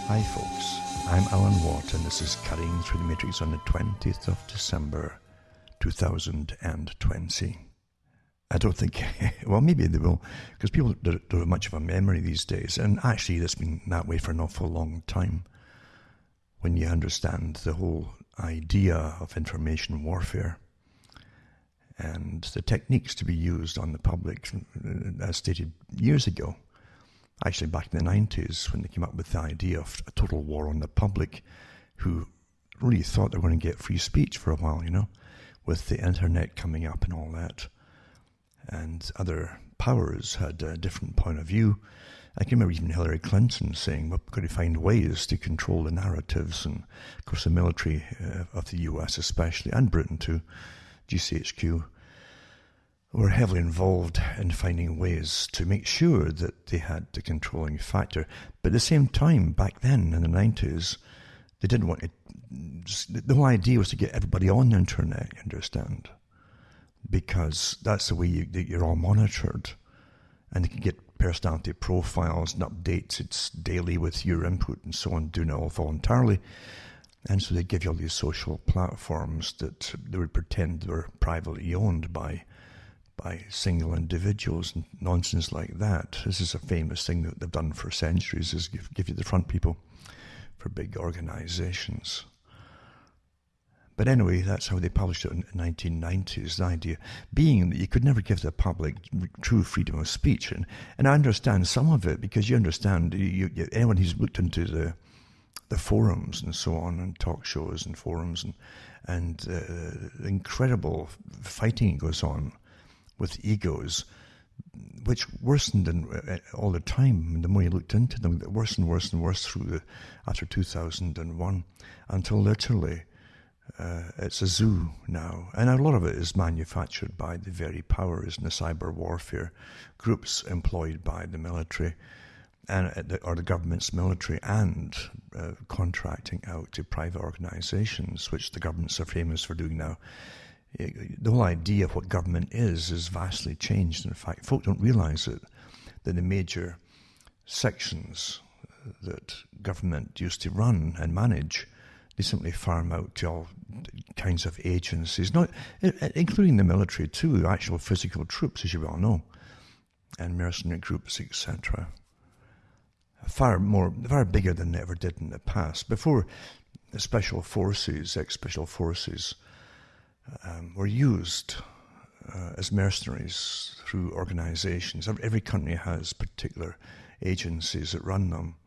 Hi folks, I'm Alan Watt and this is Cutting Through the Matrix on the 20th of December 2020. I don't think, well maybe they will, because people don't have much of a memory these days, and actually it's been that way for an awful long time. When you understand the whole idea of information warfare and the techniques to be used on the public, as stated years ago, actually back in the 90s, when they came up with the idea of a total war on the public, who really thought they were going to get free speech for a while, with the internet coming up and all that. And other powers had a different point of view. I can remember even Hillary Clinton saying, we're going to find ways to control the narratives. And of course the military of the US especially, and Britain too, GCHQ, were heavily involved in finding ways to make sure that they had the controlling factor. But at the same time, back then in the 90s, they didn't want it. The whole idea was to get everybody on the internet, you understand? Because that's the way you're all monitored. And they can get personality profiles and updates. It's daily with your input and so on, doing it all voluntarily. And so they give you all these social platforms that they would pretend were privately owned by single individuals and nonsense like that. This is a famous thing that they've done for centuries, is give you the front people for big organizations. But anyway, that's how they published it in the 1990s, the idea being that you could never give the public true freedom of speech. And I understand some of it, because you understand, anyone who's looked into the forums and so on, and talk shows and forums, and incredible fighting goes on with egos, which worsened all the time. And the more you looked into them, it worse and worse and worse after 2001, until literally it's a zoo now. And a lot of it is manufactured by the very powers in the cyber warfare groups employed by the military, or the government's military, and contracting out to private organizations, which the governments are famous for doing now. The whole idea of what government is vastly changed. In fact, folk don't realize it, that the major sections that government used to run and manage, they simply farm out to all kinds of agencies, not including the military too, actual physical troops, as you well know, and mercenary groups, etc. Far bigger than they ever did in the past. Before, the special forces, ex-special forces, were used as mercenaries through organizations. Every country has particular agencies that run them,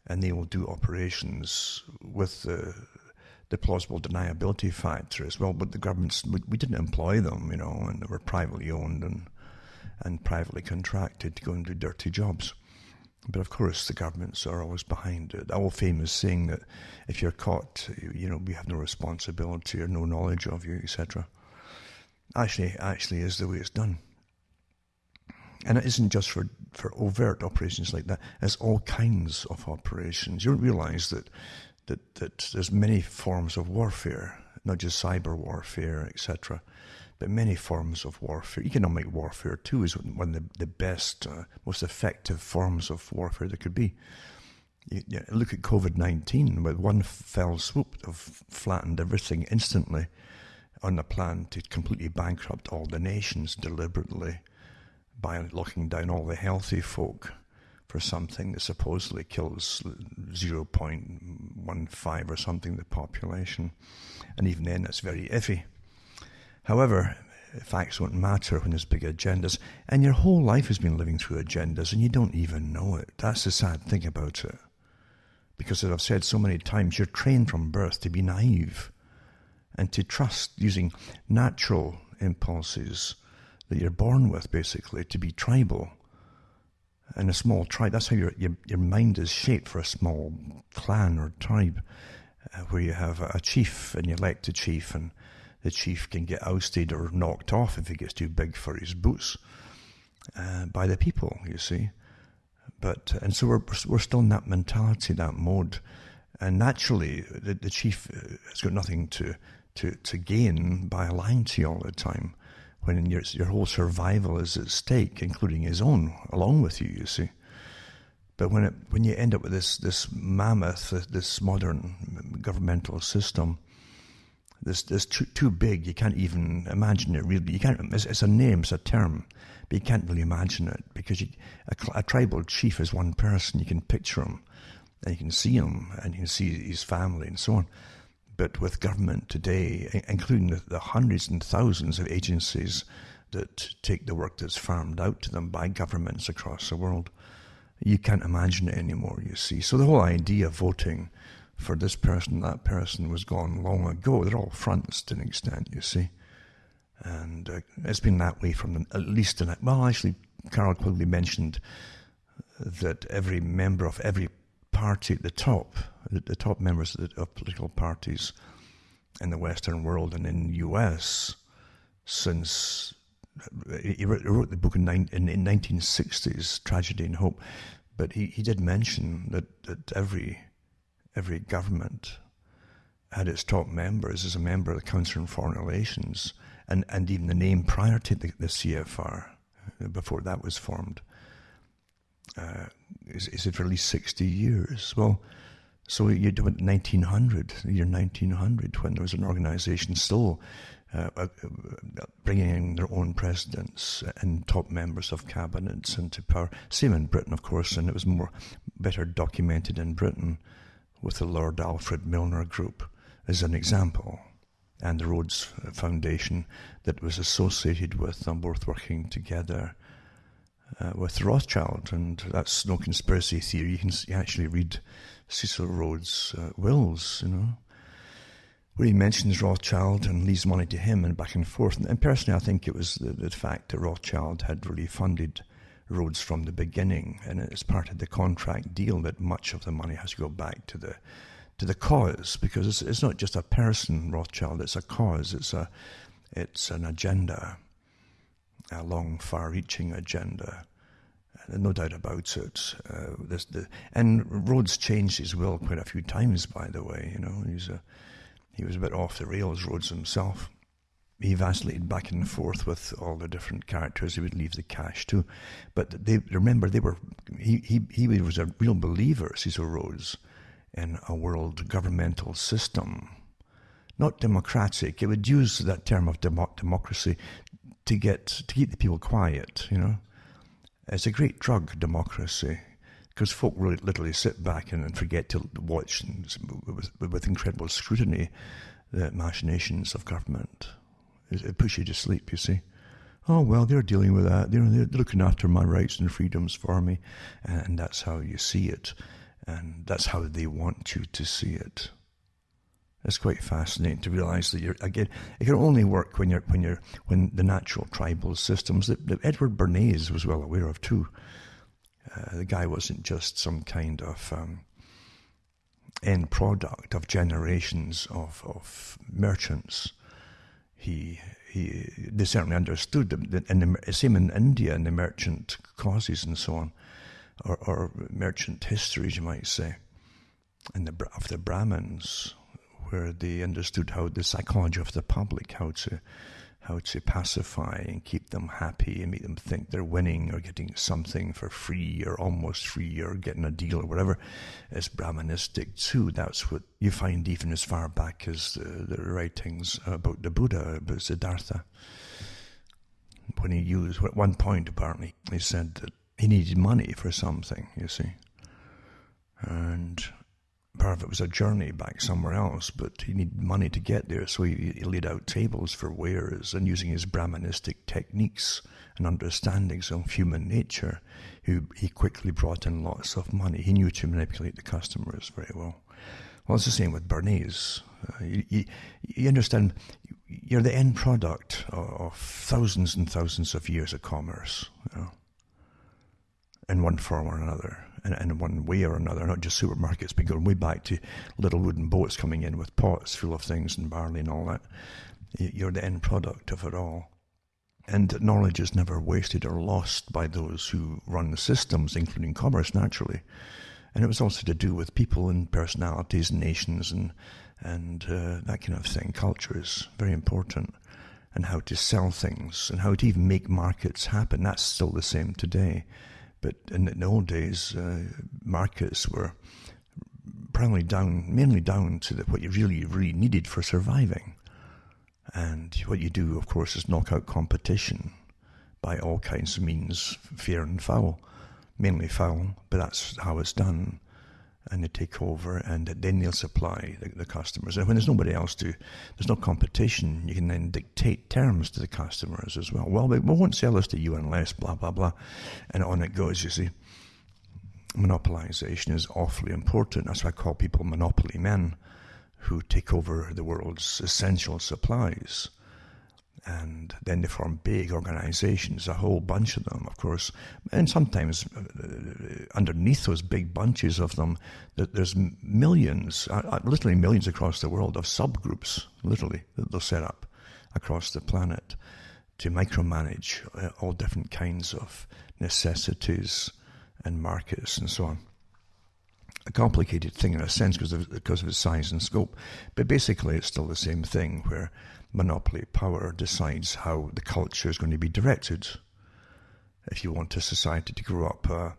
and they will do operations with the plausible deniability factor as well. But the governments, we didn't employ them, and they were privately owned and privately contracted to go and do dirty jobs. But of course, the governments are always behind it. That old famous saying that if you're caught, we have no responsibility or no knowledge of you, etc. Actually is the way it's done. And it isn't just for overt operations like that. It's all kinds of operations. You don't realize that there's many forms of warfare, not just cyber warfare, etc., but many forms of warfare. Economic warfare too is one of the best, most effective forms of warfare there could be. You look at COVID-19, with one fell swoop of flattened everything instantly on the plan to completely bankrupt all the nations deliberately by locking down all the healthy folk for something that supposedly kills 0.15 or something the population. And even then, it's very iffy. However, facts won't matter when there's big agendas, and your whole life has been living through agendas and you don't even know it. That's the sad thing about it. Because as I've said so many times, you're trained from birth to be naive and to trust using natural impulses that you're born with, basically, to be tribal. And a small tribe, that's how your mind is shaped for a small clan or tribe, where you have a chief and you elect a chief, and the chief can get ousted or knocked off if he gets too big for his boots by the people, you see. And so we're still in that mentality, that mode. And naturally, the chief has got nothing to gain by lying to you all the time, when your whole survival is at stake, including his own, along with you, you see. But when you end up with this mammoth, this modern governmental system, this too big, you can't even imagine it really. You can't. It's a name, it's a term, but you can't really imagine it because a tribal chief is one person. You can picture him, and you can see him, and you can see his family and so on. But with government today, including the hundreds and thousands of agencies that take the work that's farmed out to them by governments across the world, you can't imagine it anymore, you see. So the whole idea of voting for this person, that person, was gone long ago. They're all fronts to an extent, you see. And it's been that way from at least, well, actually, Carol Quigley mentioned that every member of every party at the top members of political parties in the Western world and in the US, since he wrote the book in 1960s, Tragedy and Hope, but he did mention that every government had its top members as a member of the Council on Foreign Relations, and even the name prior to the CFR, before that was formed, is it for at least 60 years? Well, so you do it 1900, the year 1900, when there was an organization still bringing in their own presidents and top members of cabinets into power. Same in Britain, of course, and it was better documented in Britain with the Lord Alfred Milner Group as an example, and the Rhodes Foundation that was associated with them both working together with Rothschild. And that's no conspiracy theory. You can actually read Cecil Rhodes' wills, where he mentions Rothschild and leaves money to him and back and forth. And personally, I think it was the fact that Rothschild had really funded Rhodes from the beginning, and it's part of the contract deal that much of the money has to go back to the cause, because it's not just a person, Rothschild, it's a cause, it's an agenda, a long, far-reaching agenda. No doubt about it. And Rhodes changed his will quite a few times, by the way. He was a bit off the rails, Rhodes himself. He vacillated back and forth with all the different characters he would leave the cash to. But he was a real believer, Cecil Rhodes, in a world governmental system. Not democratic. It would use that term of democracy to keep the people quiet, It's a great drug, democracy, because folk really literally sit back and forget to watch with incredible scrutiny the machinations of government. It puts you to sleep, you see. Oh, well, they're dealing with that. They're looking after my rights and freedoms for me. And that's how you see it. And that's how they want you to see it. It's quite fascinating to realize that it can only work when the natural tribal systems that Edward Bernays was well aware of too. The guy wasn't just some kind of end product of generations of merchants. They certainly understood that, and the same in India and the merchant causes and so on, or merchant histories, you might say, of the Brahmins, where they understood how the psychology of the public, how to pacify and keep them happy and make them think they're winning or getting something for free or almost free or getting a deal or whatever. It's Brahmanistic too. That's what you find even as far back as the writings about the Buddha, about Siddhartha. When he used, at one point apparently, he said that he needed money for something, you see. And part of it was a journey back somewhere else, but he needed money to get there, so he laid out tables for wares, and using his Brahmanistic techniques and understandings of human nature, he quickly brought in lots of money. He knew to manipulate the customers very well. Well, it's the same with Bernays. You understand, you're the end product of thousands and thousands of years of commerce, in one form or another. And in one way or another, not just supermarkets, but going way back to little wooden boats coming in with pots full of things and barley and all that. You're the end product of it all. And knowledge is never wasted or lost by those who run the systems, including commerce, naturally. And it was also to do with people and personalities and nations and that kind of thing. Culture is very important. And how to sell things and how to even make markets happen. That's still the same today. But in the old days, markets were mainly down to what you really needed for surviving. And what you do, of course, is knock out competition by all kinds of means, fair and foul. Mainly foul, but that's how it's done. And they take over, and then they'll supply the customers. And when there's nobody else there's no competition, you can then dictate terms to the customers as well. Well, we won't sell this to you unless blah, blah, blah. And on it goes, you see. Monopolization is awfully important. That's why I call people monopoly men, who take over the world's essential supplies. And then they form big organizations, a whole bunch of them, of course. And sometimes underneath those big bunches of them, there's millions, literally millions across the world of subgroups, literally, that they'll set up across the planet to micromanage all different kinds of necessities and markets and so on. A complicated thing in a sense because of its size and scope. But basically it's still the same thing where monopoly power decides how the culture is going to be directed. If you want a society to grow up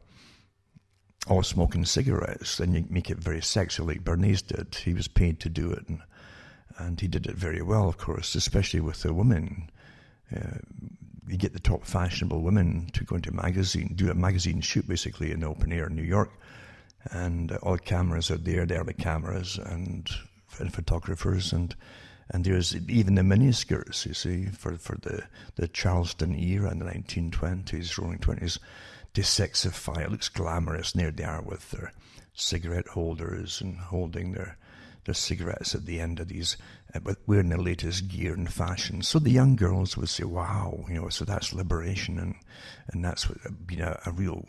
all smoking cigarettes, then you make it very sexy like Bernays did. He was paid to do it, and he did it very well, of course, especially with the women. You get the top fashionable women to go into do a magazine shoot basically in the open air in New York, and all cameras are there, the early cameras and photographers, and there's even the miniskirts, you see, for the Charleston era in the 1920s, roaring 20s, to sexify. It looks glamorous, and there they are with their cigarette holders and holding their cigarettes at the end of these, but wearing the latest gear and fashion. So the young girls would say, wow, so that's liberation, and that's what a real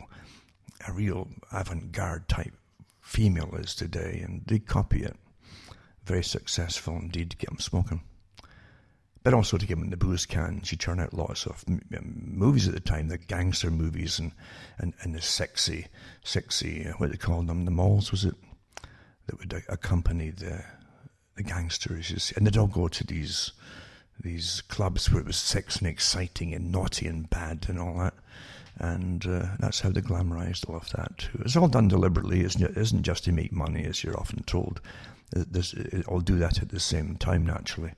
avant-garde type female is today, and they copy it. Very successful indeed to get them smoking. But also to get them in the booze cans. You turn out lots of movies at the time, the gangster movies and the sexy, what they called them, the malls, was it? That would accompany the gangsters, you see. And they'd all go to these clubs where it was sexy and exciting and naughty and bad and all that. And that's how they glamorized all of that too. It's all done deliberately. It isn't just to make money, as you're often told. I'll do that at the same time, naturally.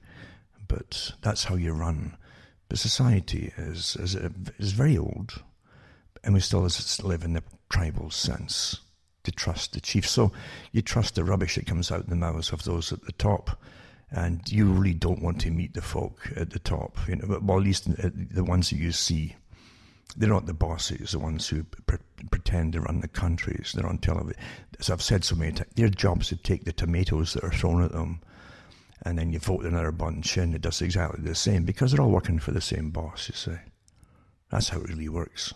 But that's how you run. But society is very old, and we still live in the tribal sense, to trust the chief. So you trust the rubbish that comes out in the mouths of those at the top, and you really don't want to meet the folk at the top. Well, at least the ones that you see. They're not the bosses, the ones who pretend to run the countries. They're on television. As I've said so many times, their job is to take the tomatoes that are thrown at them, and then you vote another bunch in. It does exactly the same because they're all working for the same boss, you see. That's how it really works.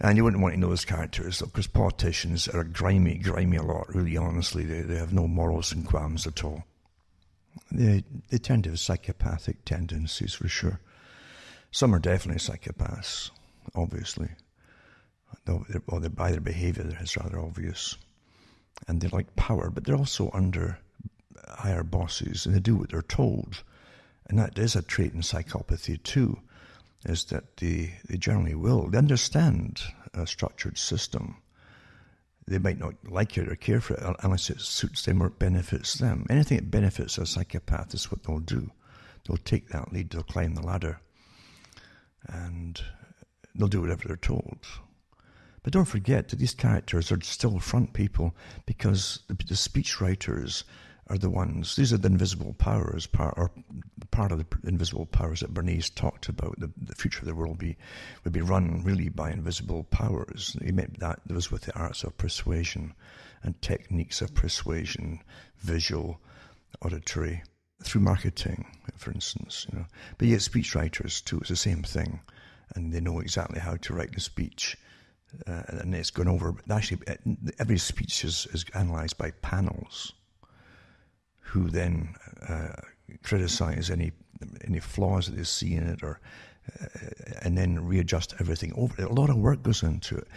And you wouldn't want to know those characters, because politicians are grimy a lot, really, honestly. They have no morals and qualms at all. They tend to have psychopathic tendencies, for sure. Some are definitely psychopaths, obviously. By their behavior, it's rather obvious. And they like power, but they're also under higher bosses, and they do what they're told. And that is a trait in psychopathy too, is that they generally will. They understand a structured system. They might not like it or care for it unless it suits them or benefits them. Anything that benefits a psychopath is what they'll do. They'll take that lead, they'll climb the ladder. And they'll do whatever they're told. But don't forget that these characters are still front people, because the speech writers are the ones. These are the invisible powers, part of the invisible powers that Bernays talked about. The future of the world would be run really by invisible powers. He meant that it was with the arts of persuasion and techniques of persuasion, visual, auditory, through marketing, for instance, But yet speech writers too, it's the same thing, and they know exactly how to write the speech, and it's gone over. But actually, every speech is analysed by panels, who then criticise any flaws that they see in it, and then readjust everything over. A lot of work goes into it,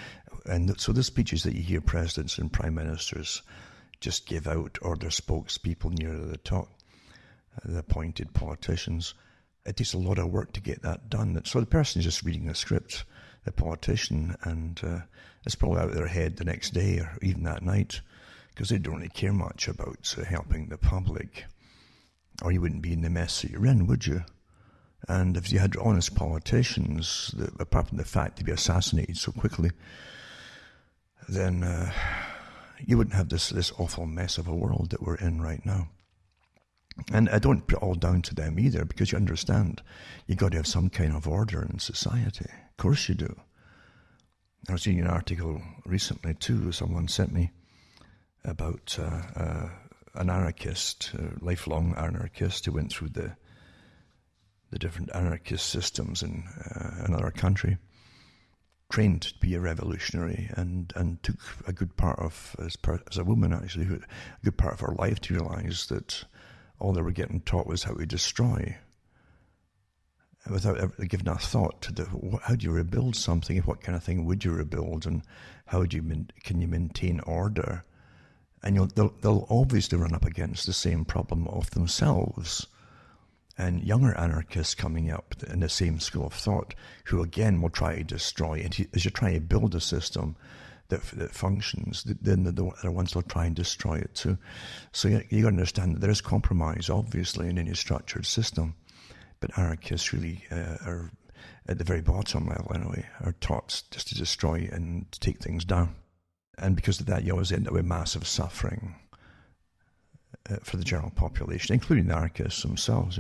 and so the speeches that you hear presidents and prime ministers just give out, or their spokespeople near the top, the appointed politicians, it takes a lot of work to get that done. So the person is just reading a script, the politician, and it's probably out of their head the next day or even that night, because they don't really care much about helping the public, or you wouldn't be in the mess that you're in, would you? And if you had honest politicians, apart from the fact they'd be assassinated so quickly, then you wouldn't have this awful mess of a world that we're in right now. And I don't put it all down to them either, because you understand you've got to have some kind of order in society. Of course you do. I was reading an article recently too, someone sent me, about an anarchist, a lifelong anarchist, who went through the different anarchist systems in another country, trained to be a revolutionary, and took a good part of, as a woman actually, a good part of her life to realise that all they were getting taught was how to destroy, without ever giving a thought to how do you rebuild something, what kind of thing would you rebuild, and how can you maintain order. And they'll obviously run up against the same problem of themselves. And younger anarchists coming up in the same school of thought, who again will try to destroy. And as you try to build a system that functions, then the other ones will try and destroy it too. So you got to understand that there is compromise, obviously, in any structured system. But anarchists really are, at the very bottom level anyway, are taught just to destroy and to take things down. And because of that, you always end up with massive suffering for the general population, including the anarchists themselves,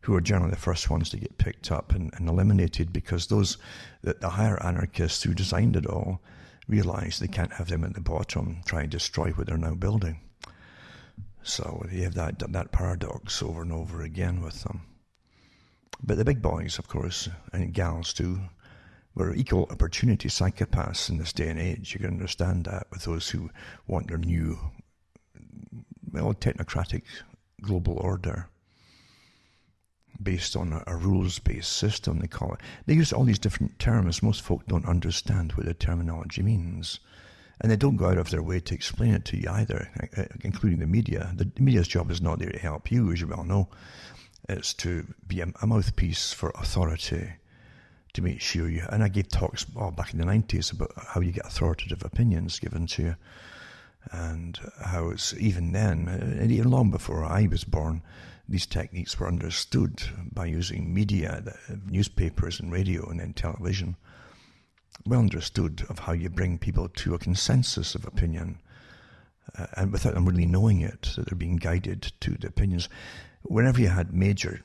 who are generally the first ones to get picked up and eliminated, because the higher anarchists who designed it all realize they can't have them at the bottom trying to destroy what they're now building. So you have that paradox over and over again with them. But the big boys, of course, and gals too, were equal opportunity psychopaths in this day and age. You can understand that with those who want their new, technocratic global order based on a rules-based system, they call it. They use all these different terms. Most folk don't understand what the terminology means. And they don't go out of their way to explain it to you either, including the media. The media's job is not there to help you, as you well know. It's to be a mouthpiece for authority, to make sure you... And I gave talks back in the 90s about how you get authoritative opinions given to you, and how it's even then, and even long before I was born, these techniques were understood by using media, newspapers and radio and then television. Well understood of how you bring people to a consensus of opinion, and without them really knowing it, that they're being guided to the opinions. Whenever you had major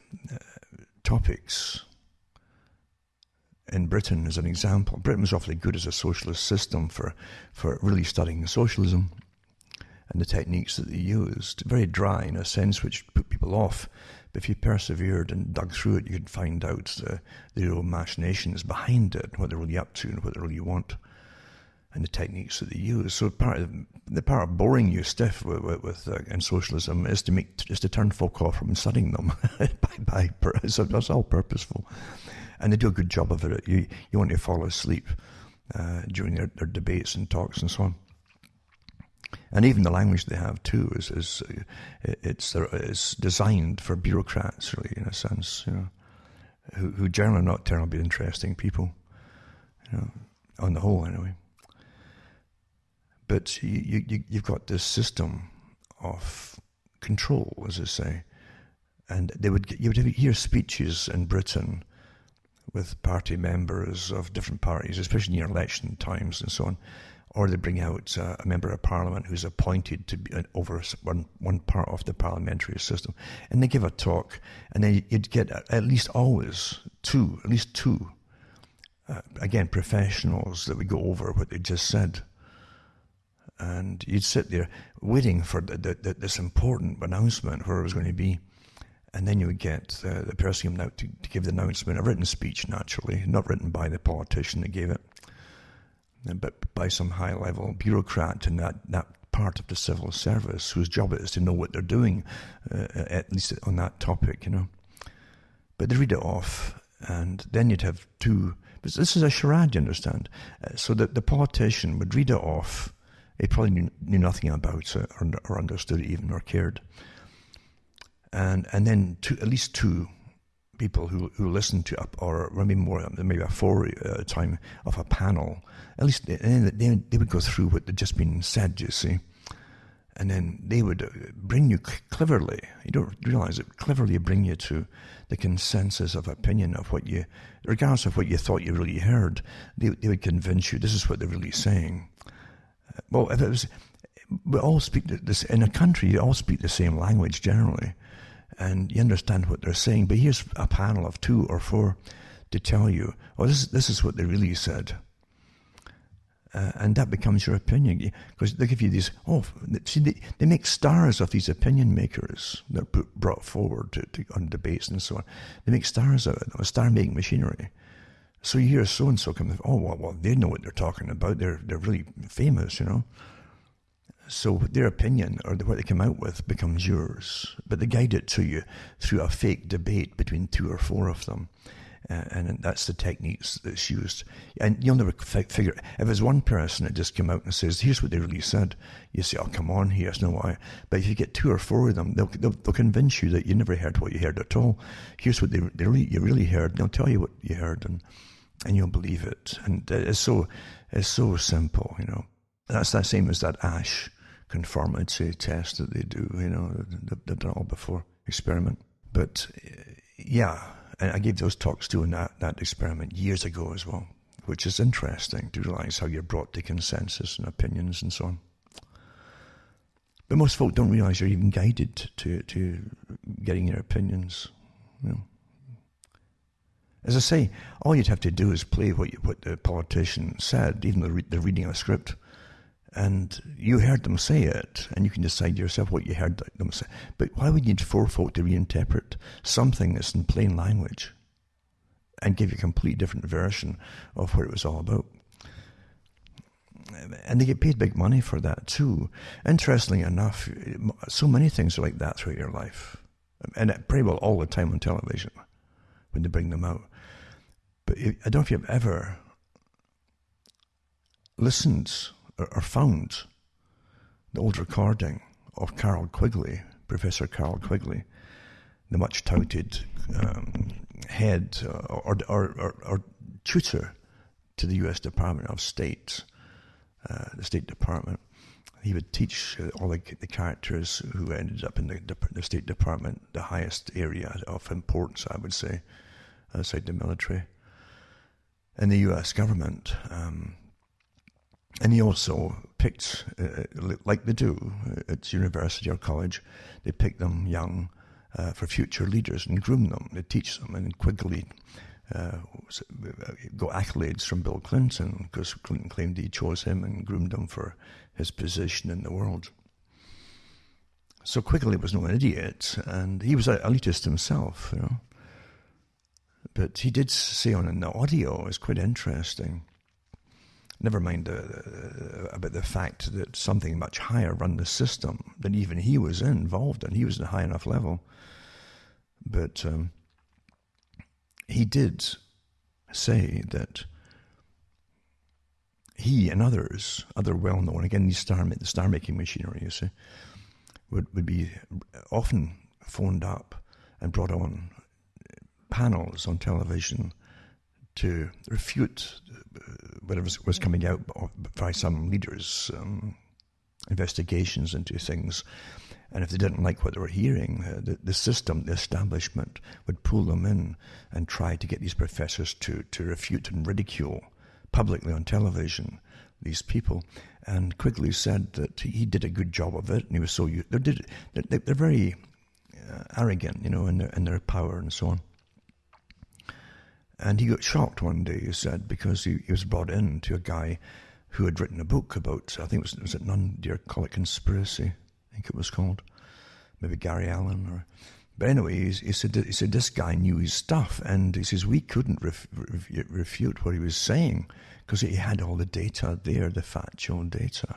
topics, in Britain as an example, Britain was awfully good as a socialist system for really studying socialism and the techniques that they used. Very dry in a sense, which put people off. But if you persevered and dug through it, you could find out the real machinations behind it, what they're really up to and what they really want, and the techniques that they use. So part of boring you stiff with in socialism is to turn folk off from studying them. So that's all purposeful. And they do a good job of it. You want to fall asleep during their debates and talks and so on. And even the language they have too is designed for bureaucrats, really, in a sense, who generally are not terribly interesting people, on the whole anyway. But you've got this system of control, as I say, and you would hear speeches in Britain with party members of different parties, especially near election times and so on, or they bring out a member of parliament who's appointed to be over one part of the parliamentary system, and they give a talk, and then you'd get at least two, again, professionals that would go over what they just said. And you'd sit there waiting for this important announcement, where it was going to be. And then you would get the person coming out to give the announcement, a written speech, naturally, not written by the politician that gave it, but by some high-level bureaucrat in that part of the civil service, whose job it is to know what they're doing, at least on that topic, But they read it off, and then you'd have two... But this is a charade, you understand? So that the politician would read it off. He probably knew nothing about it, or understood it even, or cared. And then at least two people who listen to or maybe more, maybe a 4 at a time of a panel, at least they would go through what had just been said, you see. And then they would bring you cleverly, you don't realize it, cleverly bring you to the consensus of opinion of what you, regardless of what you thought you really heard, they would convince you this is what they're really saying. Well, if it was, we all speak this, in a country, you all speak the same language generally, and you understand what they're saying, but here's a panel of 2 or 4 to tell you, oh, this is what they really said. And that becomes your opinion, because they give you these, they make stars of these opinion makers that are brought forward on debates and so on. They make stars of it, a star-making machinery. So you hear so-and-so come, well, they know what they're talking about. They're really famous, you know. So their opinion, or what they come out with, becomes yours. But they guide it to you through a fake debate between 2 or 4 of them. And that's the techniques that's used. And you'll never figure, if it's one person that just come out and says, here's what they really said, you say, oh, come on, here's no why. But if you get 2 or 4 of them, they'll convince you that you never heard what you heard at all. Here's what you really heard, and they'll tell you what you heard, and you'll believe it. And it's so simple, you know. That's the same as that Ash conformity test that they do, you know. They've done it all before, experiment. But, yeah. And I gave those talks too in that experiment years ago as well, which is interesting to realize how you're brought to consensus and opinions and so on. But most folk don't realize you're even guided to getting your opinions. You know. As I say, all you'd have to do is play what the politician said, even the reading of a script, and you heard them say it, and you can decide yourself what you heard them say. But why would you need 4 folk to reinterpret something that's in plain language and give you a completely different version of what it was all about? And they get paid big money for that too. Interestingly enough, so many things are like that throughout your life. And pretty well all the time on television when they bring them out. But I don't know if you've ever listened or found the old recording of Carroll Quigley, Professor Carroll Quigley, the much touted head or tutor to the U.S. Department of State, the State Department. He would teach all the characters who ended up in the State Department, the highest area of importance, I would say, outside the military, in the U.S. government. And he also picked, like they do at university or college, they pick them young for future leaders and groom them. They teach them. And Quigley got accolades from Bill Clinton because Clinton claimed he chose him and groomed him for his position in the world. So Quigley was no idiot, and he was an elitist himself, you know. But he did say on the audio, it's quite interesting. Never mind about the fact that something much higher run the system than even he was involved in. He was at a high enough level. But he did say that he and others, other well-known, again, these the star-making machinery, you see, would be often phoned up and brought on panels on television to refute whatever was coming out by some leaders' investigations into things. And if they didn't like what they were hearing, the system, the establishment, would pull them in and try to get these professors to refute and ridicule publicly on television these people. And Quigley said that he did a good job of it, and he was so they're very arrogant, you know, in their power and so on. And he got shocked one day, he said, because he was brought in to a guy who had written a book about, I think was it None Dare Call It Conspiracy, I think it was called, maybe Gary Allen. But anyway, he said this guy knew his stuff, and he says we couldn't refute what he was saying because he had all the data there, the factual data.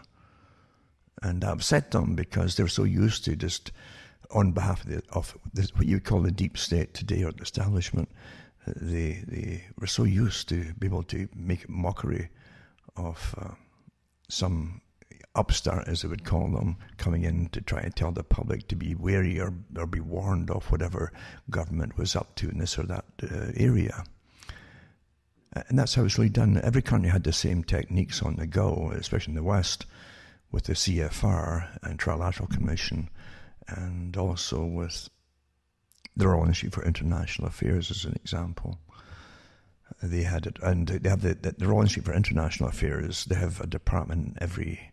And that upset them because they were so used to just, on behalf of what you call the deep state today, or the establishment, they were so used to be able to make mockery of some upstart, as they would call them, coming in to try and tell the public to be wary or be warned of whatever government was up to in this or that area. And that's how it's really done. Every country had the same techniques on the go, especially in the West, with the CFR and Trilateral Commission, and also with the Royal Institute for International Affairs as an example. They had it, and they have the Royal Institute for International Affairs. They have a department in every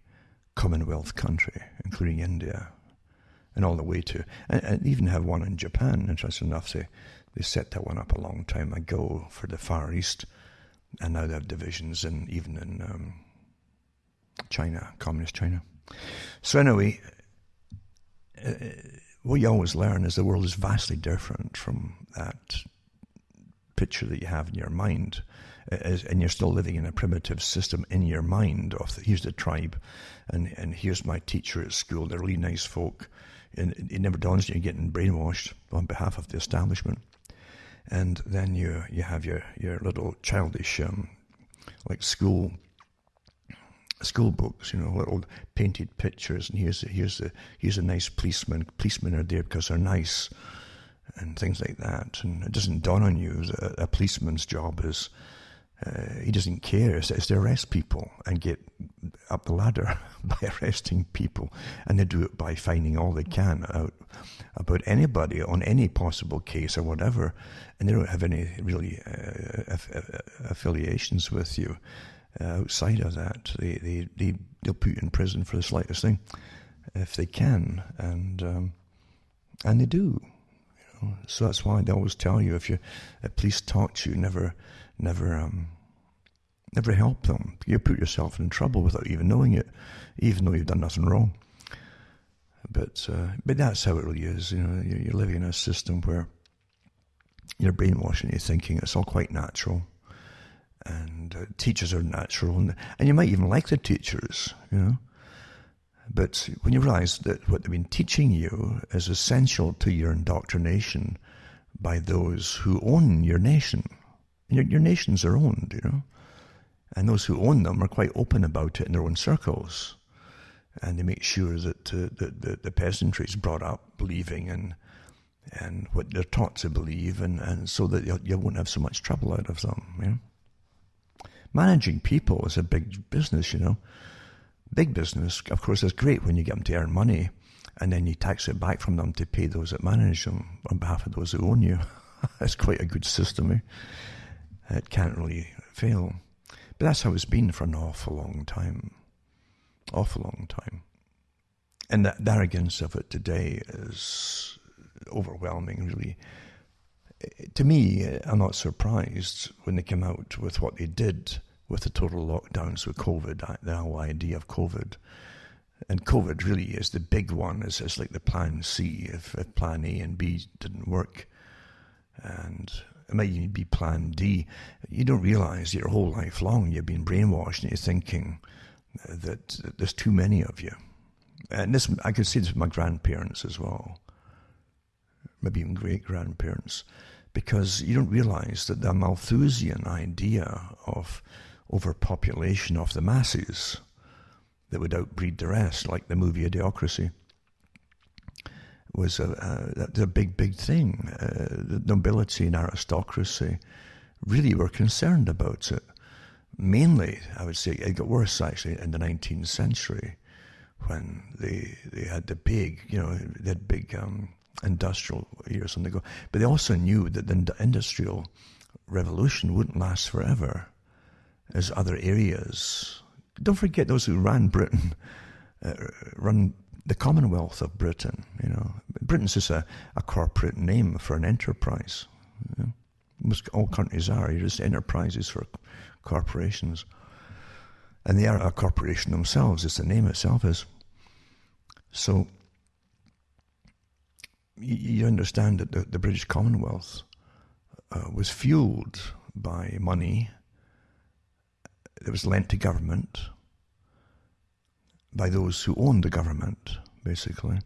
Commonwealth country, including India, and all the way to, and even have one in Japan. Interesting enough, they set that one up a long time ago for the Far East, and now they have divisions even in China, communist China. So anyway, what you always learn is the world is vastly different from that picture that you have in your mind, and you're still living in a primitive system in your mind of here's the tribe, and here's my teacher at school. They're really nice folk, and it never dawns on you you're getting brainwashed on behalf of the establishment. And then you have your little childish like school books, little painted pictures, and here's a nice policeman. Policemen are there because they're nice, and things like that. And it doesn't dawn on you that a policeman's job is he doesn't care. It's to arrest people and get up the ladder by arresting people, and they do it by finding all they can out about anybody on any possible case or whatever, and they don't have any really affiliations with you outside of that. They'll put you in prison for the slightest thing if they can, and they do. So that's why they always tell you, if a police talk to you, never help them. You put yourself in trouble without even knowing it, even though you've done nothing wrong. But that's how it really is. You're living in a system where you're brainwashing your thinking. It's all quite natural, and teachers are natural, and you might even like the teachers, But when you realize that what they've been teaching you is essential to your indoctrination by those who own your nation. Your nations are owned, and those who own them are quite open about it in their own circles, and they make sure that the peasantry is brought up believing and what they're taught to believe, and so that you won't have so much trouble out of them. Managing people is a big business, Big business, of course, is great when you get them to earn money, and then you tax it back from them to pay those that manage them on behalf of those who own you. That's quite a good system. It can't really fail. But that's how it's been for an awful long time. Awful long time. And the arrogance of it today is overwhelming, really. To me, I'm not surprised when they came out with what they did with the total lockdowns with COVID, the whole idea of COVID. And COVID really is the big one. It's like the plan C if plan A and B didn't work. And it might even be plan D. You don't realize your whole life long you've been brainwashed and you're thinking that there's too many of you. And this, I could see this with my grandparents as well, maybe even great-grandparents, because you don't realize that the Malthusian idea of overpopulation of the masses that would outbreed the rest, like the movie Idiocracy, was a big thing. The nobility and aristocracy really were concerned about it. Mainly, I would say, it got worse actually in the 19th century when they had the big, they had big industrial years on the go. But they also knew that the industrial revolution wouldn't last forever, as other areas. Don't forget those who ran Britain, run the Commonwealth of Britain. Britain's just a corporate name for an enterprise. Most all countries are. You're just enterprises for corporations. And they are a corporation themselves, as the name itself is. So you understand that the British Commonwealth was fueled by money that was lent to government by those who owned the government, basically,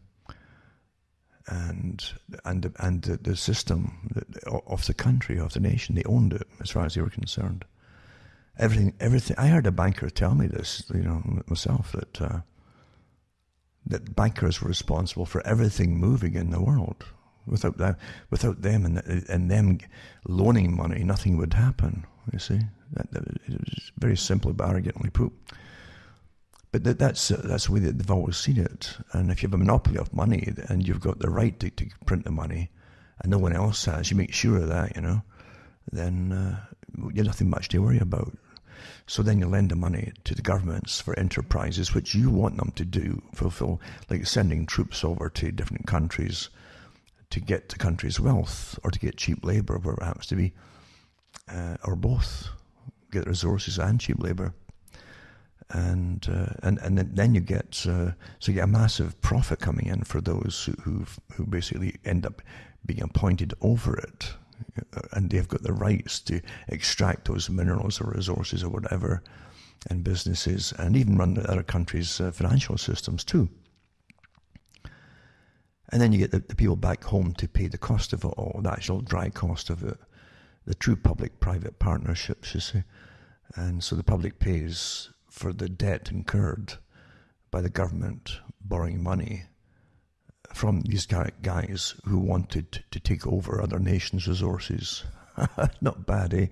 and the system of the country, of the nation. They owned it as far as they were concerned. Everything. I heard a banker tell me this, myself, that that bankers were responsible for everything moving in the world. Without them and them loaning money, nothing would happen. You see, it was very simply but arrogantly put. But that's the way that they've always seen it. And if you have a monopoly of money and you've got the right to print the money, and no one else has, you make sure of that, then you have nothing much to worry about. So then you lend the money to the governments for enterprises which you want them to fulfill, like sending troops over to different countries to get the country's wealth, or to get cheap labour, where it happens to be, or both, get resources and cheap labour. And then you get a massive profit coming in for those who basically end up being appointed over it, and they've got the rights to extract those minerals or resources or whatever, and businesses, and even run the other countries' financial systems too. And then you get the people back home to pay the cost of it all, the actual dry cost of it, the true public-private partnerships, you see. And so the public pays for the debt incurred by the government borrowing money from these guys who wanted to take over other nations' resources. Not bad, eh?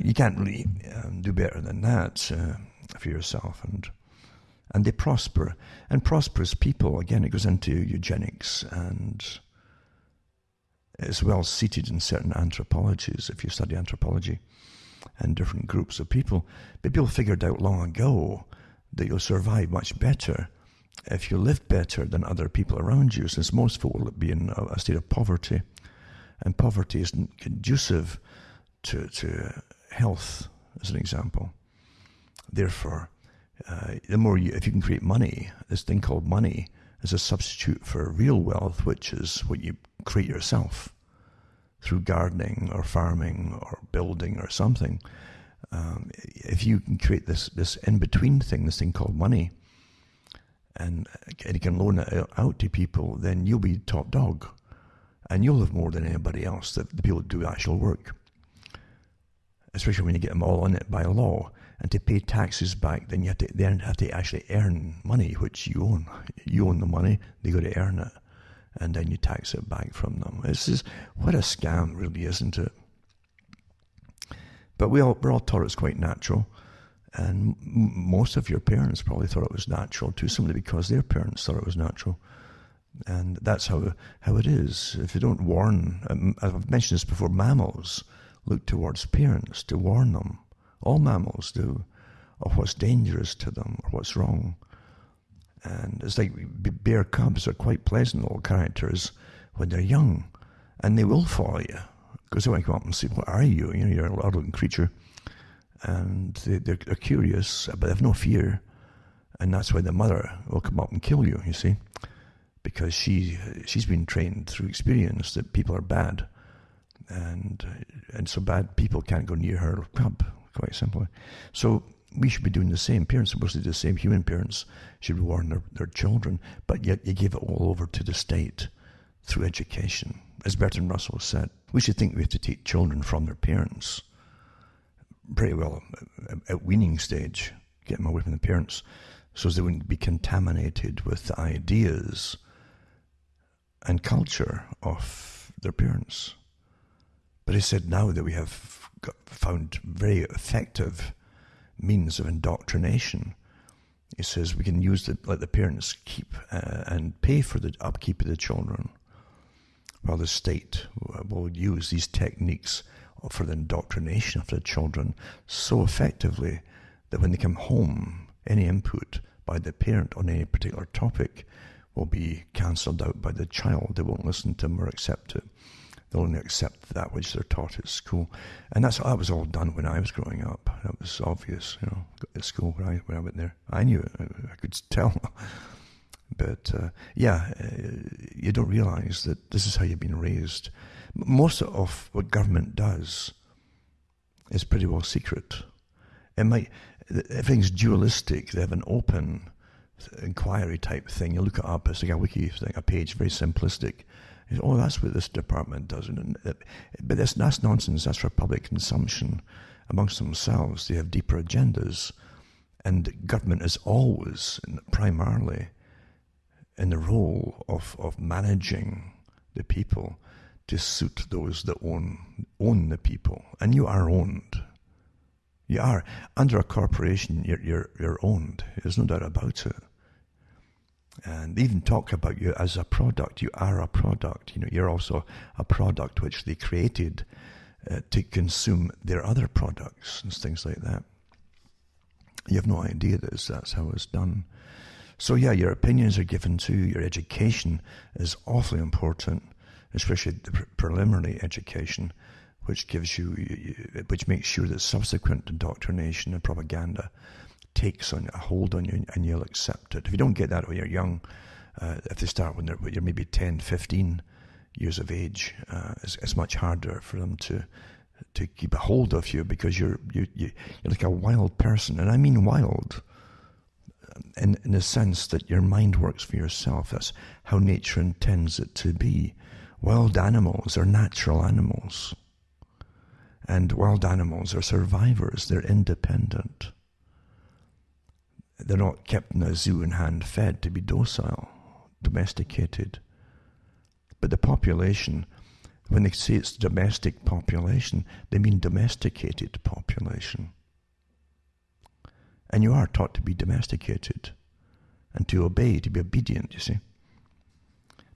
You can't really do better than that for yourself. And they prosper. And prosperous people, again, it goes into eugenics, and it's well seated in certain anthropologies, if you study anthropology, and different groups of people. But people figured out long ago that you'll survive much better if you live better than other people around you, since most folk will be in a state of poverty, and poverty isn't conducive to health, as an example. Therefore, if you can create money, this thing called money, as a substitute for real wealth, which is what you create yourself through gardening or farming or building or something. If you can create this in-between thing, this thing called money, and you can loan it out to people, then you'll be top dog, and you'll have more than anybody else, the people that do actual work. Especially when you get them all on it by law. And to pay taxes back, then you have to actually earn money, which you own. You own the money, they got to earn it, and then you tax it back from them. What a scam, really, isn't it? But we're all taught it's quite natural, and most of your parents probably thought it was natural too, simply because their parents thought it was natural. And that's how it is. If you don't warn, I've mentioned this before, mammals look towards parents to warn them. All mammals do, of what's dangerous to them or what's wrong. And it's like bear cubs are quite pleasant little characters when they're young, and they will follow you because they want to come up and say, "What are you? You're a odd-looking creature," and they're curious, but they have no fear, and that's why the mother will come up and kill you. You see, because she's been trained through experience that people are bad, and so bad people can't go near her cub. Quite simply. So we should be doing the same. Parents are supposed to do the same. Human parents should warn their children, but yet you give it all over to the state through education. As Bertrand Russell said, we should think we have to take children from their parents pretty well at weaning stage, get them away from the parents, so as they wouldn't be contaminated with the ideas and culture of their parents. But he said now that we have found very effective means of indoctrination, he says we can let the parents keep and pay for the upkeep of the children, while the state will use these techniques for the indoctrination of the children so effectively that when they come home, any input by the parent on any particular topic will be cancelled out by the child. They won't listen to them or accept it. They'll only accept that which they're taught at school. And that was all done when I was growing up. That was obvious, at school when I went there. I knew it, I could tell. But, you don't realize that this is how you've been raised. Most of what government does is pretty well secret. Everything's dualistic. They have an open inquiry type thing. You look it up, it's like a wiki thing, a page, very simplistic. Oh, that's what this department does. But that's nonsense. That's for public consumption amongst themselves. They have deeper agendas. And government is always, primarily, in the role of managing the people to suit those that own the people. And you are owned. You are. Under a corporation, you're owned. There's no doubt about it. And they even talk about you as a product. You are a product. You're also a product which they created to consume their other products and things like that. You have no idea that's how it's done. So yeah, your opinions are given too. Your education is awfully important, especially the preliminary education, which which makes sure that subsequent indoctrination and propaganda takes a hold on you and you'll accept it. If you don't get that when you're young, if they start when you're maybe 10, 15 years of age, it's much harder for them to keep a hold of you, because you're like a wild person. And I mean wild in the sense that your mind works for yourself. That's how nature intends it to be. Wild animals are natural animals. And wild animals are survivors. They're independent. They're not kept in a zoo and hand-fed to be docile, domesticated. But the population, when they say it's domestic population, they mean domesticated population. And you are taught to be domesticated and to obey, to be obedient, you see.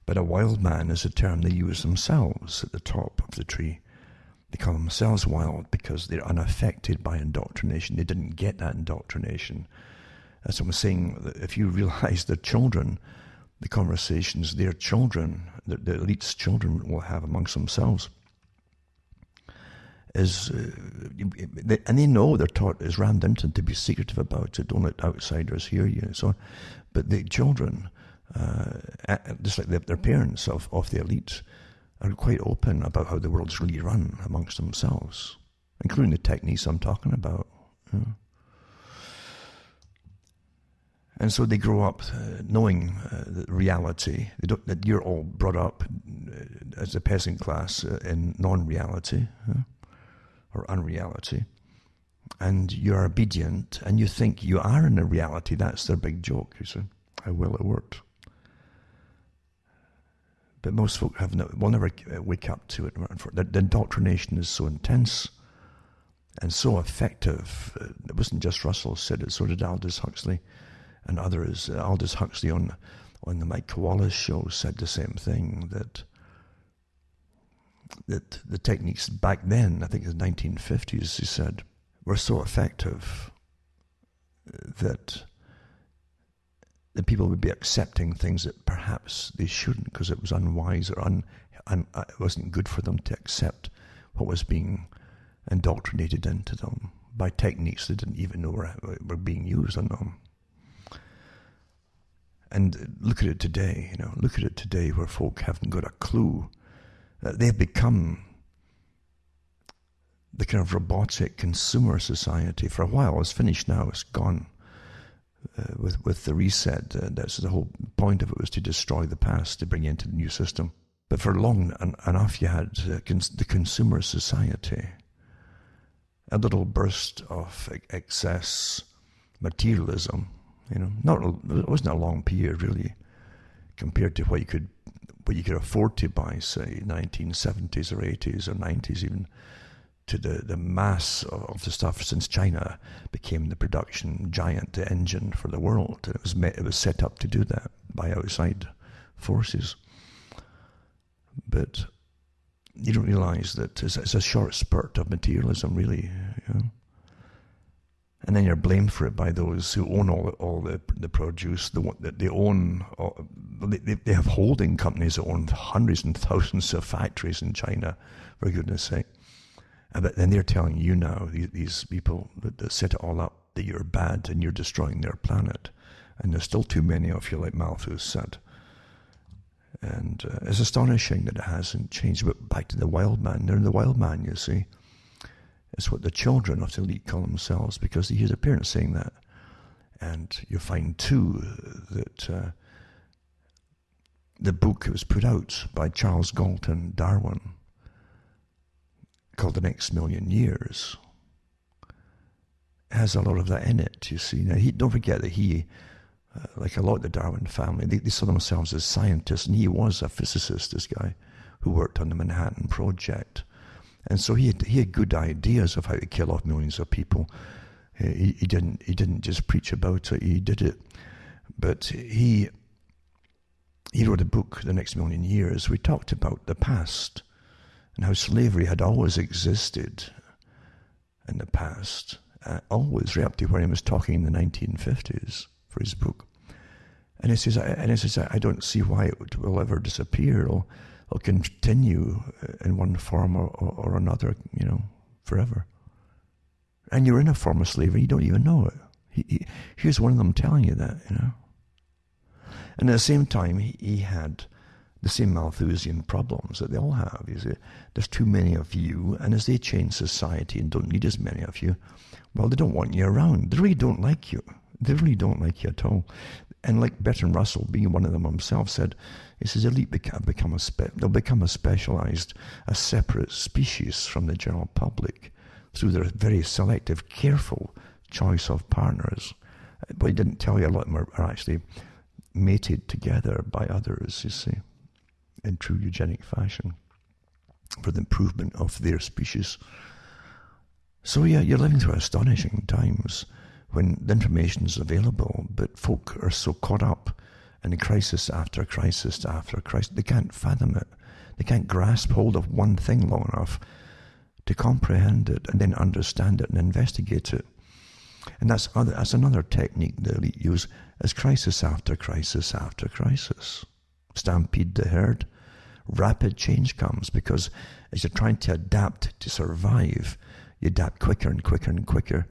But a wild man is a term they use themselves at the top of the tree. They call themselves wild because they're unaffected by indoctrination. They didn't get that indoctrination. As I'm saying, if you realize their children, the conversations their children, the elite's children will have amongst themselves, and they know they're taught, is rammed into to be secretive about it, don't let outsiders hear you, and so on. But the children, just like their parents of the elite, are quite open about how the world's really run amongst themselves, including the techniques I'm talking about. And so they grow up knowing the reality. That you're all brought up as a peasant class in non-reality or unreality. And you're obedient, and you think you are in a reality. That's their big joke, you see, how well it worked. But most folk will never wake up to it. The indoctrination is so intense and so effective. It wasn't just Russell said it, so did Aldous Huxley. And others, Aldous Huxley on the Mike Wallace show said the same thing, that the techniques back then, I think in the 1950s, he said, were so effective that the people would be accepting things that perhaps they shouldn't, because it was unwise or it wasn't good for them to accept what was being indoctrinated into them by techniques they didn't even know were being used on them. And look at it today, look at it today where folk haven't got a clue. They've become the kind of robotic consumer society. For a while, it's finished now, it's gone. With the reset, that's the whole point of it, was to destroy the past, to bring you into the new system. But for long enough, you had the consumer society. A little burst of excess materialism. It wasn't a long period really, compared to what you could afford to buy, say 1970s or 80s or 90s even, to the mass of the stuff since China became the production giant, the engine for the world. It was set up to do that by outside forces. But you don't realize that it's a short spurt of materialism, really. And then you're blamed for it by those who own all the produce. They own, they have holding companies that own hundreds and thousands of factories in China, for goodness sake. But then they're telling you now, these people that set it all up, that you're bad and you're destroying their planet. And there's still too many of you, like Malthus said. And it's astonishing that it hasn't changed. But back to the wild man. They're the wild man, you see. It's what the children of the elite call themselves, because they hear their parents saying that. And you find, too, that the book that was put out by Charles Galton Darwin, called The Next Million Years, has a lot of that in it, you see. Now, don't forget that he like a lot of the Darwin family, they saw themselves as scientists, and he was a physicist, this guy, who worked on the Manhattan Project. And so he had good ideas of how to kill off millions of people. He didn't just preach about it, he did it. But he wrote a book, The Next Million Years. We talked about the past and how slavery had always existed in the past, always, right up to where he was talking in the 1950s for his book. And he says, I don't see why it will ever disappear or continue in one form or another, forever. And you're in a form of slavery, you don't even know it. Here's one of them telling you that, And at the same time, he had the same Malthusian problems that they all have. There's too many of you, and as they change society and don't need as many of you, well, they don't want you around. They really don't like you. They really don't like you at all. And like Bertrand Russell, being one of them himself, said, he says, elite they'll become a specialized, a separate species from the general public through their very selective, careful choice of partners. But he didn't tell you a lot of them are actually mated together by others, you see, in true eugenic fashion for the improvement of their species. So yeah, you're living through astonishing times when the information is available, but folk are so caught up in crisis after crisis after crisis, they can't fathom it. They can't grasp hold of one thing long enough to comprehend it and then understand it and investigate it. And that's another technique the elite use, is crisis after crisis after crisis. Stampede the herd. Rapid change comes because as you're trying to adapt to survive, you adapt quicker and quicker and quicker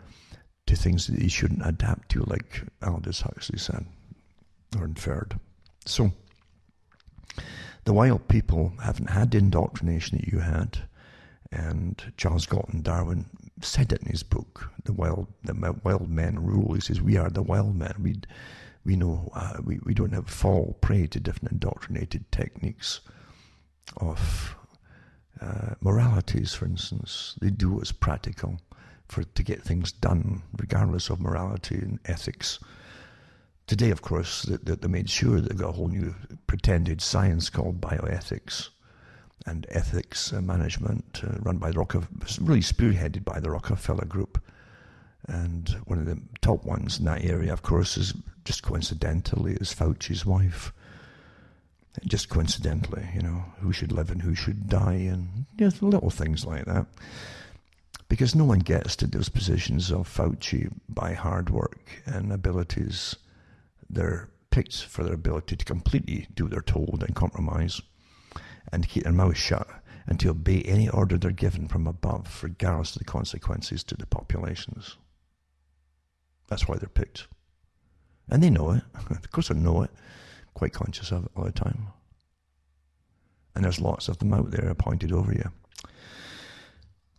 to things that you shouldn't adapt to, like Aldous Huxley said, or inferred. So, the wild people haven't had the indoctrination that you had, and Charles Galton Darwin said it in his book, The Wild Men Rule. He says, we are the wild men. We know, we don't fall prey to different indoctrinated techniques of moralities, for instance. They do what's practical to get things done, regardless of morality and ethics. Today, of course, they made sure they've got a whole new pretended science called bioethics and ethics management, run by really spearheaded by the Rockefeller Group. And one of the top ones in that area, of course, is just coincidentally is Fauci's wife. Just coincidentally, who should live and who should die, and little things like that. Because no one gets to those positions of Fauci by hard work and abilities. They're picked for their ability to completely do what they're told and compromise and keep their mouth shut and to obey any order they're given from above, regardless of the consequences to the populations. That's why they're picked. And they know it. Of course they know it. Quite conscious of it all the time. And there's lots of them out there appointed over you.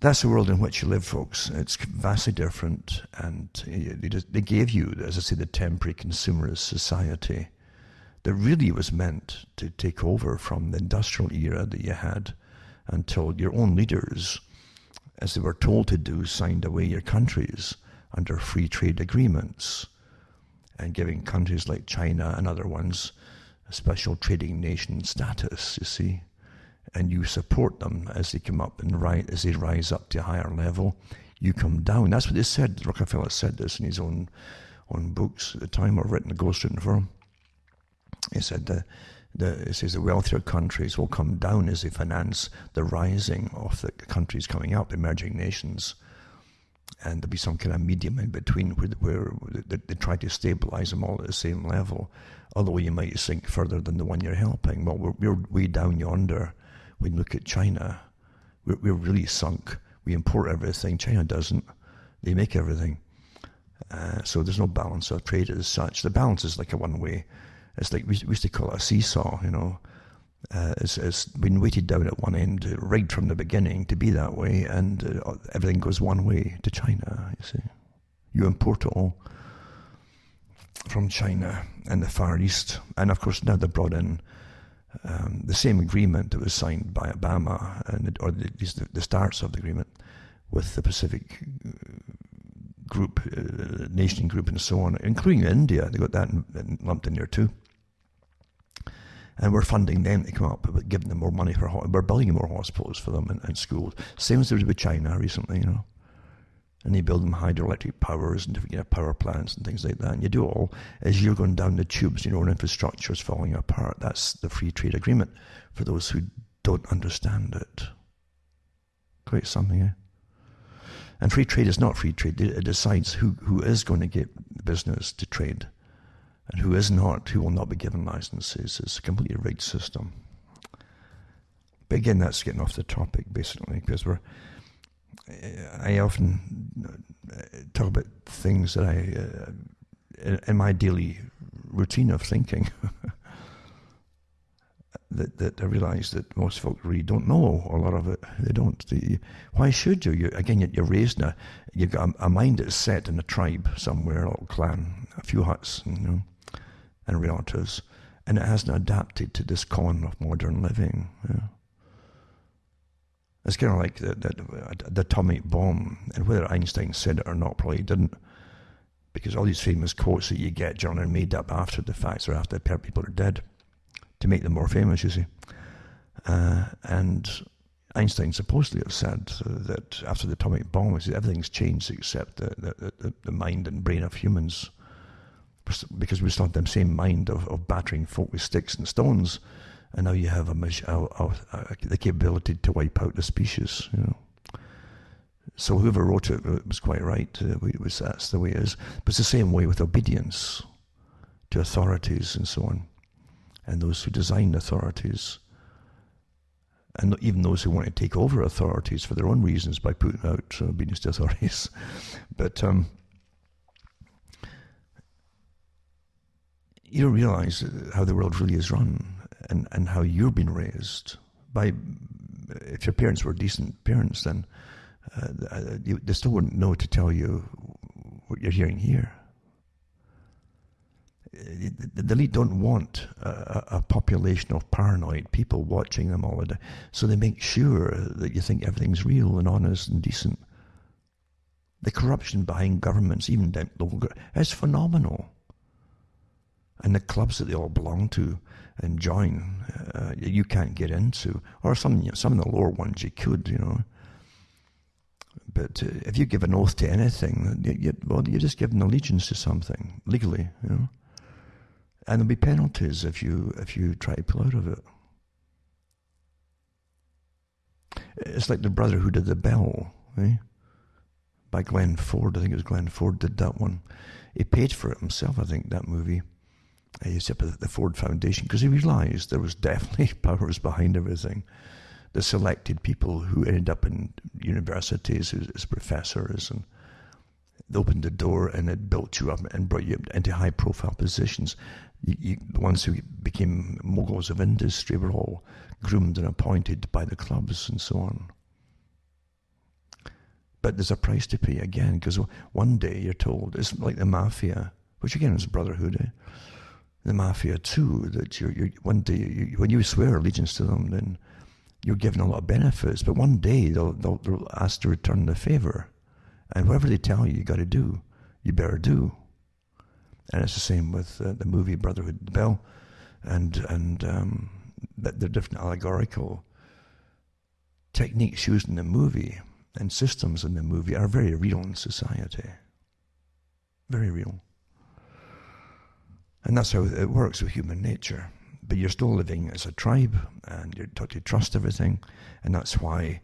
That's the world in which you live, folks. It's vastly different, and they gave you, as I say, the temporary consumerist society that really was meant to take over from the industrial era that you had until your own leaders, as they were told to do, signed away your countries under free trade agreements and giving countries like China and other ones a special trading nation status, you see. And you support them as they come up and as they rise up to a higher level. You come down. That's what they said. Rockefeller said this in his own books at the time, or ghostwritten for him. He said it says the wealthier countries will come down as they finance the rising of the countries coming up, emerging nations, and there'll be some kind of medium in between where they try to stabilize them all at the same level. Although you might sink further than the one you're helping. Well, we're way down yonder. When you look at China, we're really sunk. We import everything. China doesn't. They make everything. So there's no balance of trade as such. The balance is like a one-way. It's like we used to call it a seesaw, It's been weighted down at one end right from the beginning to be that way, and everything goes one way to China, you see. You import it all from China and the Far East. And of course now they brought in the same agreement that was signed by Obama, or the starts of the agreement with the Pacific group, nation group and so on, including India. They got that lumped in there too. And we're funding them to come up with giving them more money for we're building more hospitals for them and schools. Same as there was with China recently, And they build them hydroelectric powers and different power plants and things like that. And you do it all as you're going down the tubes, and infrastructure is falling apart. That's the free trade agreement for those who don't understand it. Quite something, eh? And free trade is not free trade. It decides who is going to get business to trade and who is not, who will not be given licenses. It's a completely rigged system. But again, that's getting off the topic, basically, because I often talk about things that in my daily routine of thinking, that I realise that most folk really don't know a lot of it. They don't. Why should you? You're raised in you've got a mind that's set in a tribe somewhere, a little clan, a few huts, and relatives, and it hasn't adapted to this con of modern living. It's kind of like the atomic bomb, and whether Einstein said it or not, probably didn't, because all these famous quotes that you get, John, are made up after the facts or after people are dead, to make them more famous, you see. And Einstein supposedly have said that after the atomic bomb, everything's changed except the mind and brain of humans, because we still have the same mind of battering folk with sticks and stones, and now you have the capability to wipe out the species. So whoever wrote it was quite right. That's the way it is. But it's the same way with obedience to authorities and so on, and those who design authorities, and even those who want to take over authorities for their own reasons by putting out obedience to authorities. But you don't realize how the world really is run, and how you've been raised by. If your parents were decent parents, then they still wouldn't know to tell you what you're hearing here. The elite don't want a population of paranoid people watching them all the day, so they make sure that you think everything's real and honest and decent. The corruption behind governments, even local, is phenomenal. And the clubs that they all belong to and join, you can't get into, or some of the lower ones you could, But if you give an oath to anything, you just give an allegiance to something legally, And there'll be penalties if you try to pull out of it. It's like the brother who did The Bell, by Glenn Ford. I think it was Glenn Ford did that one. He paid for it himself, I think, that movie. He set up the Ford Foundation because he realised there was definitely powers behind everything. The selected people who ended up in universities as professors, and they opened the door and it built you up and brought you into high-profile positions. The ones who became moguls of industry were all groomed and appointed by the clubs and so on. But there's a price to pay again, because one day you're told, it's like the mafia, which again is brotherhood, The mafia too, that you're one day, when you swear allegiance to them, then you're given a lot of benefits, but one day they'll ask to return the favor. And whatever they tell you got to do, you better do. And it's the same with the movie Brotherhood of the Bell, and the different allegorical techniques used in the movie and systems in the movie are very real in society. Very real. And that's how it works with human nature. But you're still living as a tribe, and you're taught to trust everything, and that's why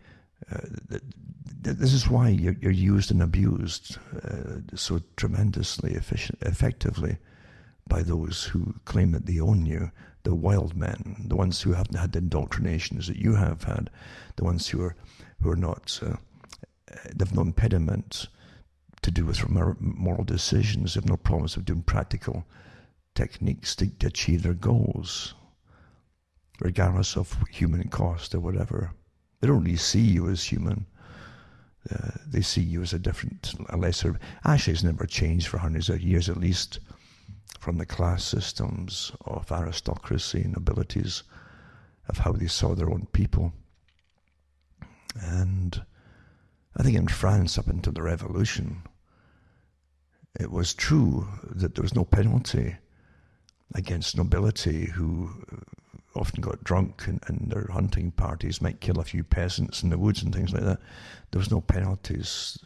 this is why you're used and abused so tremendously effectively by those who claim that they own you, the wild men, the ones who haven't had the indoctrinations that you have had, the ones who are not, they've no impediment to do with moral decisions, they've no problems of doing practical techniques to achieve their goals, regardless of human cost or whatever. They don't really see you as human. They see you as a lesser. Actually, it's never changed for hundreds of years, at least from the class systems of aristocracy and nobilities, of how they saw their own people. And I think in France, up until the Revolution, it was true that there was no penalty against nobility who often got drunk and their hunting parties might kill a few peasants in the woods and things like that. There was no penalties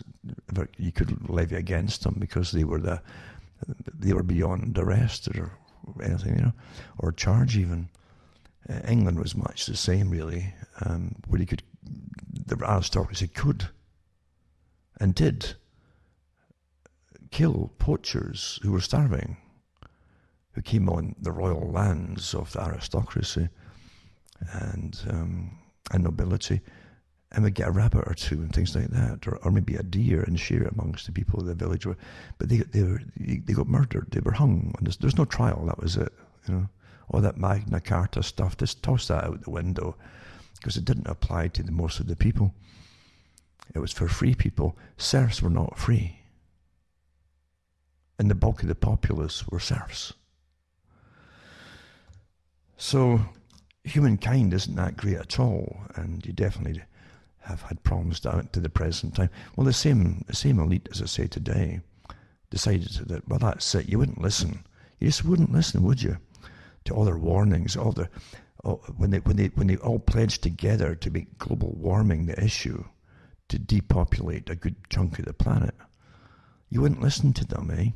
that you could levy against them because they were beyond arrest or anything, or charge even. England was much the same, really, where the aristocracy could and did kill poachers who were starving, who came on the royal lands of the aristocracy and nobility, and would get a rabbit or two and things like that, or maybe a deer and share it amongst the people of the village. But they got murdered. They were hung. There's no trial. That was it. All that Magna Carta stuff. Just toss that out the window because it didn't apply to most of the people. It was for free people. Serfs were not free, and the bulk of the populace were serfs. So humankind isn't that great at all, and you definitely have had problems down to the present time. Well, the same elite, as I say today, decided that, well, that's it. You wouldn't listen. You just wouldn't listen, would you? To all their warnings, when they all pledged together to make global warming the issue, to depopulate a good chunk of the planet. You wouldn't listen to them, eh?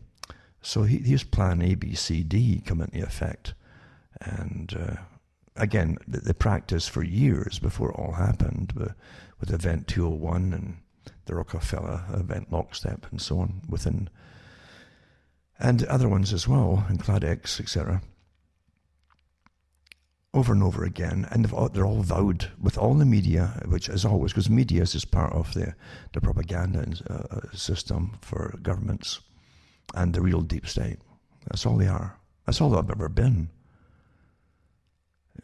So here's Plan A, B, C, D come into effect. And again, the practice for years before it all happened, with Event 201 and the Rockefeller Event Lockstep and so on, and other ones as well, and CladX, etc. Over and over again, and they're all vowed with all the media, which as always, because media is just part of the propaganda system for governments and the real deep state. That's all they are. That's all they've ever been.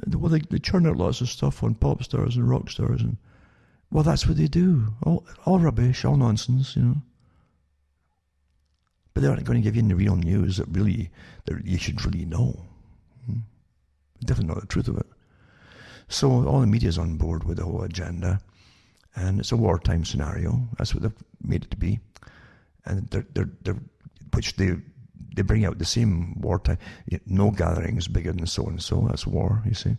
Well, they churn out lots of stuff on pop stars and rock stars, and well, that's what they do. All rubbish, all nonsense, But they aren't going to give you any real news that you should really know. Definitely know the truth of it. So all the media's on board with the whole agenda, and it's a wartime scenario. That's what they've made it to be, and they bring out the same wartime. No gatherings bigger than so and so. That's war. You see,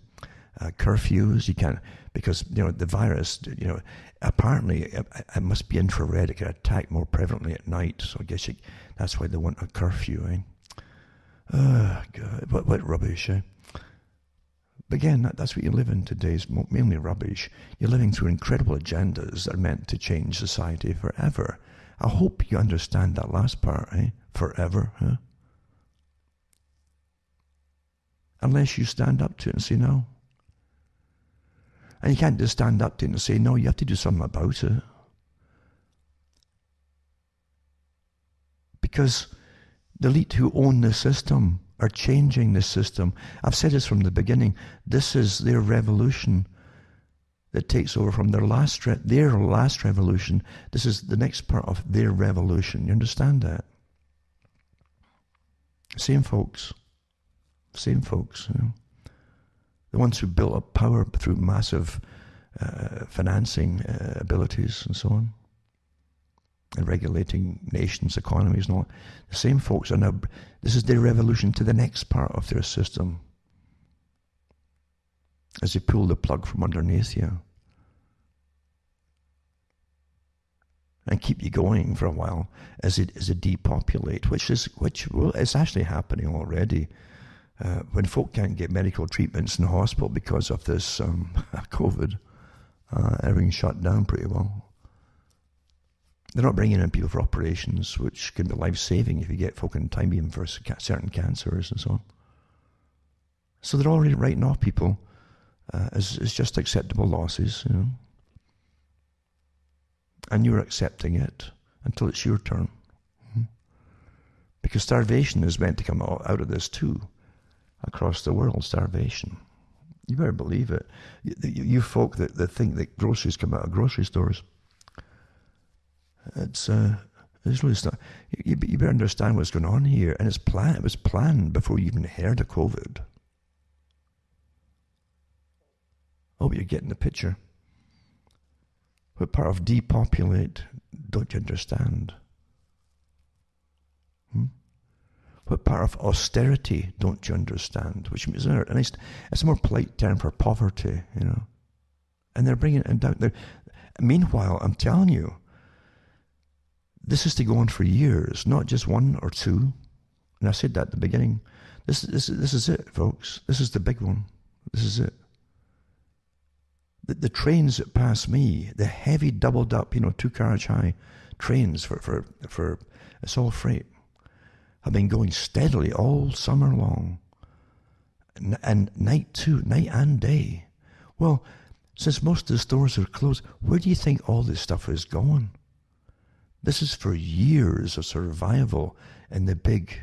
curfews. You can't, because the virus. Apparently it must be infrared. It can attack more prevalently at night. So I guess that's why they want a curfew. Oh God, what rubbish. But again, that's what you live in today, is mainly rubbish. You're living through incredible agendas that are meant to change society forever. I hope you understand that last part, Forever, huh? Unless you stand up to it and say no. And you can't just stand up to it and say no, you have to do something about it. Because the elite who own the system are changing the system. I've said this from the beginning. This is their revolution that takes over from their last revolution. This is the next part of their revolution. You understand that? Same folks. The ones who built up power through massive financing abilities and so on, and regulating nations' economies and all. The same folks are now, this is their revolution to the next part of their system, as they pull the plug from underneath you and keep you going for a while as it depopulate, which is actually happening already. When folk can't get medical treatments in the hospital because of this COVID, everything's shut down pretty well. They're not bringing in people for operations, which can be life-saving if you get folk in time, even for certain cancers and so on. So they're already writing off people as just acceptable losses, And you're accepting it until it's your turn. Because starvation is meant to come out of this too. Across the world, starvation. You better believe it. You folk that think that groceries come out of grocery stores, it's really stuff. You better understand what's going on here, and it was planned before you even heard of COVID. I hope you're getting the picture. What part of depopulate don't you understand? What part of austerity don't you understand? Which is it's a more polite term for poverty, And they're bringing it down. Meanwhile, I'm telling you, this is to go on for years, not just 1 or 2. And I said that at the beginning. This is it, folks. This is the big one. This is it. The trains that pass me, the heavy doubled up, 2-carriage high trains for it's all freight, have been going steadily all summer long. And night too, night and day. Well, since most of the stores are closed, where do you think all this stuff is going? This is for years of survival in the big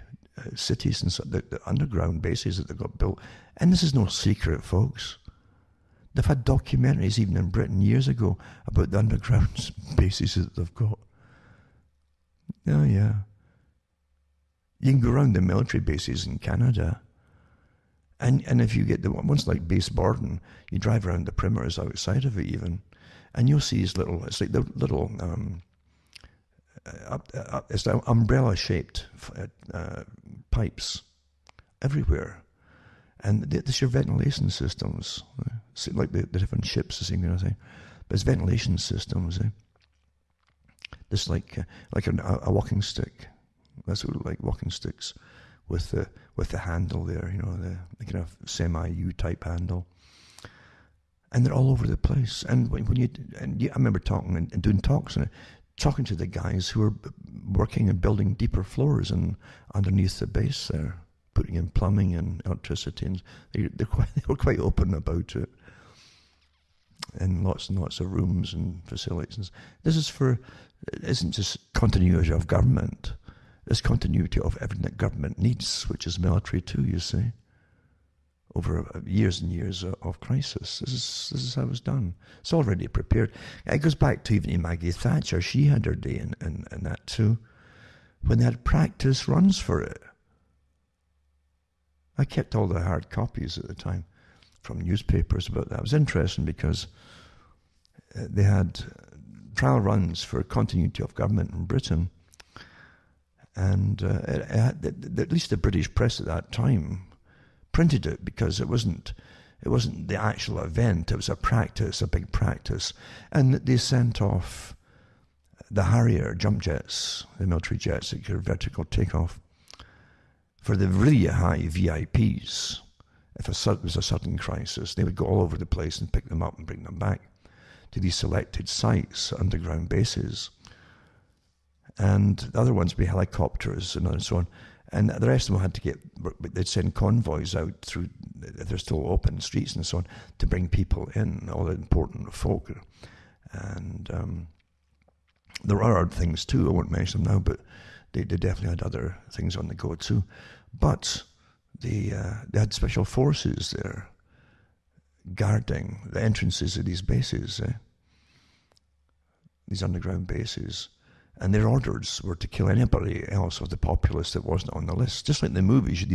cities and the underground bases that they've got built. And this is no secret, folks. They've had documentaries even in Britain years ago about the underground bases that they've got. Oh, yeah. You can go around the military bases in Canada, and if you get the ones like Base Borden, you drive around the perimeters outside of it even, and you'll see these it's like the little, it's like umbrella-shaped pipes everywhere. And there's your ventilation systems, like the different ships, the same kind of thing. But it's ventilation systems, Just like a walking stick. That's what like walking sticks, with the handle there, the kind of semi-U type handle. And they're all over the place. And I remember talking and doing talks on it, talking to the guys who were working and building deeper floors and underneath the base there, putting in plumbing and electricity, and they were quite open about it. And lots and lots of rooms and facilities. This isn't just continuity of government. It's continuity of everything that government needs, which is military too, you see. Over years and years of crisis. This is how it's done. It's already prepared. It goes back to even Maggie Thatcher. She had her day in that too, when they had practice runs for it. I kept all the hard copies at the time from newspapers about that. It was interesting because they had trial runs for continuity of government in Britain. And at least the British press at that time printed it, because it wasn't the actual event. It was a practice, a big practice. And they sent off the Harrier jump jets, the military jets that could vertical takeoff, for the really high VIPs. If it was a sudden crisis, they would go all over the place and pick them up and bring them back to these selected sites, underground bases. And the other ones would be helicopters and so on. And the rest of them they'd send convoys out through, if they're still open streets and so on, to bring people in, all the important folk. And there are other things too, I won't mention them now, but they definitely had other things on the go too. But they had special forces there guarding the entrances of these bases, these underground bases. And their orders were to kill anybody else of the populace that wasn't on the list. Just like the movies,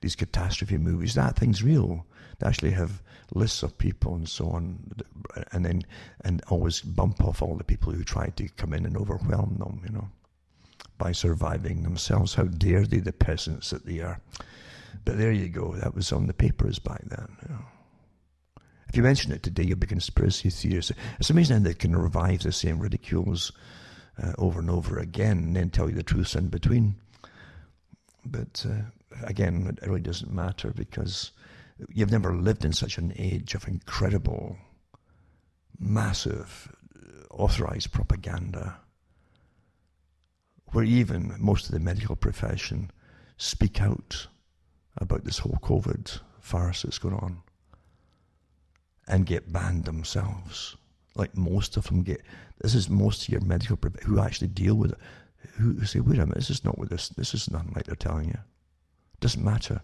these catastrophe movies, that thing's real. They actually have lists of people and so on, and always bump off all the people who tried to come in and overwhelm them, by surviving themselves. How dare they, the peasants that they are. But there you go, that was on the papers back then. If you mention it today, you'll be conspiracy theorists. It's amazing how they can revive the same ridicules over and over again, and then tell you the truth in between. But again, it really doesn't matter, because you've never lived in such an age of incredible, massive, authorized propaganda, where even most of the medical profession speak out about this whole COVID farce that's going on and get banned themselves. Like most of them get. This is most of your medical who actually deal with it, who say, wait a minute, this is not with this. This is nothing like they're telling you. It doesn't matter.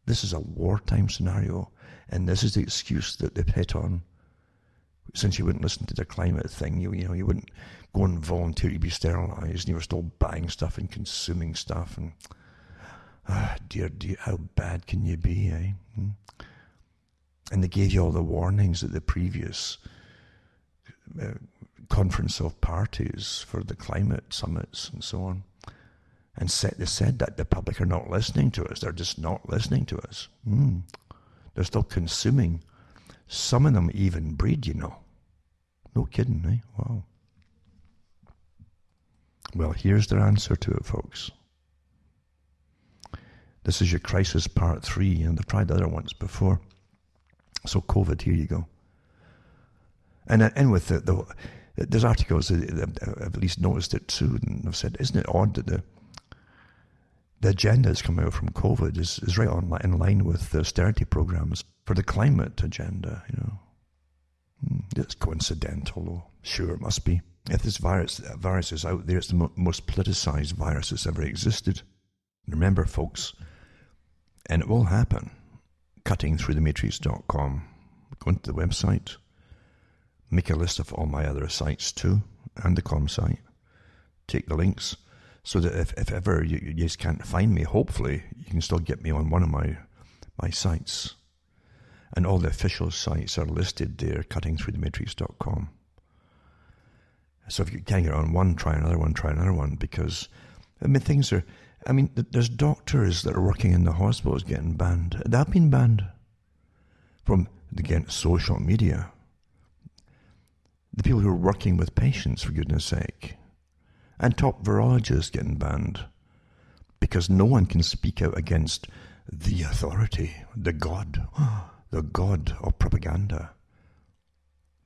This is a wartime scenario, and this is the excuse that they've hit on. Since you wouldn't listen to the climate thing, you wouldn't go and volunteer to be sterilised, and you were still buying stuff and consuming stuff, and dear, how bad can you be, eh? And they gave you all the warnings at the previous conference of parties for the climate summits and so on. And they said that the public are not listening to us. They're just not listening to us. They're still consuming. Some of them even breed, you know. No kidding, eh? Wow. Well, here's their answer to it, folks. This is your crisis part 3, and they've tried other ones before. So COVID, here you go. And with there's articles that I've at least noticed it too, and I've said, isn't it odd that the agenda that's coming out from COVID is right in line with the austerity programs for the climate agenda, you know. It's coincidental, though. Sure, it must be. If this virus is out there, it's the most politicized virus that's ever existed. Remember, folks, and it will happen, cuttingthroughthematrix.com. Go into the website, make a list of all my other sites too, and the com site. Take the links, so that if ever you just can't find me, hopefully you can still get me on one of my sites. And all the official sites are listed there, cuttingthroughthematrix.com. So if you can't get on one, try another one, because, there's doctors that are working in the hospitals getting banned. They've been banned from, again, social media. The people who are working with patients, for goodness sake. And top virologists getting banned because no one can speak out against the authority, the God of propaganda.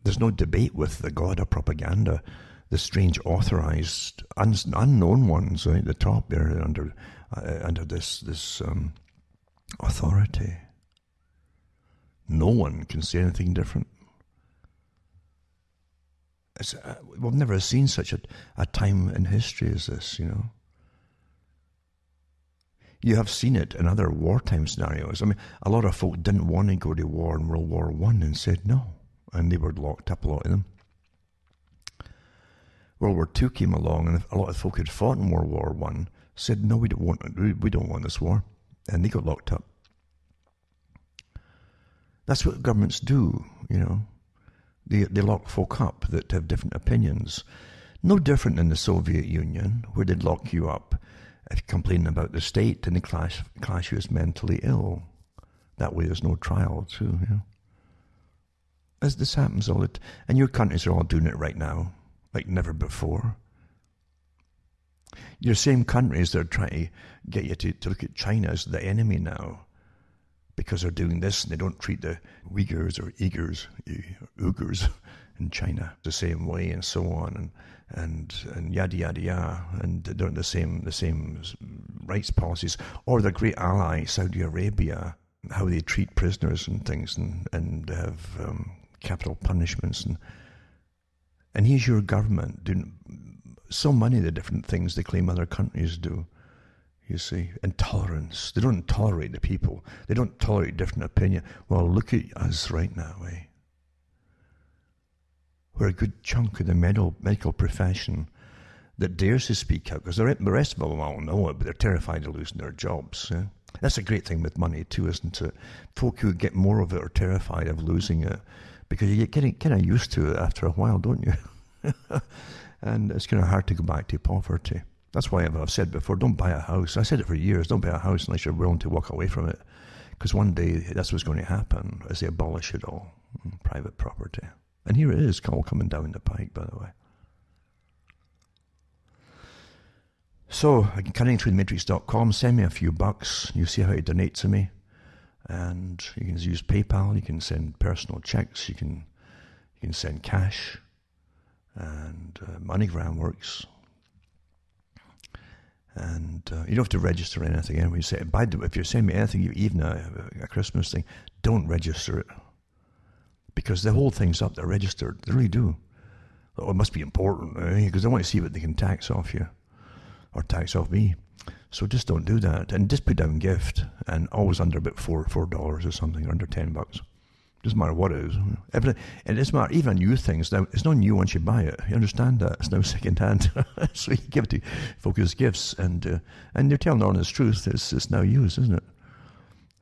There's no debate with the God of propaganda. The strange authorized, unknown ones right at the top there under this authority. No one can say anything different. We've never seen such a time in history as this, you know. You have seen it in other wartime scenarios. A lot of folk didn't want to go to war in World War I and said no, and they were locked up, a lot of them. World War II came along, and a lot of folk who'd fought in World War I said, no, we don't want this war, and they got locked up. That's what governments do, you know. They lock folk up that have different opinions. No different than the Soviet Union, where they'd lock you up if you're complaining about the state and they class you as mentally ill. That way there's no trial, too, you know. As this happens all the time. And your countries are all doing it right now, like never before. Your same countries that are trying to get you to look at China as the enemy now, because they're doing this and they don't treat the Uyghurs Uyghurs in China the same way, and so on, and yada yada yada, and they don't the same rights policies. Or their great ally Saudi Arabia, how they treat prisoners and things, and have capital punishments, and here's your government doing so many of the different things they claim other countries do. You see, intolerance. They don't tolerate the people. They don't tolerate different opinion. Well, look at us right now, eh? We're a good chunk of the medical profession that dares to speak out, because the rest of them all know it, but they're terrified of losing their jobs. Eh? That's a great thing with money too, isn't it? Folk who get more of it are terrified of losing it, because you get getting kind of used to it after a while, don't you? And it's kind of hard to go back to poverty. That's why I've said before, don't buy a house. I said it for years, don't buy a house unless you're willing to walk away from it. Because one day that's what's going to happen as they abolish it all, private property. And here it is, all coming down the pike, by the way. So, cuttingthroughthematrix.com, send me a few bucks. You see how to donate to me. And you can use PayPal, you can send personal checks, you can send cash. And MoneyGram works. And you don't have to register anything. Anyway, if you send me anything, even a Christmas thing, don't register it. Because the whole thing's up there registered. They really do. Oh, it must be important, because they want to see what they can tax off you. Or tax off me. So just don't do that. And just put down gift. And always under about $4 or something, or under $10. Doesn't matter what it is. And it doesn't matter, even new things. Now, it's not new once you buy it. You understand that? It's now second hand. So you give it to folk as gifts, and they're telling the honest truth. It's now used, isn't it?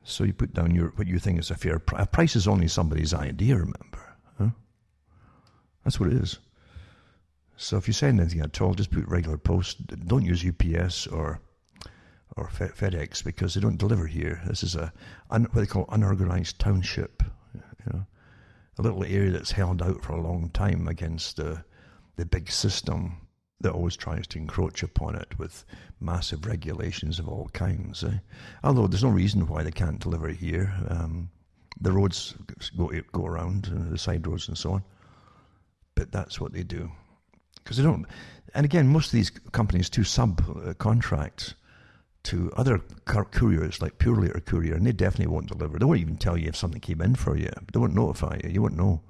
So you put down what you think is a fair price. A price is only somebody's idea, remember. Huh? That's what it is. So if you send anything at all, just put regular post. Don't use UPS or or FedEx, because they don't deliver here. This is what they call unorganized township, a little area that's held out for a long time against the big system that always tries to encroach upon it with massive regulations of all kinds. Although there's no reason why they can't deliver here. The roads go around, the side roads and so on. But that's what they do. Because they don't... And again, most of these companies too subcontract to other couriers, like Pure Later Courier, and they definitely won't deliver. They won't even tell you if something came in for you. They won't notify you. You won't know.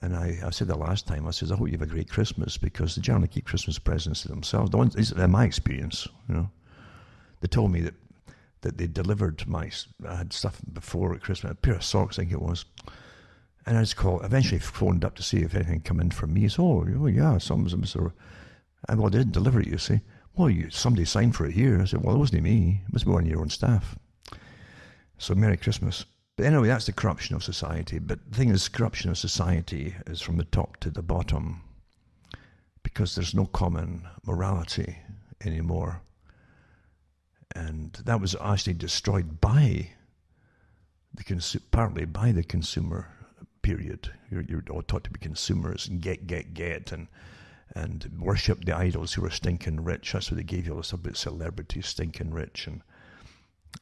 And I said that last time. I said, I hope you have a great Christmas, because they generally keep Christmas presents to themselves. The ones, in my experience, they told me that they delivered I had stuff before at Christmas, a pair of socks, I think it was. And I just eventually phoned up to see if anything come in from me. So, yeah, some of them sort of, well, they didn't deliver it, you see. Well, somebody signed for it here. I said, well, it wasn't me. It must be one of your own staff. So, Merry Christmas. But anyway, that's the corruption of society. But the thing is, corruption of society is from the top to the bottom, because there's no common morality anymore. And that was actually destroyed by partly by the consumer period. You're all taught to be consumers and get and worship the idols who are stinking rich. That's what they gave you, all this about celebrities stinking rich, and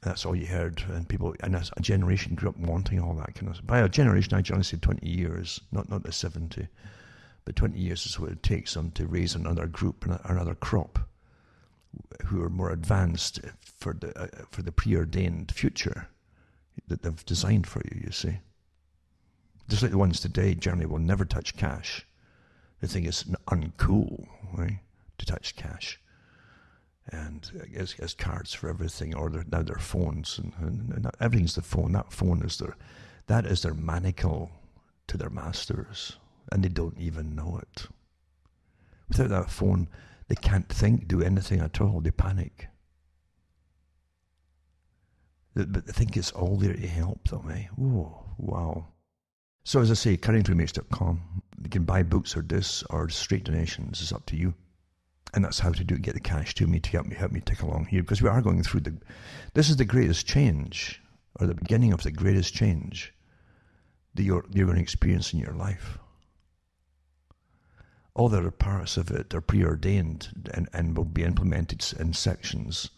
that's all you heard. And people, and a generation grew up wanting all that kind of. By a generation, I generally say 20 years, not the 70, but 20 years is what it takes them to raise another group, another crop, who are more advanced for the preordained future that they've designed for you. You see, just like the ones today generally will never touch cash. They think it's uncool, right, to touch cash, and as cards for everything, or now their phones, and everything's the phone. That phone is their manacle to their masters, and they don't even know it. Without that phone, they can't do anything at all. They panic. But they think it's all there to help them, eh? Oh, wow. So as I say, currentlymates.com. You can buy books or discs or straight donations. It's up to you. And that's how to get the cash to me to help me tick along here. Because we are going through this is the greatest change, or the beginning of the greatest change that you're going to experience in your life. All the other parts of it are preordained and will be implemented in sections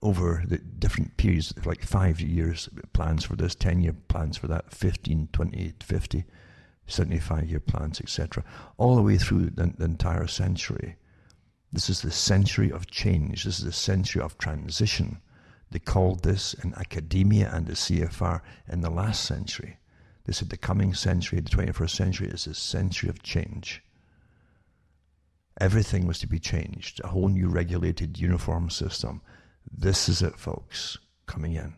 over the different periods, like 5 years plans for this, 10-year plans for that, 15, 20, 50, 75-year plans, etc. All the way through the entire century. This is the century of change. This is the century of transition. They called this in academia and the CFR in the last century. They said the coming century, the 21st century, is a century of change. Everything was to be changed. A whole new regulated uniform system. This is it, folks, coming in.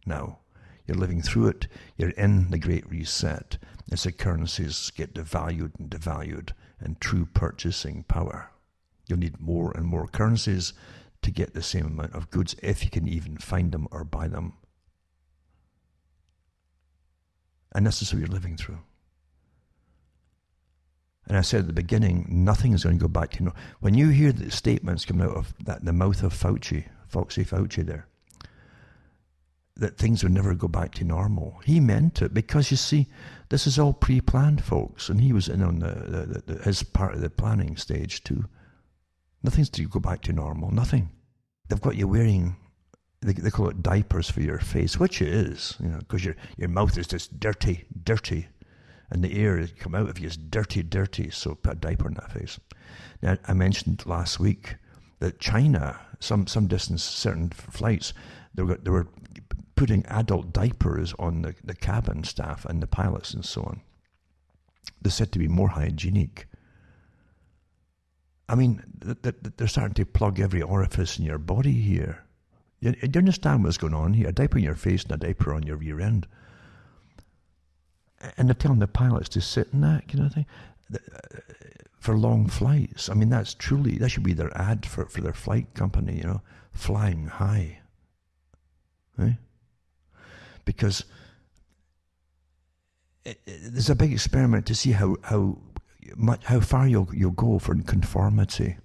Now, you're living through it. You're in the Great Reset as the currencies get devalued and true purchasing power. You'll need more and more currencies to get the same amount of goods, if you can even find them or buy them. And this is what you're living through. And I said at the beginning, nothing is going to go back to normal. When you hear the statements coming out of the mouth of Foxy Fauci there, that things would never go back to normal, he meant it, because you see, this is all pre-planned, folks, and he was in on his part of the planning stage too. Nothing's to go back to normal, nothing. They've got you wearing, they call it diapers for your face, which it is, because your mouth is just dirty, and the air that come out of you is dirty, so put a diaper on that face. Now, I mentioned last week that China, some distance, certain flights, they were putting adult diapers on the cabin staff and the pilots and so on. They're said to be more hygienic. I mean, they're starting to plug every orifice in your body here. Do you understand what's going on here? A diaper on your face and a diaper on your rear end. And they're telling the pilots to sit in that kind of thing for long flights. I mean, that should be their ad for their flight company, flying high. Right? Because there's a big experiment to see how far you'll go for conformity.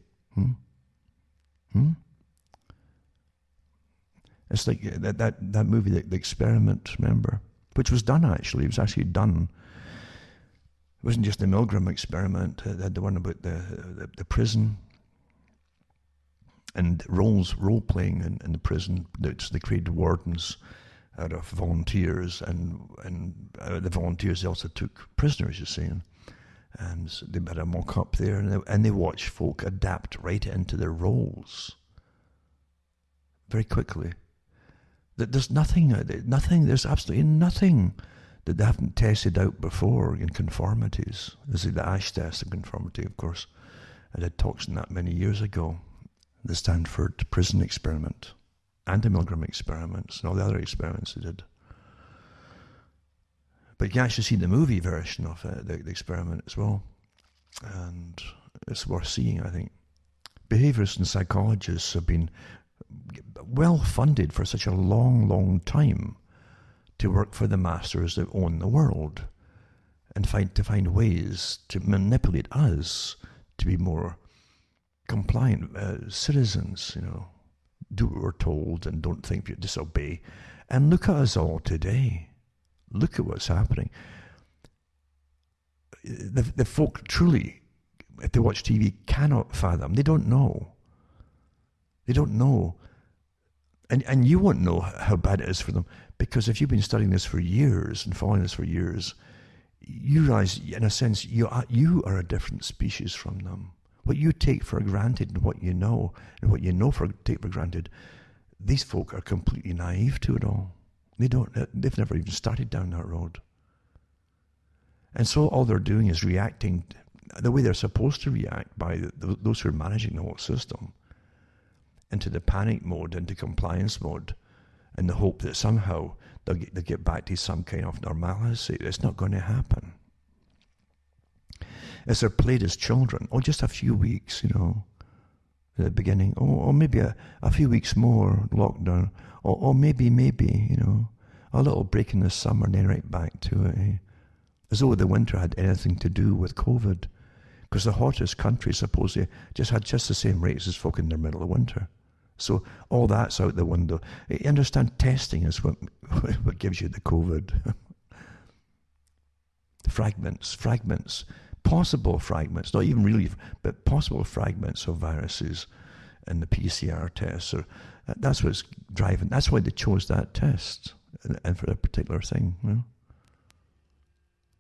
It's like that movie, The Experiment, remember? Which was done, actually. It was actually done. It wasn't just the Milgram experiment. They had the one about the prison and role-playing in the prison. They created wardens out of volunteers, and the volunteers also took prisoners, you see. And so they had a mock-up there, and they watched folk adapt right into their roles very quickly. There's nothing, there's absolutely nothing that they haven't tested out before in conformities. This is the Ash test of conformity, of course. I did talks on that many years ago. The Stanford prison experiment, and the Milgram experiments, and all the other experiments they did. But you can actually see the movie version of the experiment as well. And it's worth seeing, I think. Behaviorists and psychologists have been well funded for such a long, long time to work for the masters that own the world and find ways to manipulate us to be more compliant citizens, do what we're told and don't think we disobey. And look at us all today. Look at what's happening. The folk truly, if they watch TV, cannot fathom. They don't know. They don't know. And you won't know how bad it is for them, because if you've been studying this for years and following this for years, you realize, in a sense, you are a different species from them. What you take for granted and what you know take for granted, these folk are completely naive to it all. They've never even started down that road. And so all they're doing is reacting the way they're supposed to react by those who are managing the whole system, into the panic mode, into compliance mode, in the hope that somehow they'll get back to some kind of normalcy. It's not going to happen. As they're played as children, just a few weeks, at the beginning, or maybe a few weeks more lockdown, or maybe, a little break in the summer and then right back to it. As though the winter had anything to do with COVID, because the hottest country supposedly just had just the same rates as folk in the middle of winter. So all that's out the window. You understand, testing is what gives you the COVID. Fragments, possible fragments, not even really, but possible fragments of viruses in the PCR tests. That's what's driving. That's why they chose that test and for a particular thing.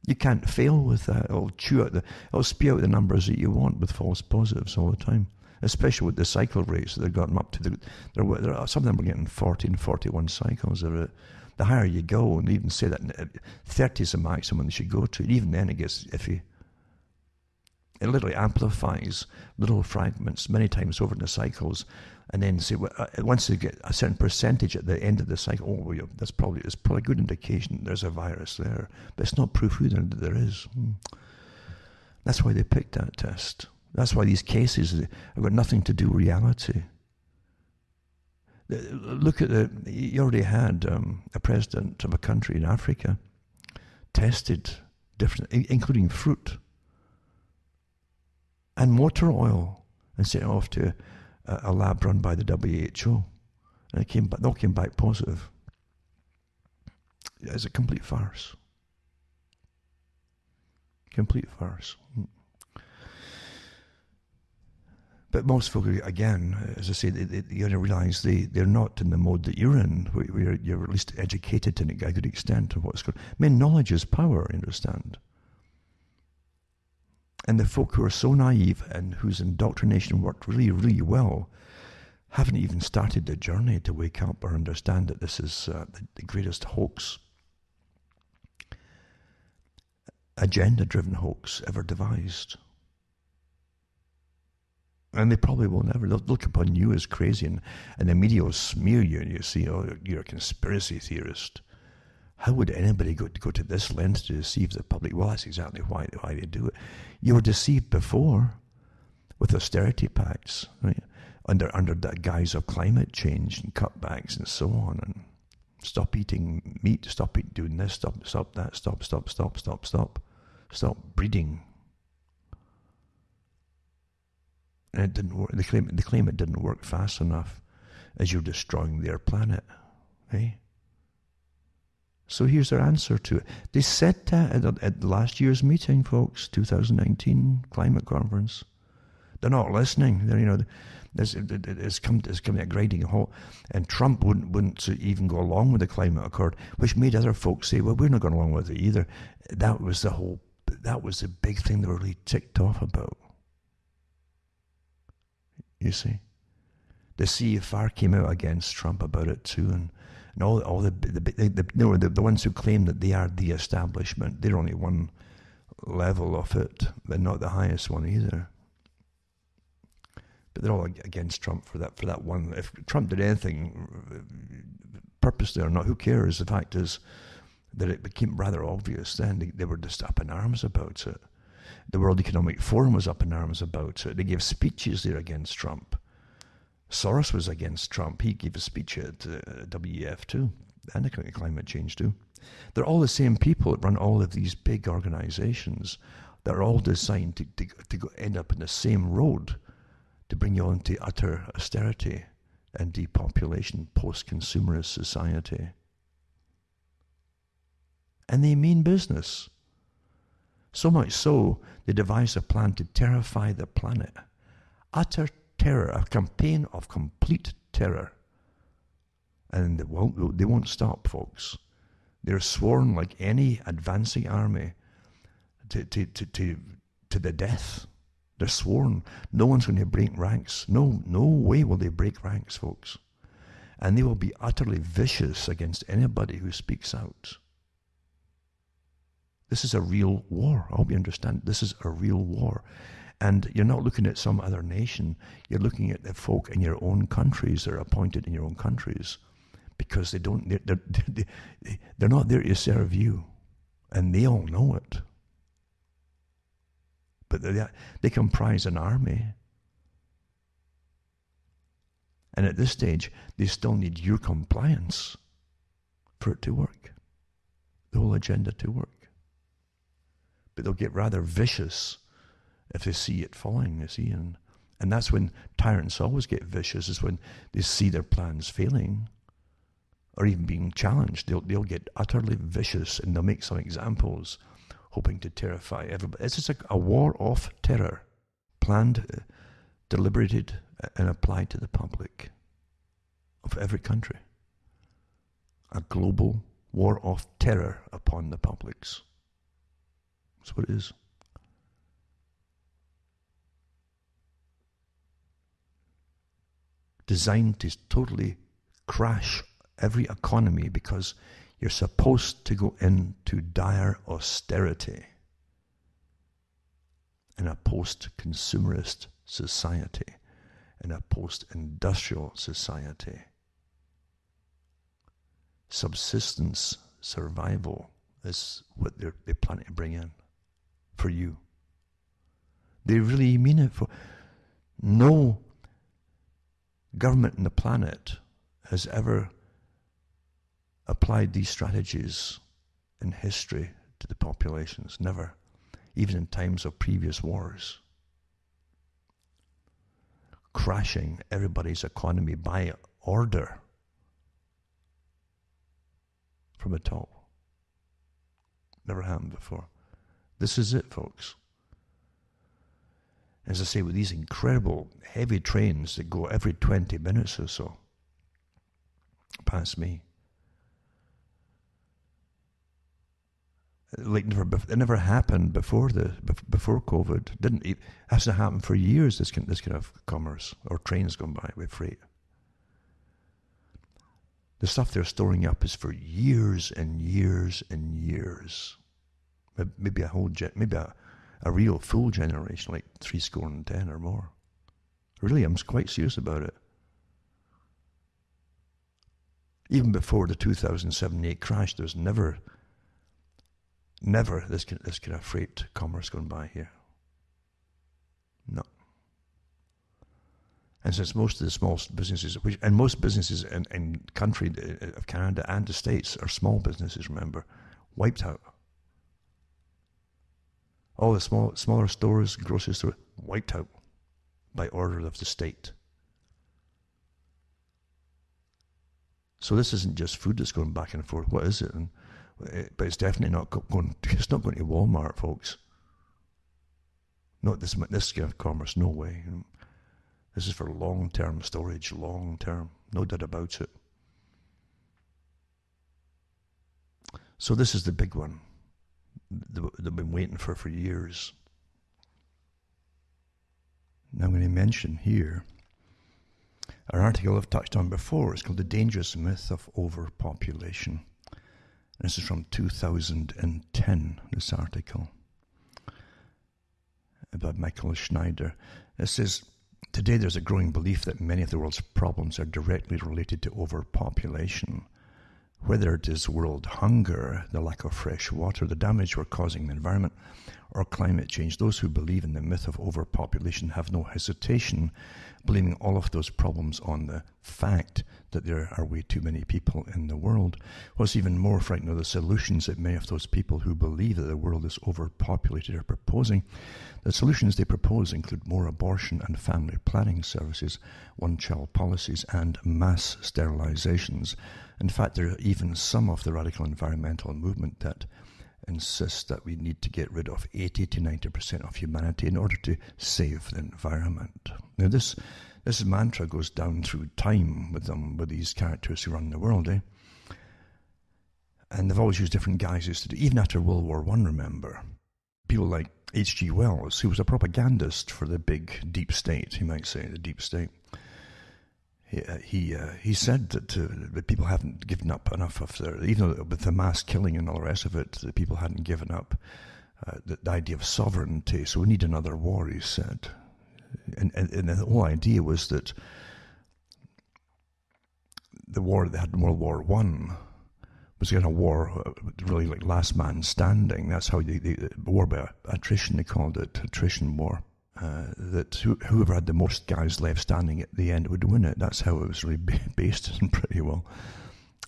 You can't fail with that. It'll spew out the numbers that you want with false positives all the time. Especially with the cycle rates that they've gotten up to. Some of them are getting 40 and 41 cycles. The higher you go, and they even say that 30 is the maximum they should go to. And even then it gets iffy. It literally amplifies little fragments many times over in the cycles, and then say once they get a certain percentage at the end of the cycle, it's probably a good indication there's a virus there, but it's not proof either that there is. That's why they picked that test. That's why these cases have got nothing to do with reality. Look at you already had a president of a country in Africa tested different, including fruit and motor oil, and sent it off to a lab run by the WHO, and they all came back positive. It's a complete farce. Complete farce. But most folk, again, as I say, you got to realise they're not in the mode that you're in, where you're at least educated to a good extent of what's going on. I mean, knowledge is power, you understand. And the folk who are so naive and whose indoctrination worked really, really well haven't even started the journey to wake up or understand that this is the greatest hoax, agenda-driven hoax ever devised. And they probably will never. They'll look upon you as crazy, and the media will smear you, and you see, you're a conspiracy theorist. How would anybody go to this length to deceive the public? Well, that's exactly why they do it. You were deceived before with austerity pacts, right? Under that guise of climate change and cutbacks and so on, and stop eating meat, stop doing this, stop that, stop breeding. And it didn't work. They claim it didn't work fast enough. as you're destroying their planet. Eh? So here's their answer to it. They said that at last year's meeting, folks, 2019 climate conference. They're not listening. It's come to a grinding halt. And Trump wouldn't even go along with the climate accord, which made other folks say, well, we're not going along with it either. That was the big thing they were really ticked off about. You see? The CFR came out against Trump about it too, and all the ones who claim that they are the establishment, they're only one level of it, but not the highest one either. But they're all against Trump for that one. If Trump did anything, purposely or not, who cares? The fact is that it became rather obvious then. They were just up in arms about it. The World Economic Forum was up in arms about it. They gave speeches there against Trump. Soros was against Trump. He gave a speech at WEF too, and the climate change too. They're all the same people that run all of these big organizations that are all designed to end up in the same road, to bring you on to utter austerity and depopulation, post-consumerist society. And they mean business. So much so, they devised a plan to terrify the planet. Utter terror, a campaign of complete terror. And they won't stop, folks. They're sworn like any advancing army to the death. They're sworn. No one's going to break ranks. No way will they break ranks, folks. And they will be utterly vicious against anybody who speaks out. This is a real war. I hope you understand. This is a real war. And you're not looking at some other nation. You're looking at the folk in your own countries that are appointed in your own countries, because they're not there to serve you. And they all know it. But they comprise an army. And at this stage, they still need your compliance for it to work. The whole agenda to work. But they'll get rather vicious if they see it falling, you see. And that's when tyrants always get vicious, is when they see their plans failing or even being challenged. They'll get utterly vicious, and they'll make some examples, hoping to terrify everybody. It's just a war of terror, planned, deliberated, and applied to the public of every country. A global war of terror upon the publics. That's what it is. Designed to totally crash every economy, because you're supposed to go into dire austerity in a post-consumerist society, in a post-industrial society. Subsistence, survival is what they plan to bring in for you. They really mean it. For no government on the planet has ever applied these strategies in history to the populations. Never. Even in times of previous wars. Crashing everybody's economy by order from the top. Never happened before. This is it, folks. As I say, with these incredible heavy trains that go every 20 minutes or so past me. Like it never happened before COVID. It hasn't happened for years. This kind of commerce or trains going by with freight. The stuff they're storing up is for years and years and years. Maybe a real full generation, like 70 or more. Really, I'm quite serious about it. Even before the 2007-8 crash, there's never this kind of freight commerce going by here. No. And since most of the small businesses, and most businesses in country of Canada and the States are small businesses, remember, wiped out. All the smaller stores, grocery stores, wiped out by order of the state. So this isn't just food that's going back and forth. What is it? But it's definitely not going. It's not going to Walmart, folks. Not this kind of commerce. No way. This is for long-term storage. Long-term, no doubt about it. So this is the big one that they've been waiting for years. Now I'm going to mention here an article I've touched on before. It's called The Dangerous Myth of Overpopulation. This is from 2010, this article, by Michael Schneider. It says, today there's a growing belief that many of the world's problems are directly related to overpopulation. Whether it is world hunger, the lack of fresh water, the damage we're causing the environment, or climate change, those who believe in the myth of overpopulation have no hesitation blaming all of those problems on the fact that there are way too many people in the world. What's even more frightening are the solutions that many of those people who believe that the world is overpopulated are proposing. The solutions they propose include more abortion and family planning services, one-child policies, and mass sterilizations. In fact, there are even some of the radical environmental movement that insists that we need to get rid of 80 to 90% of humanity in order to save the environment. Now, this mantra goes down through time with these characters who run the world, eh? And they've always used different guises to do. Even after World War I, remember, people like H.G. Wells, who was a propagandist for the big deep state, you might say, the deep state. He said that people haven't given up enough of their, even though with the mass killing and all the rest of it, that people hadn't given up the idea of sovereignty. So we need another war, he said. And the whole idea was that the war that they had in World War I was kind of war, really like last man standing. That's how the war by attrition, they called it, attrition war. That whoever had the most guys left standing at the end would win it. That's how it was really based in pretty well.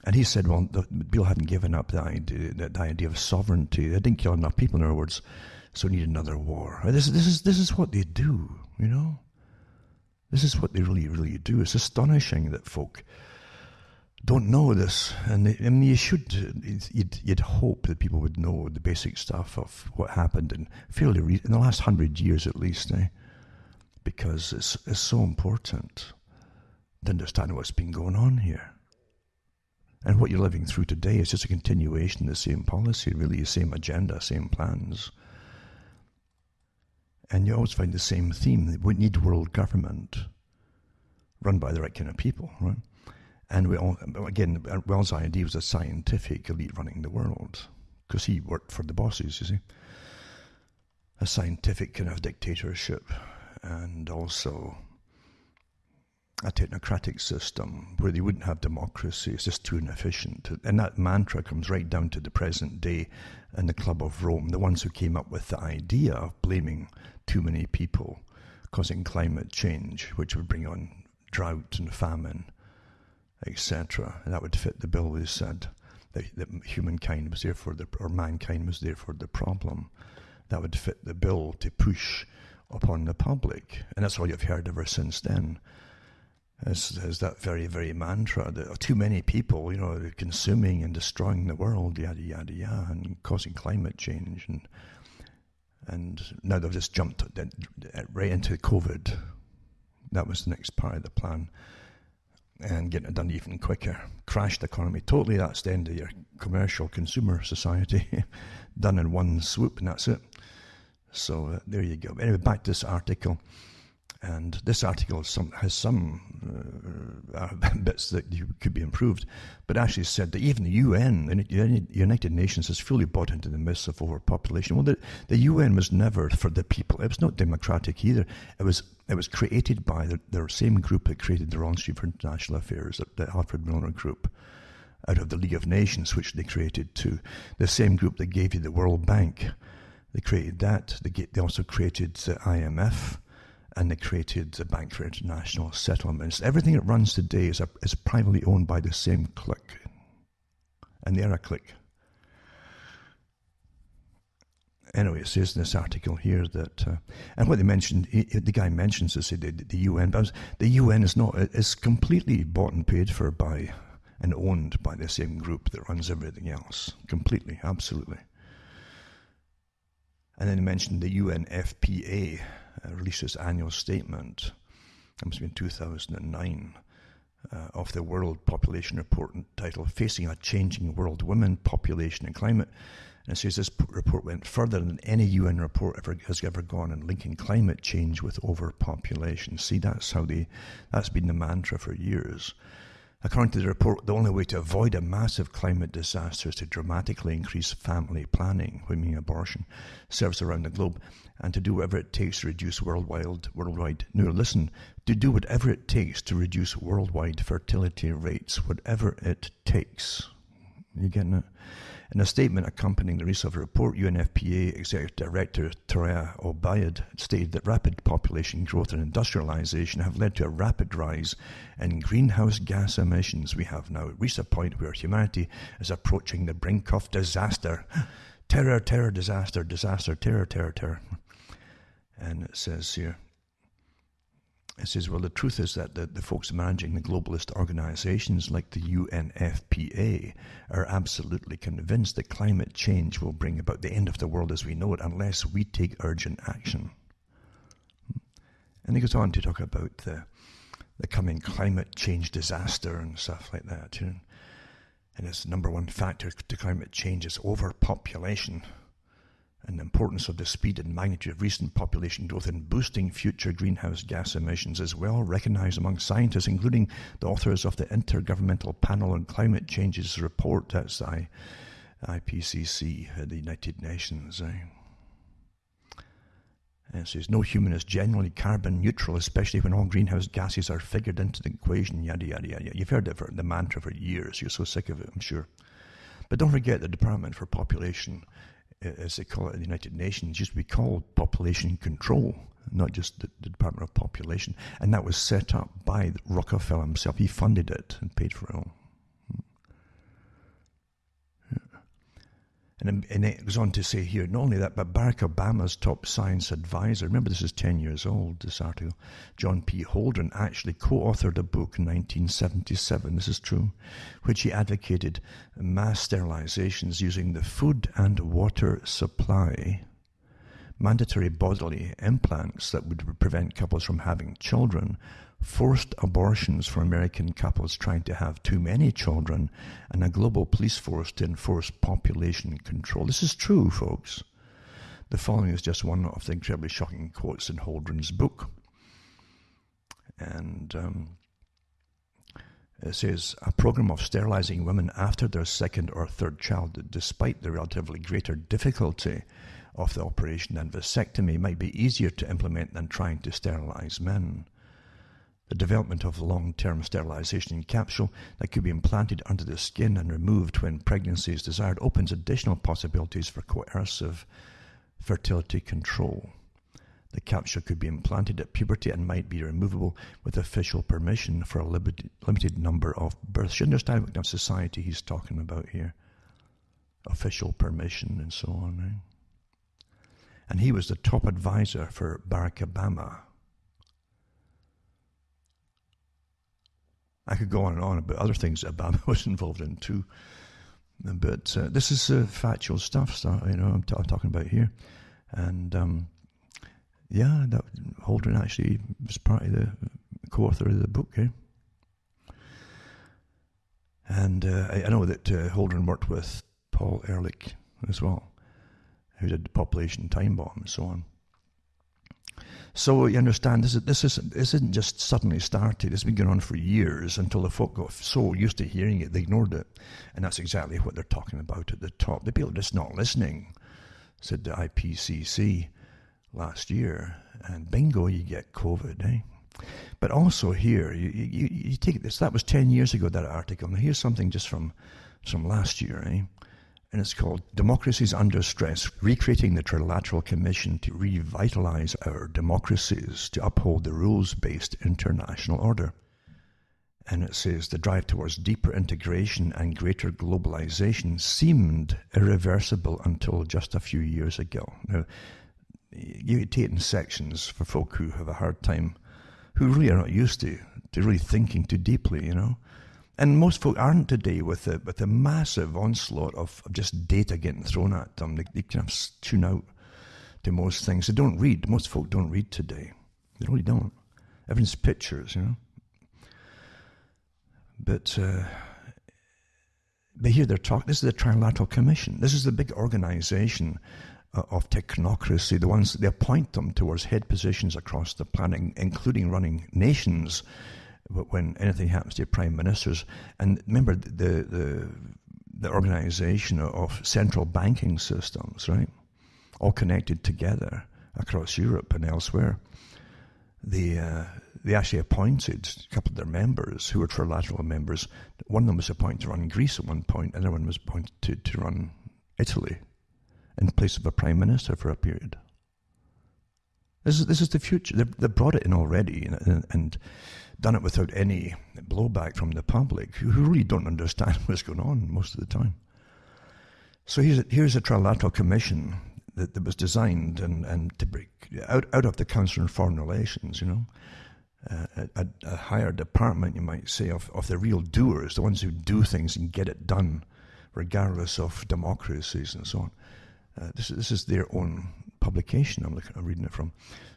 And he said, well, the people hadn't given up the idea of sovereignty. They didn't kill enough people, in other words, so we need another war. This is what they do, you know. This is what they really, really do. It's astonishing that folk don't know this, and you should. You'd hope that people would know the basic stuff of what happened in the last 100 years at least, because it's so important to understand what's been going on here. And what you're living through today is just a continuation of the same policy, really, the same agenda, same plans. And you always find the same theme. We need world government run by the right kind of people, right? And Wells' idea was a scientific elite running the world, because he worked for the bosses, you see. A scientific kind of dictatorship, and also a technocratic system where they wouldn't have democracy. It's just too inefficient. And that mantra comes right down to the present day and the Club of Rome, the ones who came up with the idea of blaming too many people causing climate change, which would bring on drought and famine, etc. And that would fit the bill. They said that humankind was mankind was therefore the problem. That would fit the bill to push upon the public. And that's all you've heard ever since then. Is that very, very mantra that too many people, consuming and destroying the world, yada, yada, yada, and causing climate change. And now they've just jumped right into COVID. That was the next part of the plan. And getting it done even quicker. Crashed the economy totally. That's the end of your commercial consumer society. Done in one swoop, and that's it. So there you go. Anyway, back to this article. And this article has some bits that could be improved, but actually said that even the UN, the United Nations, has fully bought into the myths of overpopulation. Well, the UN was never for the people. It was not democratic either. It was created by the same group that created the Royal Institute for International Affairs, the Alfred Milner Group, out of the League of Nations, which they created too. The same group that gave you the World Bank. They created that. They also created the IMF. And they created the Bank for International Settlements. Everything that runs today is privately owned by the same clique. And they're a clique. Anyway, it says in this article here that, and what they mentioned, the guy mentions this, the UN, but the UN is completely bought and paid for by and owned by the same group that runs everything else. Completely, absolutely. And then he mentioned the UNFPA released its annual statement, it must have been 2009, of the World Population Report entitled Facing a Changing World, Women, Population and Climate. And it says this report went further than any UN report has ever gone in linking climate change with overpopulation. See, that's been the mantra for years. According to the report, the only way to avoid a massive climate disaster is to dramatically increase family planning, meaning abortion, service around the globe, and to do whatever it takes to reduce worldwide. No, listen, to do whatever it takes to reduce worldwide fertility rates, whatever it takes. You getting it? In a statement accompanying the release of the report, UNFPA Executive Director Toraya Obayed stated that rapid population growth and industrialization have led to a rapid rise in greenhouse gas emissions. We have now reached a point where humanity is approaching the brink of disaster. Terror, terror, disaster, disaster, terror, terror, terror. And it says here, well, the truth is that the folks managing the globalist organizations like the UNFPA are absolutely convinced that climate change will bring about the end of the world as we know it unless we take urgent action. And he goes on to talk about the coming climate change disaster and stuff like that. And its number one factor to climate change is overpopulation, and the importance of the speed and magnitude of recent population growth in boosting future greenhouse gas emissions is well recognized among scientists, including the authors of the Intergovernmental Panel on Climate Change's report. That's IPCC, the United Nations. And it says, no human is generally carbon neutral, especially when all greenhouse gases are figured into the equation, yada, yada, yada. You've heard the mantra for years. You're so sick of it, I'm sure. But don't forget the Department for Population, as they call it in the United Nations, used to be called Population Control, not just the Department of Population. And that was set up by Rockefeller himself. He funded it and paid for it all. And it goes on to say here, not only that, but Barack Obama's top science advisor, remember this is 10 years old, this article, John P. Holdren, actually co-authored a book in 1977, this is true, which he advocated mass sterilizations using the food and water supply, mandatory bodily implants that would prevent couples from having children, forced abortions for American couples trying to have too many children, and a global police force to enforce population control. This is true, folks. The following is just one of the incredibly shocking quotes in Holdren's book. And it says, a program of sterilizing women after their second or third child, despite the relatively greater difficulty of the operation than vasectomy, might be easier to implement than trying to sterilize men. The development of long-term sterilization capsule that could be implanted under the skin and removed when pregnancy is desired opens additional possibilities for coercive fertility control. The capsule could be implanted at puberty and might be removable with official permission for a limited number of births. You understand what kind of society he's talking about here? Official permission and so on. Right? And he was the top advisor for Barack Obama. I could go on and on about other things that Obama was involved in too. But this is factual stuff, I'm talking about here. And that Holdren actually was part of the co-author of the book. And I know that Holdren worked with Paul Ehrlich as well, who did the Population Time Bomb and so on. So you understand, this isn't just suddenly started. It's been going on for years until the folk got so used to hearing it, they ignored it. And that's exactly what they're talking about at the top. The people are just not listening, said the IPCC last year. And bingo, you get COVID, But also here, you take this. That was 10 years ago, that article. Now here's something just from last year, And it's called Democracies Under Stress, Recreating the Trilateral Commission to Revitalize Our Democracies to Uphold the Rules-Based International Order. And it says the drive towards deeper integration and greater globalization seemed irreversible until just a few years ago. Now, you take it in sections for folk who have a hard time, who really are not used to really thinking too deeply, And most folk aren't today with the massive onslaught of just data getting thrown at them. They kind of tune out to most things. They don't read. Most folk don't read today. They really don't. Everything's pictures, you know. But here they're talking. This is the Trilateral Commission. This is the big organization of technocracy. The ones they appoint them towards head positions across the planet, including running nations. But when anything happens to your prime ministers, and remember the organization of central banking systems, right? All connected together across Europe and elsewhere. They actually appointed a couple of their members who were trilateral members. One of them was appointed to run Greece at one point, another one was appointed to run Italy in place of a prime minister for a period. This is the future. They brought it in already and done it without any blowback from the public, who really don't understand what's going on most of the time. So here's a Trilateral Commission that was designed and to break out of the Council on Foreign Relations, you know, a higher department, you might say, of the real doers, the ones who do things and get it done, regardless of democracies and so on. This is their own publication I'm reading it from.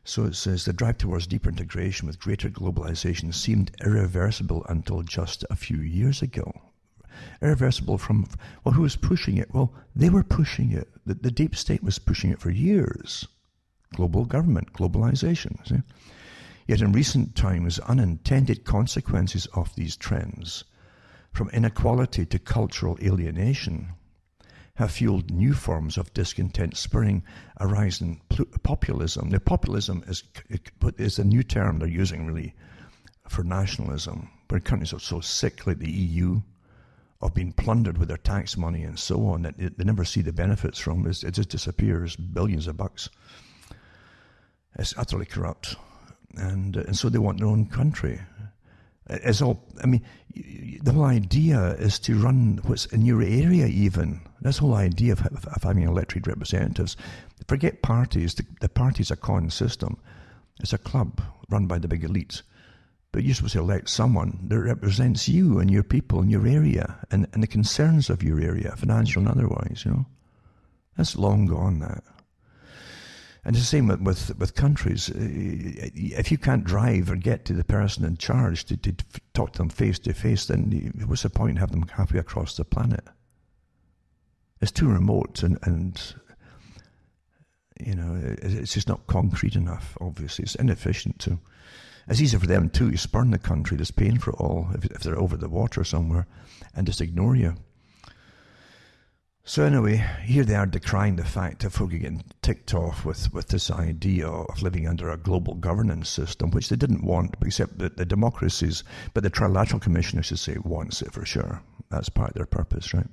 So it says, the drive towards deeper integration with greater globalization seemed irreversible until just a few years ago. Irreversible from, well, who was pushing it? Well, they were pushing it. The deep state was pushing it for years. Global government, globalization. See? Yet in recent times, unintended consequences of these trends, from inequality to cultural alienation, have fueled new forms of discontent, spurring a rise in populism. Now, populism is a new term they're using, really, for nationalism, where countries are so sick, like the EU, of being plundered with their tax money and so on, that they never see the benefits from. It just disappears, billions of bucks. It's utterly corrupt. And so they want their own country. It's all, I mean, the whole idea is to run what's in your area even. That's the whole idea of having elected representatives. Forget parties. The party's a con system. It's a club run by the big elites. But you're supposed to elect someone that represents you and your people in your area and the concerns of your area, financial and otherwise, you know. That's long gone, that. And it's the same with countries. If you can't drive or get to the person in charge to talk to them face to face, then what's the point in having them halfway across the planet? It's too remote and you know, it's just not concrete enough, obviously. It's inefficient too. It's easy for them too to spurn the country that's paying for it all if they're over the water somewhere and just ignore you. So anyway, here they are decrying the fact that folk are getting ticked off with this idea of living under a global governance system, which they didn't want, except that the democracies, but the Trilateral Commission, I should say, wants it for sure. That's part of their purpose, right?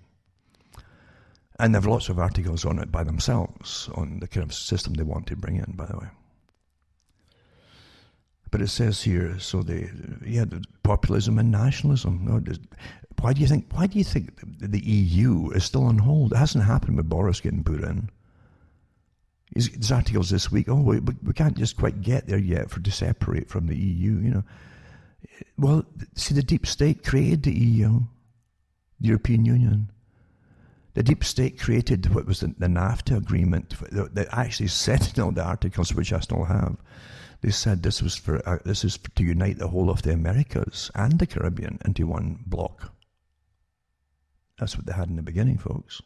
And they have lots of articles on it by themselves, on the kind of system they want to bring in, by the way. But it says here, so the populism and nationalism. No, why do you think the EU is still on hold? It hasn't happened with Boris getting put in. There's articles this week. Oh, we can't just quite get there yet to separate from the EU. You know, well, see, the deep state created the EU, the European Union. The deep state created what was the NAFTA agreement that actually said in all the articles, which I still have. They said this is to unite the whole of the Americas and the Caribbean into one block. That's what they had in the beginning, folks.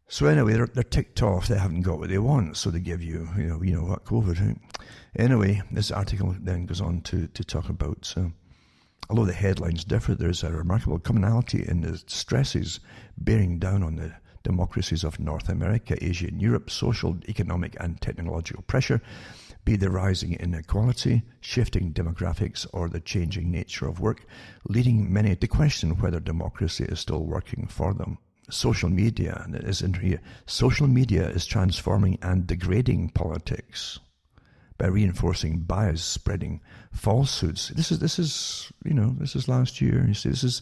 So anyway, they're ticked off. They haven't got what they want, so they give you, you know what, COVID. Right? Anyway, this article then goes on to talk about, although the headlines differ, there's a remarkable commonality in the stresses bearing down on the democracies of North America, Asia, and Europe. Social, economic, and technological pressure, be the rising inequality, shifting demographics, or the changing nature of work, leading many to question whether democracy is still working for them. Social media is transforming and degrading politics by reinforcing bias, spreading falsehoods. This is last year. You see, this is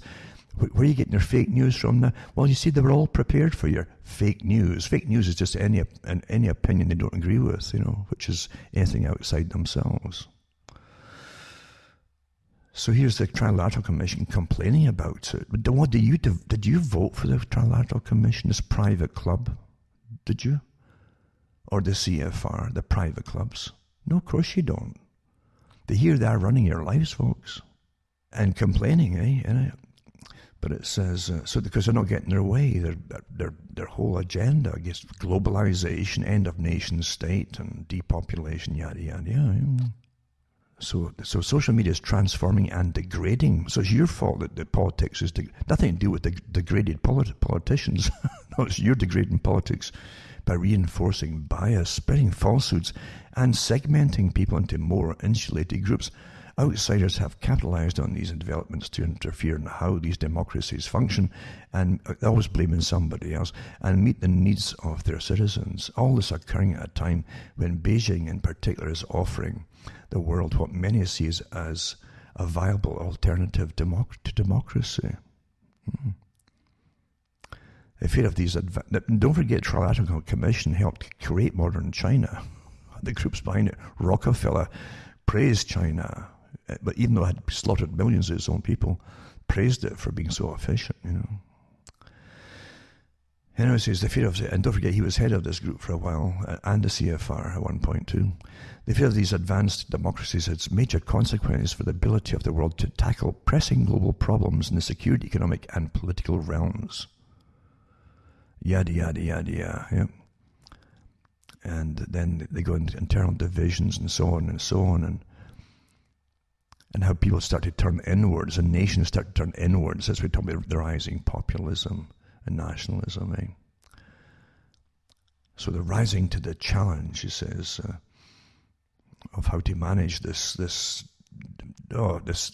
where are you getting your fake news from now? Well, you see, they were all prepared for your fake news. Fake news is just any opinion they don't agree with, which is anything outside themselves. So here's the Trilateral Commission complaining about it. But what did you vote for the Trilateral Commission, this private club? Did you? Or the CFR, the private clubs? No, of course you don't. Here they are running your lives, folks, and complaining, eh? But it says so because they're not getting their way. Their whole agenda against globalization, end of nation state, and depopulation, yada yada yada. So social media is transforming and degrading. So it's your fault that the politics is nothing to do with the degraded politicians. No, it's you're degrading politics by reinforcing bias, spreading falsehoods, and segmenting people into more insulated groups. Outsiders have capitalized on these developments to interfere in how these democracies function, and always blaming somebody else, and meet the needs of their citizens. All this occurring at a time when Beijing in particular is offering the world what many see as a viable alternative to democracy. The fear of these don't forget, Trilateral Commission helped create modern China. The groups behind it, Rockefeller, praised China, but even though it had slaughtered millions of its own people, praised it for being so efficient, Anyway, says the fear of, and don't forget he was head of this group for a while, and the CFR at one point too. The fear of these advanced democracies has major consequences for the ability of the world to tackle pressing global problems in the security, economic, and political realms. Yada yada yada yada. Yep. And then they go into internal divisions and so on, and how people start to turn inwards, and nations start to turn inwards as we talk about the rising populism and nationalism. So they're rising to the challenge, he says, of how to manage this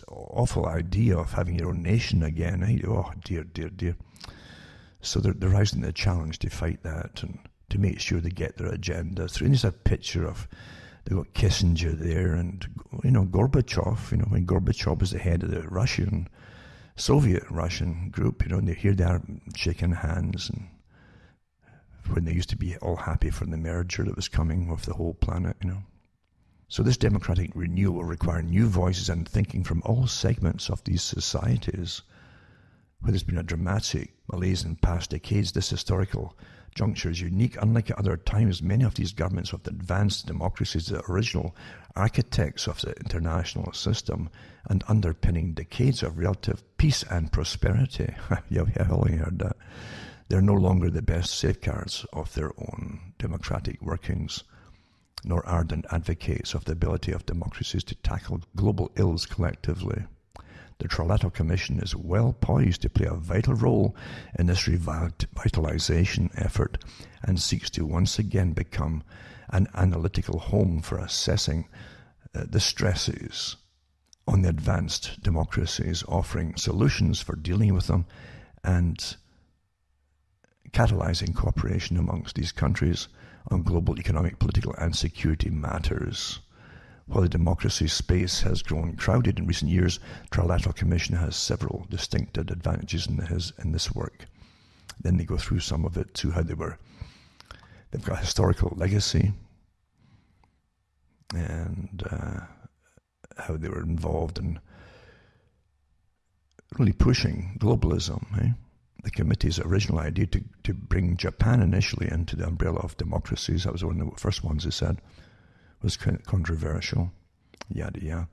awful idea of having your own nation again. Oh, dear, dear, dear. So they're rising to the challenge to fight that and to make sure they get their agenda through. And there's a picture of, they've got Kissinger there and, Gorbachev, when Gorbachev was the head of the Soviet Russian group, and here they are shaking hands, and when they used to be all happy for the merger that was coming with the whole planet, So this democratic renewal will require new voices and thinking from all segments of these societies. Where there's been a dramatic malaise in past decades, this historical juncture is unique. Unlike at other times, many of these governments with advanced democracies, the original architects of the international system and underpinning decades of relative peace and prosperity. Yeah, I only heard that. They're no longer the best safeguards of their own democratic workings, nor ardent advocates of the ability of democracies to tackle global ills collectively. The Trilateral Commission is well poised to play a vital role in this revitalization effort and seeks to once again become an analytical home for assessing the stresses on the advanced democracies, offering solutions for dealing with them and catalyzing cooperation amongst these countries on global economic, political and security matters. While the democracy space has grown crowded in recent years, Trilateral Commission has several distinct advantages in this work. Then they go through some of it to how they've got a historical legacy and how they were involved in really pushing globalism. The committee's original idea to bring Japan initially into the umbrella of democracies, that was one of the first ones they said, was controversial, yada yada.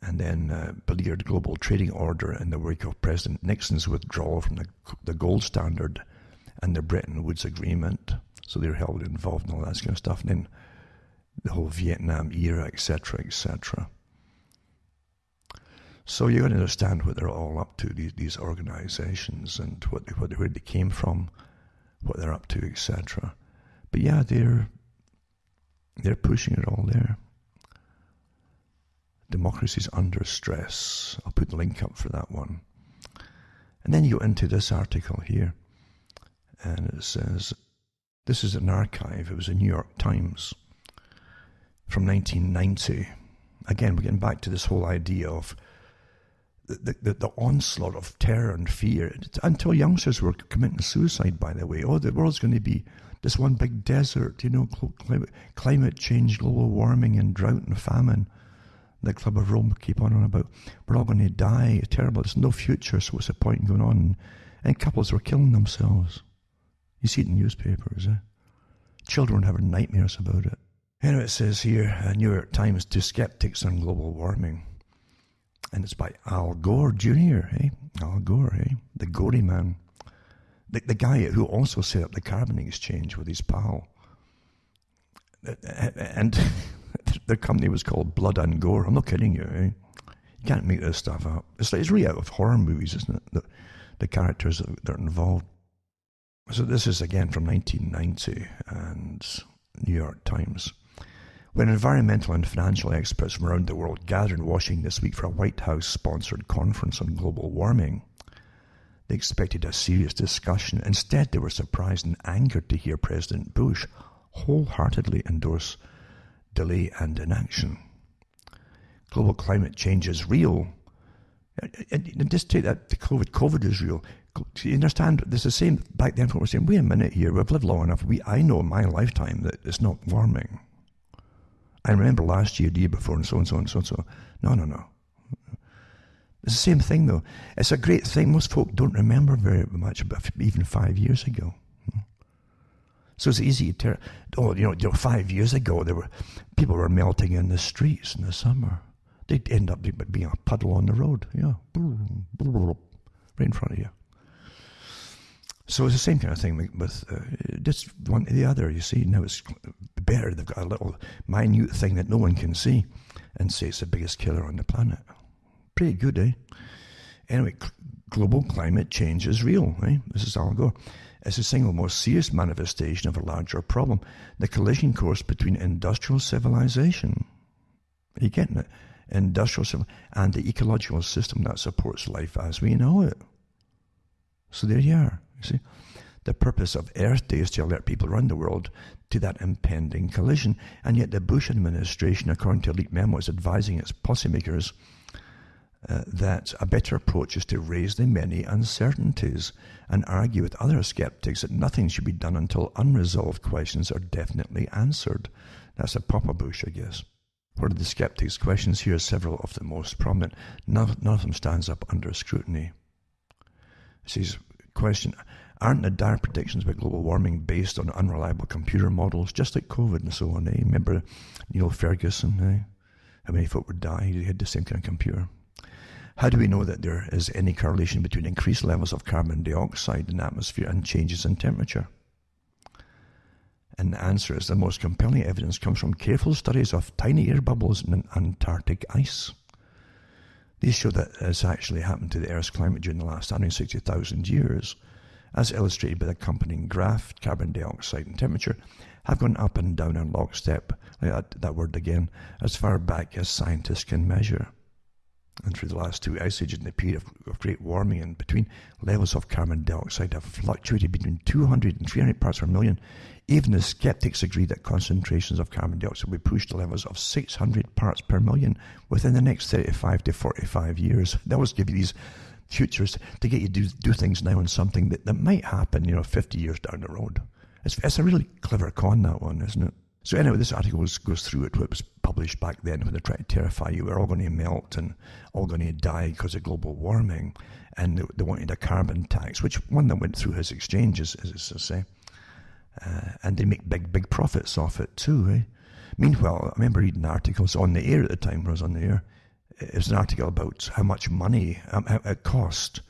And then beleaguered global trading order in the wake of President Nixon's withdrawal from the gold standard and the Bretton Woods Agreement. So they were held involved in all that kind of stuff. And then the whole Vietnam era, etc., etc. So you're going to understand what they're all up to, these organizations, and where they came from, what they're up to, etc. But yeah, they're pushing it all there. Democracy's under stress. I'll put the link up for that one. And then you go into this article here, and it says, this is an archive. It was a New York Times from 1990. Again, we're getting back to this whole idea of the onslaught of terror and fear, until youngsters were committing suicide, by the way. Oh, the world's going to be this one big desert, climate change, global warming and drought and famine. the Club of Rome keep on about, we're all going to die, terrible, there's no future, so what's the point in going on? And couples were killing themselves. You see it in newspapers, eh? Children having nightmares about it. Anyway, it says here, New York Times, to skeptics on global warming. And it's by Al Gore Jr., eh? Al Gore, eh? The gory man. The guy who also set up the carbon exchange with his pal. And their company was called Blood and Gore. I'm not kidding you, eh? You can't make this stuff up. It's really out of horror movies, isn't it? The characters that are involved. So this is again from 1990 and New York Times. When environmental and financial experts from around the world gathered in Washington this week for a White House-sponsored conference on global warming, they expected a serious discussion. Instead, they were surprised and angered to hear President Bush wholeheartedly endorse delay and inaction. Global climate change is real. And just take that to COVID. COVID is real. You understand? There's the same back then. What we're saying. Wait a minute here. We've lived long enough. I know in my lifetime that it's not warming. I remember last year, the year before, and so and so and so and so. No. It's the same thing, though. It's a great thing. Most folk don't remember very much about even 5 years ago. So it's easy to tell. 5 years ago, people were melting in the streets in the summer. They'd end up being a puddle on the road. Yeah, right in front of you. So it's the same kind of thing with just one to the other. You see, now it's better. They've got a little minute thing that no one can see and say it's the biggest killer on the planet. Pretty good, eh? Anyway, global climate change is real, eh? This is Al Gore. It's the single most serious manifestation of a larger problem, the collision course between industrial civilization. Are you getting it? Industrial civilization and the ecological system that supports life as we know it. So there you are. You see, the purpose of Earth Day is to alert people around the world to that impending collision, and yet the Bush administration, according to leaked memos, advising its policymakers that a better approach is to raise the many uncertainties and argue with other skeptics that nothing should be done until unresolved questions are definitely answered. That's a Papa Bush, I guess. What are the skeptics' questions? Here are several of the most prominent. None of them stands up under scrutiny. It says, question, aren't the dire predictions about global warming based on unreliable computer models, just like COVID and so on, eh? Remember Neil Ferguson, eh? How many folk would die? He had the same kind of computer. How do we know that there is any correlation between increased levels of carbon dioxide in the atmosphere and changes in temperature? And the answer is the most compelling evidence comes from careful studies of tiny air bubbles in Antarctic ice. These show that it's actually happened to the Earth's climate during the last 160,000 years. As illustrated by the accompanying graph, carbon dioxide and temperature have gone up and down in lockstep, like that word again, as far back as scientists can measure. And through the last two ice ages in the period of great warming in between, levels of carbon dioxide have fluctuated between 200 and 300 parts per million. Even the skeptics agree that concentrations of carbon dioxide will be pushed to levels of 600 parts per million within the next 35 to 45 years. They always give you these futures to get you to do things now on something that might happen, 50 years down the road. It's a really clever con, that one, isn't it? So anyway, this article goes through it. What was published back then when they're trying to terrify you. We're all going to melt and all going to die because of global warming. And they wanted a carbon tax, which one that went through his exchanges, as I say. And they make big profits off it too. Eh? Meanwhile, I remember reading articles on the air at the time when I was on the air. It was an article about how much money it cost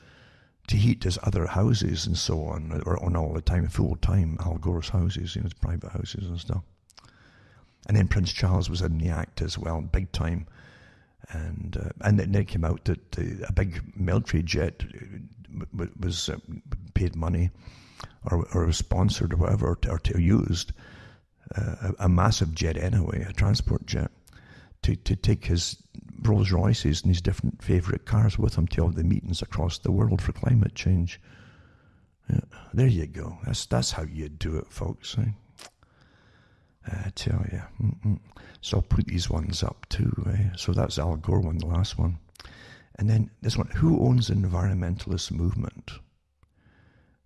to heat his other houses and so on, or on all the time, full time, Al Gore's houses, his private houses and stuff. And then Prince Charles was in the act as well, big time. And then it came out that a big military jet was paid money or was sponsored or whatever, or used a massive jet anyway, a transport jet, to take his Rolls Royces and his different favourite cars with him to all the meetings across the world for climate change. Yeah, there you go. That's how you do it, folks. Eh? I tell you. So I'll put these ones up too. So that's Al Gore one, the last one. And then this one, who owns the environmentalist movement?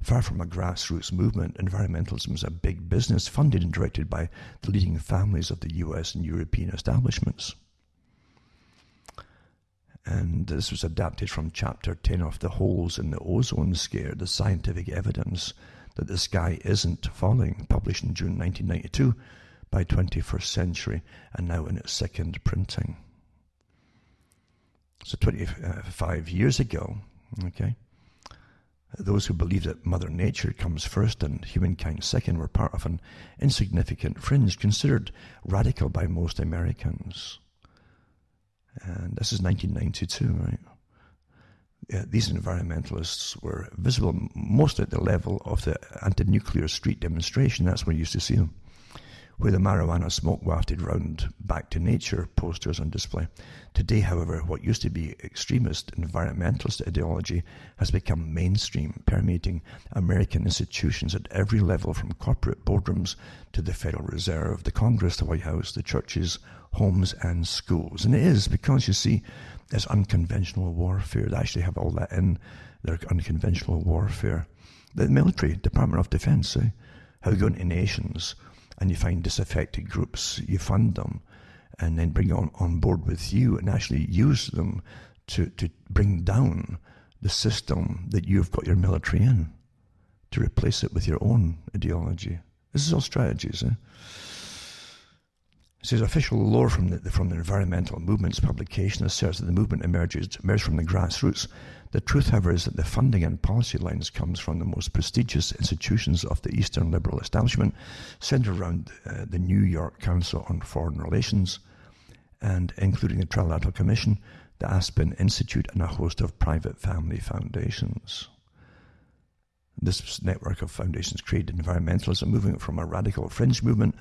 Far from a grassroots movement, environmentalism is a big business funded and directed by the leading families of the US and European establishments. And this was adapted from Chapter 10 of The Holes in the Ozone Scare, the scientific evidence that the sky isn't falling, published in June 1992 by 21st Century, and now in its second printing. So 25 years ago, okay, those who believed that Mother Nature comes first and humankind second were part of an insignificant fringe considered radical by most Americans. And this is 1992, right? These environmentalists were visible mostly at the level of the anti-nuclear street demonstration. That's where you used to see them, where the marijuana smoke wafted round back to nature posters on display. Today, however, what used to be extremist environmentalist ideology has become mainstream, permeating American institutions at every level, from corporate boardrooms to the Federal Reserve, the Congress, the White House, the churches, homes and schools. And it is because, you see, it's unconventional warfare. They actually have all that in their unconventional warfare. The military, Department of Defense, how you go into nations and you find disaffected groups, you fund them, and then bring on board with you and actually use them to bring down the system that you've got your military in, to replace it with your own ideology. This is all strategies. It says official lore from the environmental movement's publication asserts that the movement emerged from the grassroots. The truth, however, is that the funding and policy lines comes from the most prestigious institutions of the Eastern liberal establishment, centered around the New York Council on Foreign Relations, and including the Trilateral Commission, the Aspen Institute, and a host of private family foundations. This network of foundations created environmentalism, moving it from a radical fringe movement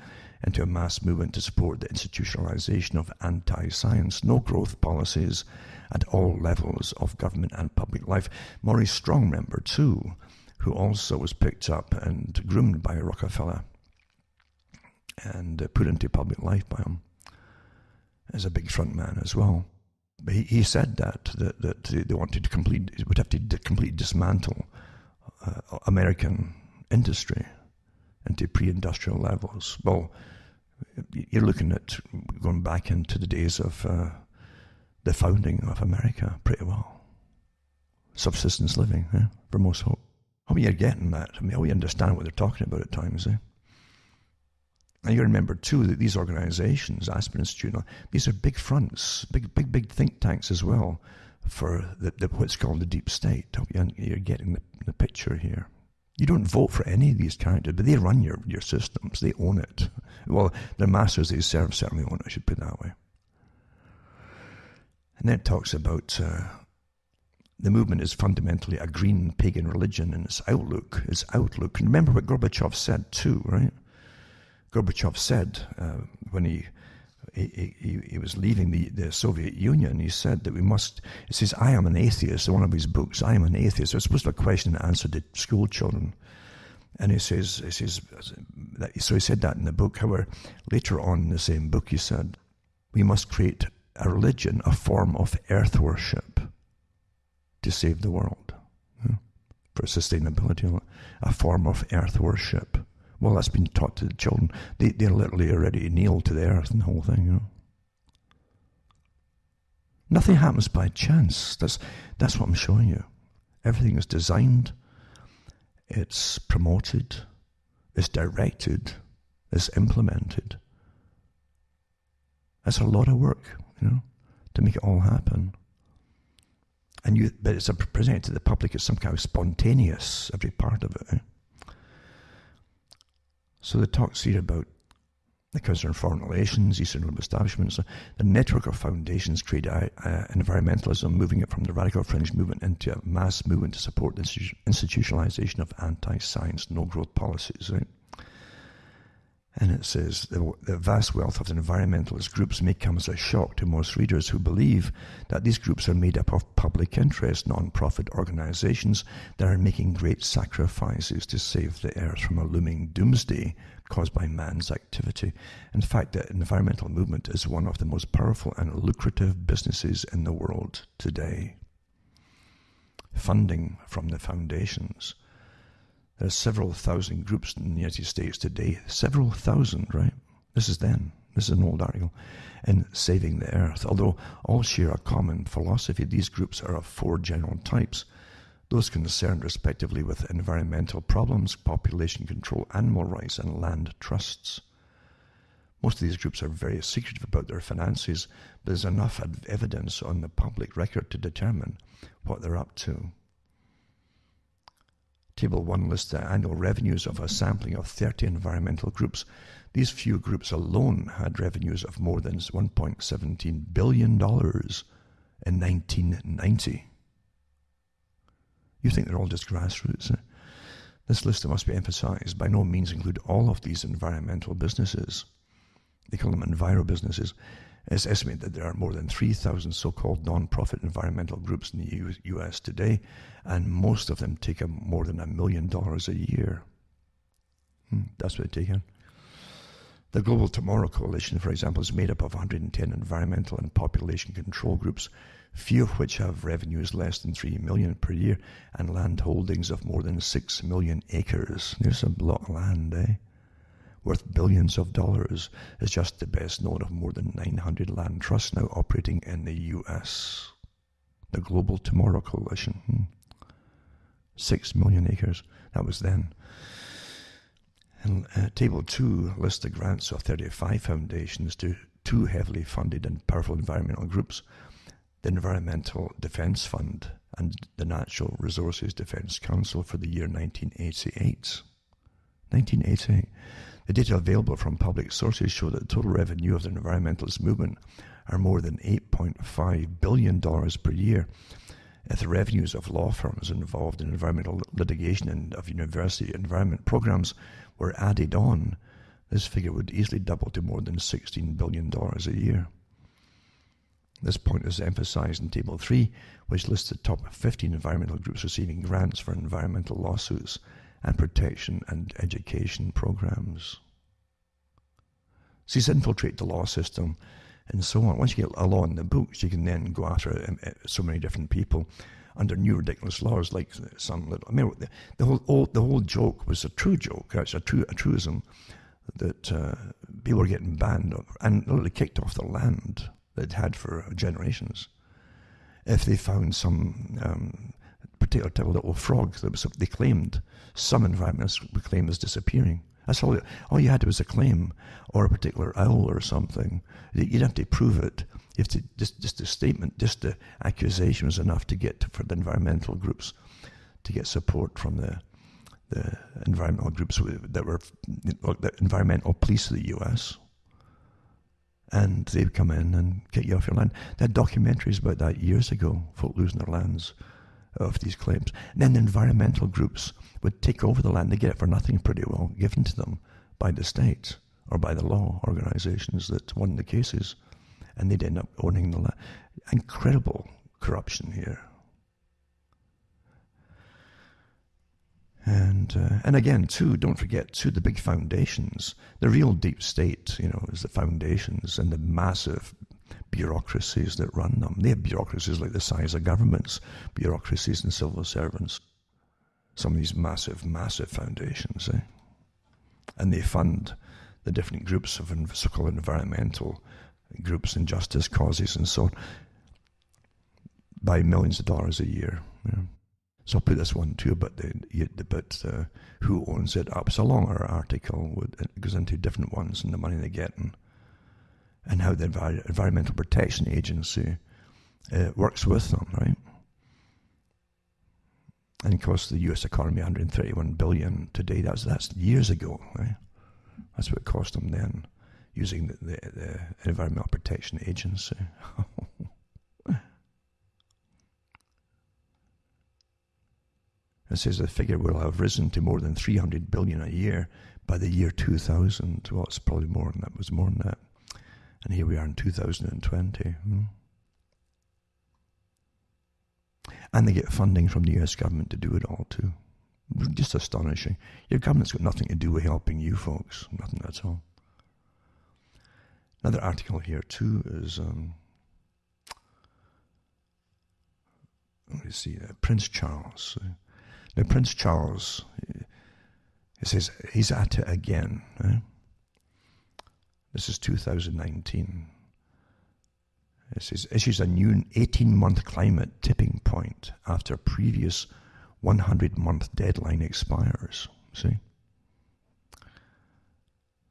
into a mass movement to support the institutionalization of anti-science, no-growth policies at all levels of government and public life. Maurice Strong, remember, too, who also was picked up and groomed by Rockefeller and put into public life by him, as a big front man as well. But he said that they wanted to would have to completely dismantle American industry into pre-industrial levels. Well, you're looking at going back into the days of the founding of America pretty well. Subsistence living, for most folk. I mean, you're getting that. I mean, we understand what they're talking about at times, And you remember, too, that these organizations, Aspen Institute, these are big fronts, big think tanks as well, for what's called the deep state. You're getting the picture here. You don't vote for any of these characters, but they run your systems. They own it. Well, their masters they serve certainly own it, I should put it that way. And then it talks about the movement is fundamentally a green pagan religion in its outlook. And remember what Gorbachev said too, right? Gorbachev said when he was leaving the Soviet Union, he said that it says, I am an atheist, in one of his books, I am an atheist. So it's supposed to be a question and answer to school children. And he says, so he said that in the book. However, later on in the same book, he said, we must create a religion, a form of earth worship to save the world, for sustainability, a form of earth worship. Well, that's been taught to the children. They're literally already nailed to the earth and the whole thing, Nothing happens by chance. That's what I'm showing you. Everything is designed, it's promoted, it's directed, it's implemented. That's a lot of work, to make it all happen. But it's presented to the public as some kind of spontaneous, every part of it. So the talks here about the Council on Foreign Relations, Eastern Liberal Establishments, the network of foundations create environmentalism, moving it from the radical fringe movement into a mass movement to support the institutionalization of anti-science, no-growth policies, right? And it says, the vast wealth of the environmentalist groups may come as a shock to most readers who believe that these groups are made up of public interest, non-profit organizations that are making great sacrifices to save the earth from a looming doomsday caused by man's activity. In fact, the environmental movement is one of the most powerful and lucrative businesses in the world today. Funding from the foundations. There are several thousand groups in the United States today. Several thousand, right? This is then. This is an old article. In Saving the Earth. Although all share a common philosophy, these groups are of 4 general types. Those concerned respectively with environmental problems, population control, animal rights, and land trusts. Most of these groups are very secretive about their finances, but there's enough evidence on the public record to determine what they're up to. Table 1 lists the annual revenues of a sampling of 30 environmental groups. These few groups alone had revenues of more than $1.17 billion in 1990. You think they're all just grassroots? This list, it must be emphasized, by no means include all of these environmental businesses. They call them enviro businesses. It's estimated that there are more than 3,000 so-called non-profit environmental groups in the U.S. today, and most of them take more than $1 million a year. That's what they take in. The Global Tomorrow Coalition, for example, is made up of 110 environmental and population control groups, few of which have revenues less than $3 million per year and land holdings of more than 6 million acres. There's a lot of land, worth billions of dollars, is just the best known of more than 900 land trusts now operating in the U.S. The Global Tomorrow Coalition. 6 million acres. That was then. And Table 2 lists the grants of 35 foundations to 2 heavily funded and powerful environmental groups, the Environmental Defense Fund and the Natural Resources Defense Council for the year 1988. 1988. The data available from public sources show that the total revenue of the environmentalist movement are more than $8.5 billion per year. If the revenues of law firms involved in environmental litigation and of university environment programs were added on, this figure would easily double to more than $16 billion a year. This point is emphasized in Table 3, which lists the top 15 environmental groups receiving grants for environmental lawsuits and protection and education programs. So these infiltrate the law system and so on. Once you get a law in the books, you can then go after so many different people under new ridiculous laws, like some little. I mean, the whole joke was a true joke. Actually, a truism that people were getting banned and literally kicked off the land they'd had for generations if they found some particular type of little frog that was, they claimed, some environments would claim as disappearing. That's all you had was a claim or a particular owl or something. You didn't have to prove it. You have to just a statement, just the accusation was enough to get for the environmental groups to get support from the environmental groups that were the environmental police of the U.S. And they'd come in and kick you off your land. They had documentaries about that years ago, folk losing their lands of these claims. And then the environmental groups would take over the land. They get it for nothing pretty well, given to them by the state or by the law organizations that won the cases. And they'd end up owning the land. Incredible corruption here. And again, too, don't forget, too, the big foundations. The real deep state, is the foundations and the massive bureaucracies that run them. They have bureaucracies like the size of governments, bureaucracies and civil servants. Some of these massive, massive foundations, And they fund the different groups of so-called environmental groups and justice causes and so on by millions of dollars a year. So I'll put this one too, but who owns it up. It's a longer article. It goes into different ones and the money they get and how the Environmental Protection Agency works with them, right? And of course, the U.S. economy, $131 billion today. That's years ago, right? That's what it cost them then, using the Environmental Protection Agency. It says the figure will have risen to more than $300 billion a year by the year 2000. Well, it's probably more than that. It was more than that. And here we are in 2020. And they get funding from the U.S. government to do it all too. Just astonishing. Your government's got nothing to do with helping you folks. Nothing at all. Another article here too is, let me see, Prince Charles. Now, Prince Charles, it says he's at it again. This is 2019. It says, issues a new 18-month climate tipping point after previous 100-month deadline expires. See?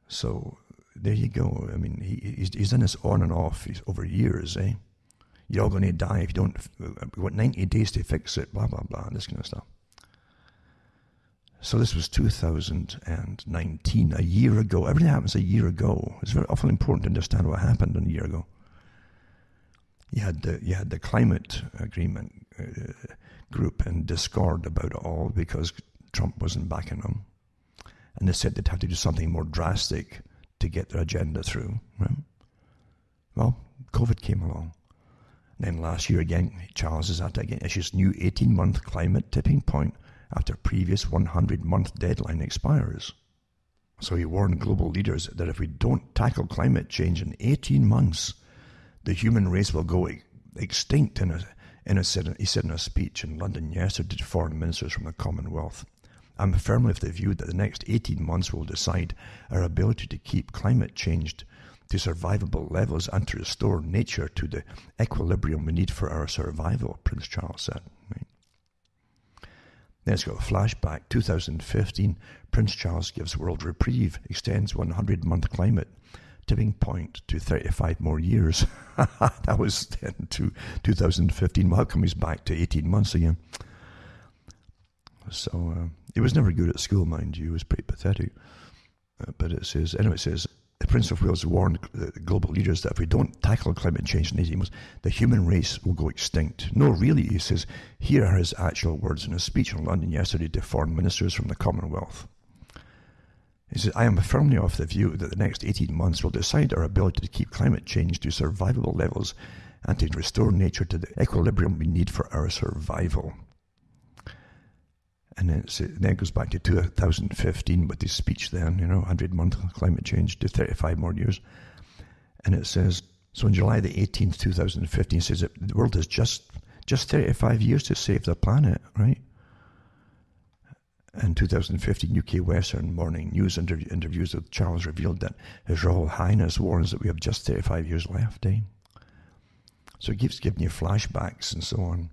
So there you go. I mean, he's done this on and off over years, eh? You're all going to die if you don't. We've got 90 days to fix it, blah, blah, blah, this kind of stuff. So this was 2019, a year ago. Everything happens a year ago. It's very often important to understand what happened a year ago. You had the climate agreement group in discord about it all because Trump wasn't backing them. And they said they'd have to do something more drastic to get their agenda through. Right? Well, COVID came along. Then last year again, Charles is at again issues new 18-month climate tipping point after previous 100-month deadline expires. So he warned global leaders that if we don't tackle climate change in 18 months, the human race will go extinct. He said in a speech in London yesterday to foreign ministers from the Commonwealth. I'm firmly of the view that the next 18 months will decide our ability to keep climate change to survivable levels and to restore nature to the equilibrium we need for our survival, Prince Charles said. Right? Then it's got a flashback. 2015, Prince Charles gives world reprieve, extends 100-month climate tipping point to 35 more years. That was then to 2015. Well, how come he's back to 18 months again? So he was never good at school, mind you. He was pretty pathetic. But it says, the Prince of Wales warned the global leaders that if we don't tackle climate change in 18 months, the human race will go extinct. No, really, he says. Here are his actual words in a speech in London yesterday to foreign ministers from the Commonwealth. He says, I am firmly of the view that the next 18 months will decide our ability to keep climate change to survivable levels and to restore nature to the equilibrium we need for our survival. And then it goes back to 2015 with his speech then, 100-month climate change to 35 more years. And it says, so on July the 18th, 2015, it says that the world has just 35 years to save the planet, right? In 2015, UK Western Morning News interviews with Charles revealed that His Royal Highness warns that we have just 35 years left, eh? So it keeps giving you flashbacks and so on.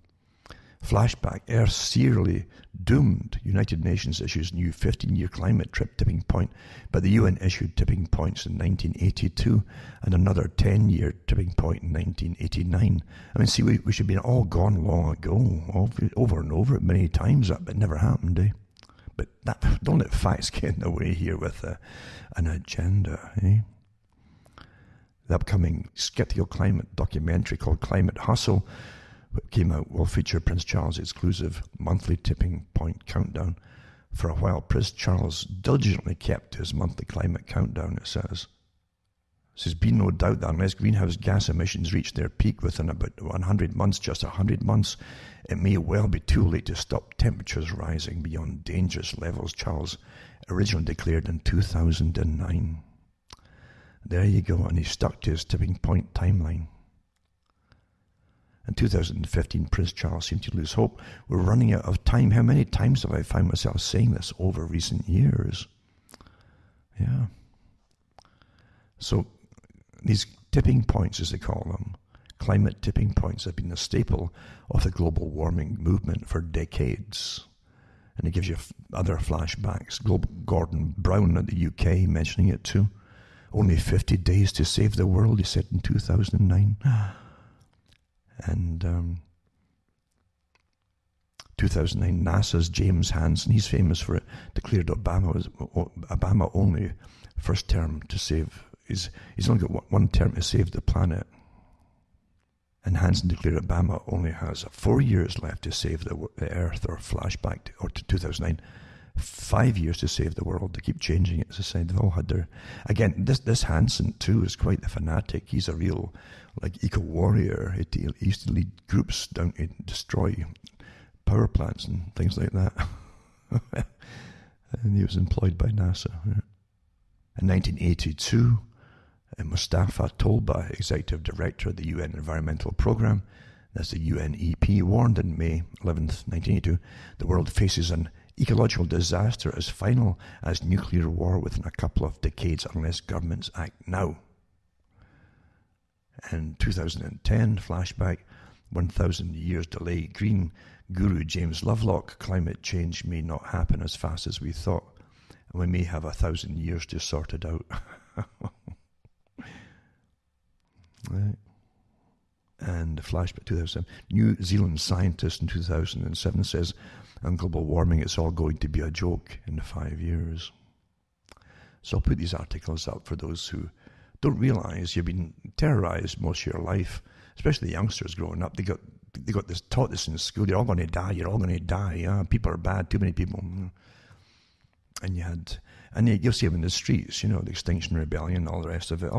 Flashback, Earth serially doomed. United Nations issues new 15-year climate tipping point, but the UN issued tipping points in 1982 and another 10-year tipping point in 1989. I mean, see, we should have been all gone long ago, over and over many times, but it never happened, eh? But don't let facts get in the way here with an agenda, eh? The upcoming skeptical climate documentary called Climate Hustle came out will feature Prince Charles' exclusive monthly tipping point countdown. For a while, Prince Charles diligently kept his monthly climate countdown, it says. There's been no doubt that unless greenhouse gas emissions reach their peak within about 100 months, just 100 months, it may well be too late to stop temperatures rising beyond dangerous levels, Charles originally declared in 2009. There you go, and he stuck to his tipping point timeline. In 2015, Prince Charles seemed to lose hope. We're running out of time. How many times have I found myself saying this over recent years? Yeah. So these tipping points, as they call them, climate tipping points, have been a staple of the global warming movement for decades. And it gives you other flashbacks. Gordon Brown at the UK mentioning it too. Only 50 days to save the world, he said in 2009. And 2009, NASA's James Hansen, he's famous for it, declared Obama only first term to save. He's only got one term to save the planet. And Hansen declared Obama only has 4 years left to save the Earth, or flashback to 2009. 5 years to save the world. They keep changing it, as I said. They've all had their... Again, this Hansen, too, is quite the fanatic. He's a real, eco-warrior. He used to lead groups down to destroy power plants and things like that. And he was employed by NASA. Yeah. In 1982, Mustafa Tolba, executive director of the UN Environmental Programme, that's the UNEP, warned in May 11th, 1982, the world faces an Ecological disaster as final as nuclear war within a couple of decades unless governments act now. And 2010, flashback, 1,000 years delay, Green Guru James Lovelock, climate change may not happen as fast as we thought, and we may have 1,000 years to sort it out. Right. And flashback 2007, New Zealand scientist in 2007 says, on global warming, it's all going to be a joke in 5 years. So I'll put these articles up for those who don't realize you've been terrorized most of your life, especially the youngsters growing up. They got this taught this in school. You're all going to die. You're all going to die. Yeah? People are bad. Too many people. And you'll see them in the streets. You know, the Extinction Rebellion, all the rest of it,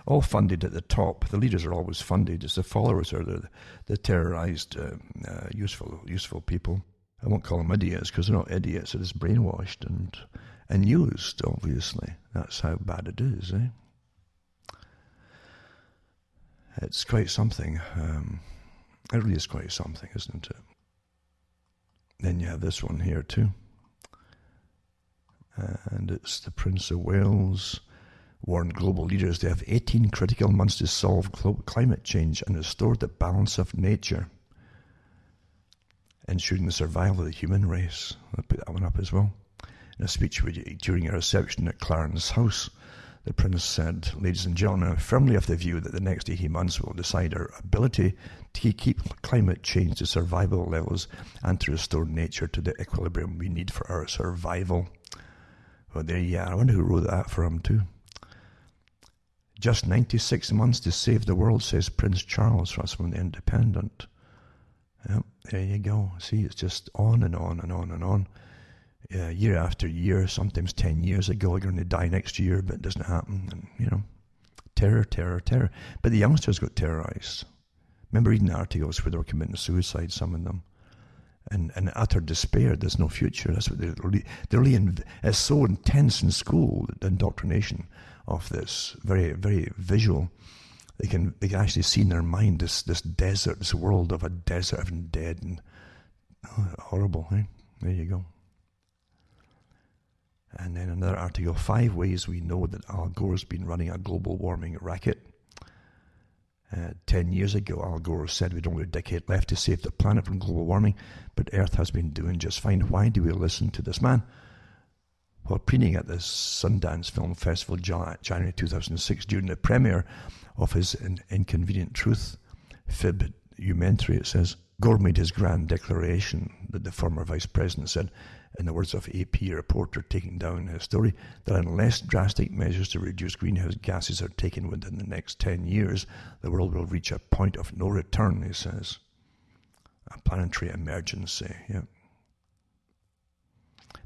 all funded at the top. The leaders are always funded. It's the followers are the terrorized, useful people. I won't call them idiots because they're not idiots. They're just brainwashed and used. Obviously, that's how bad it is. It's quite something. It really is quite something, isn't it? Then you have this one here too. And it's the Prince of Wales warned global leaders they have 18 critical months to solve climate change and restore the balance of nature, ensuring the survival of the human race. I'll put that one up as well. In a speech during a reception at Clarence House, the Prince said, ladies and gentlemen, I'm firmly of the view that the next 18 months will decide our ability to keep climate change to survival levels and to restore nature to the equilibrium we need for our survival. Well, there you are. I wonder who wrote that for him too. Just 96 months to save the world, says Prince Charles. That's from The Independent. Yep, there you go. See, it's just on and on and on and on. Year after year, sometimes 10 years ago, you're going to die next year, but it doesn't happen. And, you know, terror, terror, terror. But the youngsters got terrorized. Remember reading the articles where they were committing suicide, some of them. And utter despair, there's no future. That's what it's so intense in school, the indoctrination of this, very, very visual. They can actually see in their mind this desert, this world of a desert of dead and horrible. There you go. And then another article, 5 ways we know that Al Gore's been running a global warming racket. 10 years ago, Al Gore said we'd only a decade left to save the planet from global warming, but Earth has been doing just fine. Why do we listen to this man? While preening at the Sundance Film Festival January 2006 during the premiere of his Inconvenient Truth fib-umentary, it says, Gore made his grand declaration that the former vice president said, in the words of AP reporter taking down his story, that unless drastic measures to reduce greenhouse gases are taken within the next 10 years, the world will reach a point of no return, he says. A planetary emergency, yeah.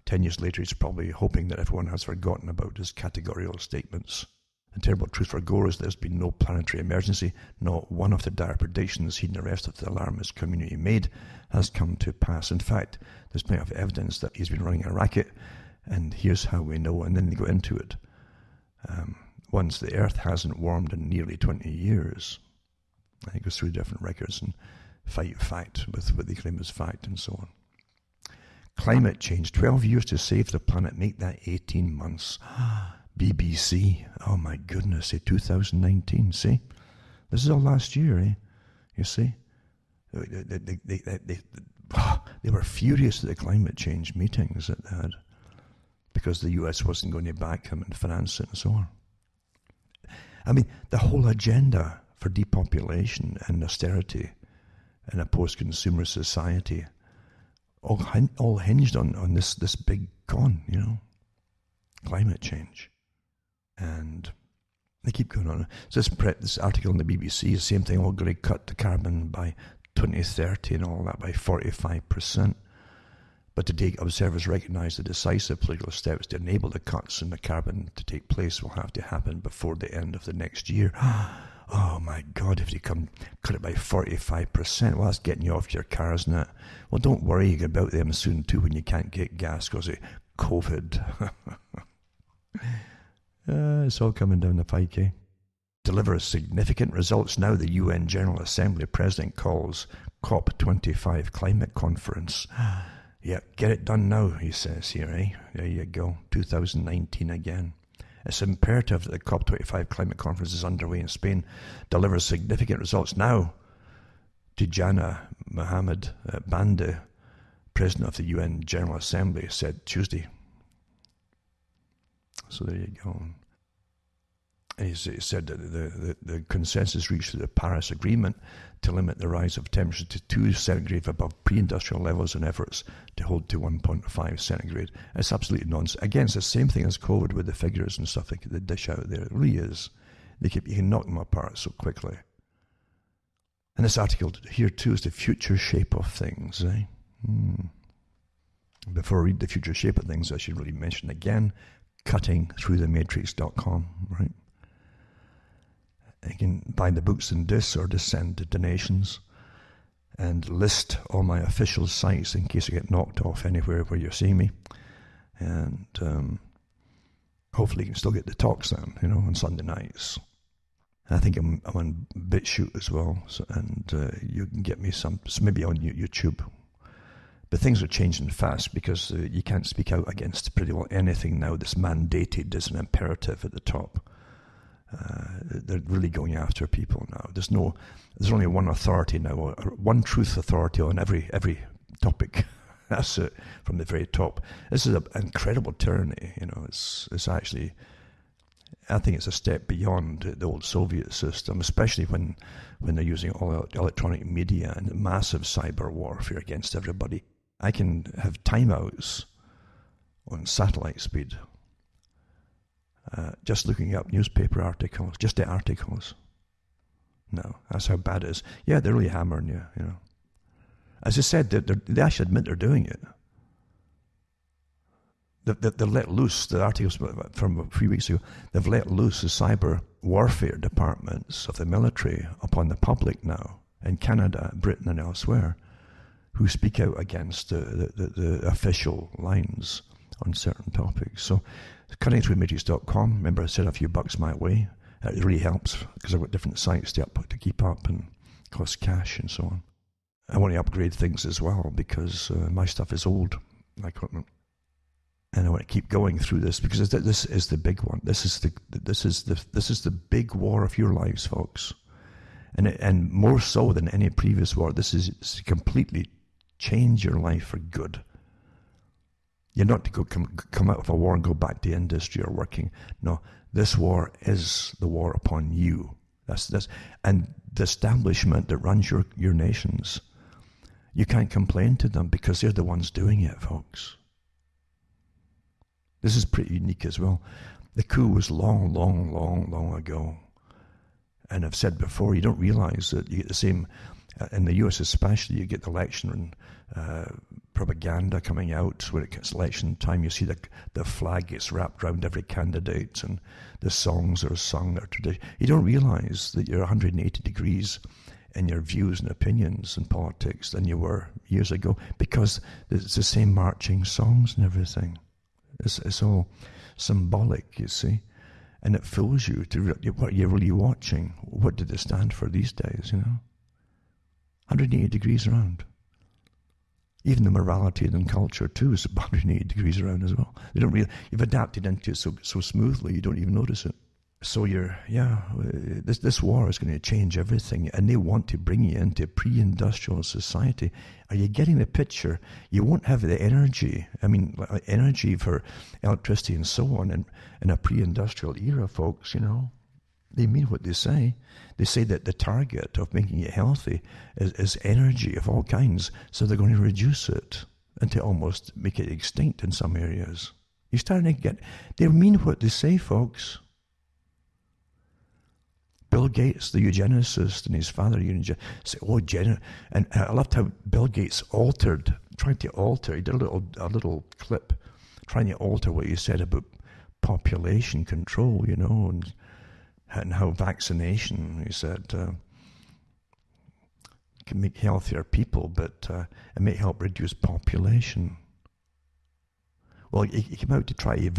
10 years later, he's probably hoping that everyone has forgotten about his categorical statements. The terrible truth for Gore is there's been no planetary emergency. Not one of the dire predictions he and the rest of the alarmist community made has come to pass. In fact, there's plenty of evidence that he's been running a racket, and here's how we know, and then they go into it. Once the Earth hasn't warmed in nearly 20 years, and he goes through different records and fight fact with what they claim is fact and so on. Climate change, 12 years to save the planet, make that 18 months. BBC, oh my goodness, 2019, see? This is all last year, You see? They were furious at the climate change meetings that they had because the US wasn't going to back them and finance it and so on. I mean, the whole agenda for depopulation and austerity in a post-consumer society all hinged on this big con, climate change. And they keep going on. So this article in the BBC is the same thing. We're going to cut the carbon by 2030 and all that by 45%. But today, observers recognise the decisive political steps to enable the cuts in the carbon to take place will have to happen before the end of the next year. Oh my God, if you cut it by 45%, well, that's getting you off your car, isn't it? Well, don't worry about them soon too when you can't get gas because of COVID. It's all coming down the pike, Delivers significant results now, the UN General Assembly President calls COP25 climate conference. Yeah, get it done now, he says here, eh? There you go, 2019 again. It's imperative that the COP25 climate conference is underway in Spain delivers significant results now. Tijana Mohamed Bande, President of the UN General Assembly, said Tuesday. So there you go. He said that the consensus reached through the Paris Agreement to limit the rise of temperature to 2 centigrade above pre-industrial levels and efforts to hold to 1.5 centigrade. It's absolutely nonsense. Again, it's the same thing as COVID with the figures and stuff they dish out there. It really is. You can knock them apart so quickly. And this article here too is the future shape of things. Eh? Before I read the future shape of things, I should really mention again, cuttingthroughthematrix.com, right? You can buy the books in this or just send donations and list all my official sites in case I get knocked off anywhere where you're seeing me. And hopefully you can still get the talks then, on Sunday nights. I think I'm on BitChute as well, and you can get me some maybe on YouTube. But things are changing fast because you can't speak out against pretty well anything now that's mandated as an imperative at the top. They're really going after people now. There's only one authority now, or one truth authority on every topic. That's it, from the very top. This is an incredible tyranny. It's actually, I think it's a step beyond the old Soviet system, especially when they're using all electronic media and massive cyber warfare against everybody. I can have timeouts on satellite speed, just looking up newspaper articles, just the articles. No, that's how bad it is. Yeah, they're really hammering you, As I said, they actually admit they're doing it. They've let loose, the articles from a few weeks ago, they've let loose the cyber warfare departments of the military upon the public now, in Canada, Britain and elsewhere, who speak out against the official lines on certain topics. So, cuttingthroughthematrix.com, remember I said a few bucks my way. It really helps because I've got different sites to keep up and cost cash and so on. I want to upgrade things as well because my stuff is old, my equipment. And I want to keep going through this because this is the big one. This is the big war of your lives, folks. And more so than any previous war, this is completely change your life for good. You're not to come out of a war and go back to industry or working. No, this war is the war upon you. That's and the establishment that runs your nations. You can't complain to them because they're the ones doing it, folks. This is pretty unique as well. The coup was long, long, long, long ago. And I've said before, you don't realize that you get the same, in the US especially, you get the election propaganda coming out when it gets election time. You see the flag gets wrapped around every candidate and the songs are sung, their tradition. You don't realize that you're 180 degrees in your views and opinions in politics than you were years ago because it's the same marching songs and everything. It's all symbolic, you see. And it fools you to what you're really watching. What do they stand for these days, 180 degrees around. Even the morality and culture too is 180 degrees around as well. They don't really. You've adapted into it so smoothly you don't even notice it. So this war is going to change everything, and they want to bring you into pre-industrial society. Are you getting the picture? You won't have the energy. Energy for electricity and so on, in a pre-industrial era, folks. They mean what they say. They say that the target of making it healthy is energy of all kinds, so they're going to reduce it and to almost make it extinct in some areas. You're starting to get. They mean what they say, folks. Bill Gates, the eugenicist, and his father, say, and I loved how Bill Gates tried to alter, he did a little clip trying to alter what he said about population control, and how vaccination, he said, can make healthier people, but it may help reduce population. Well, he came out to try to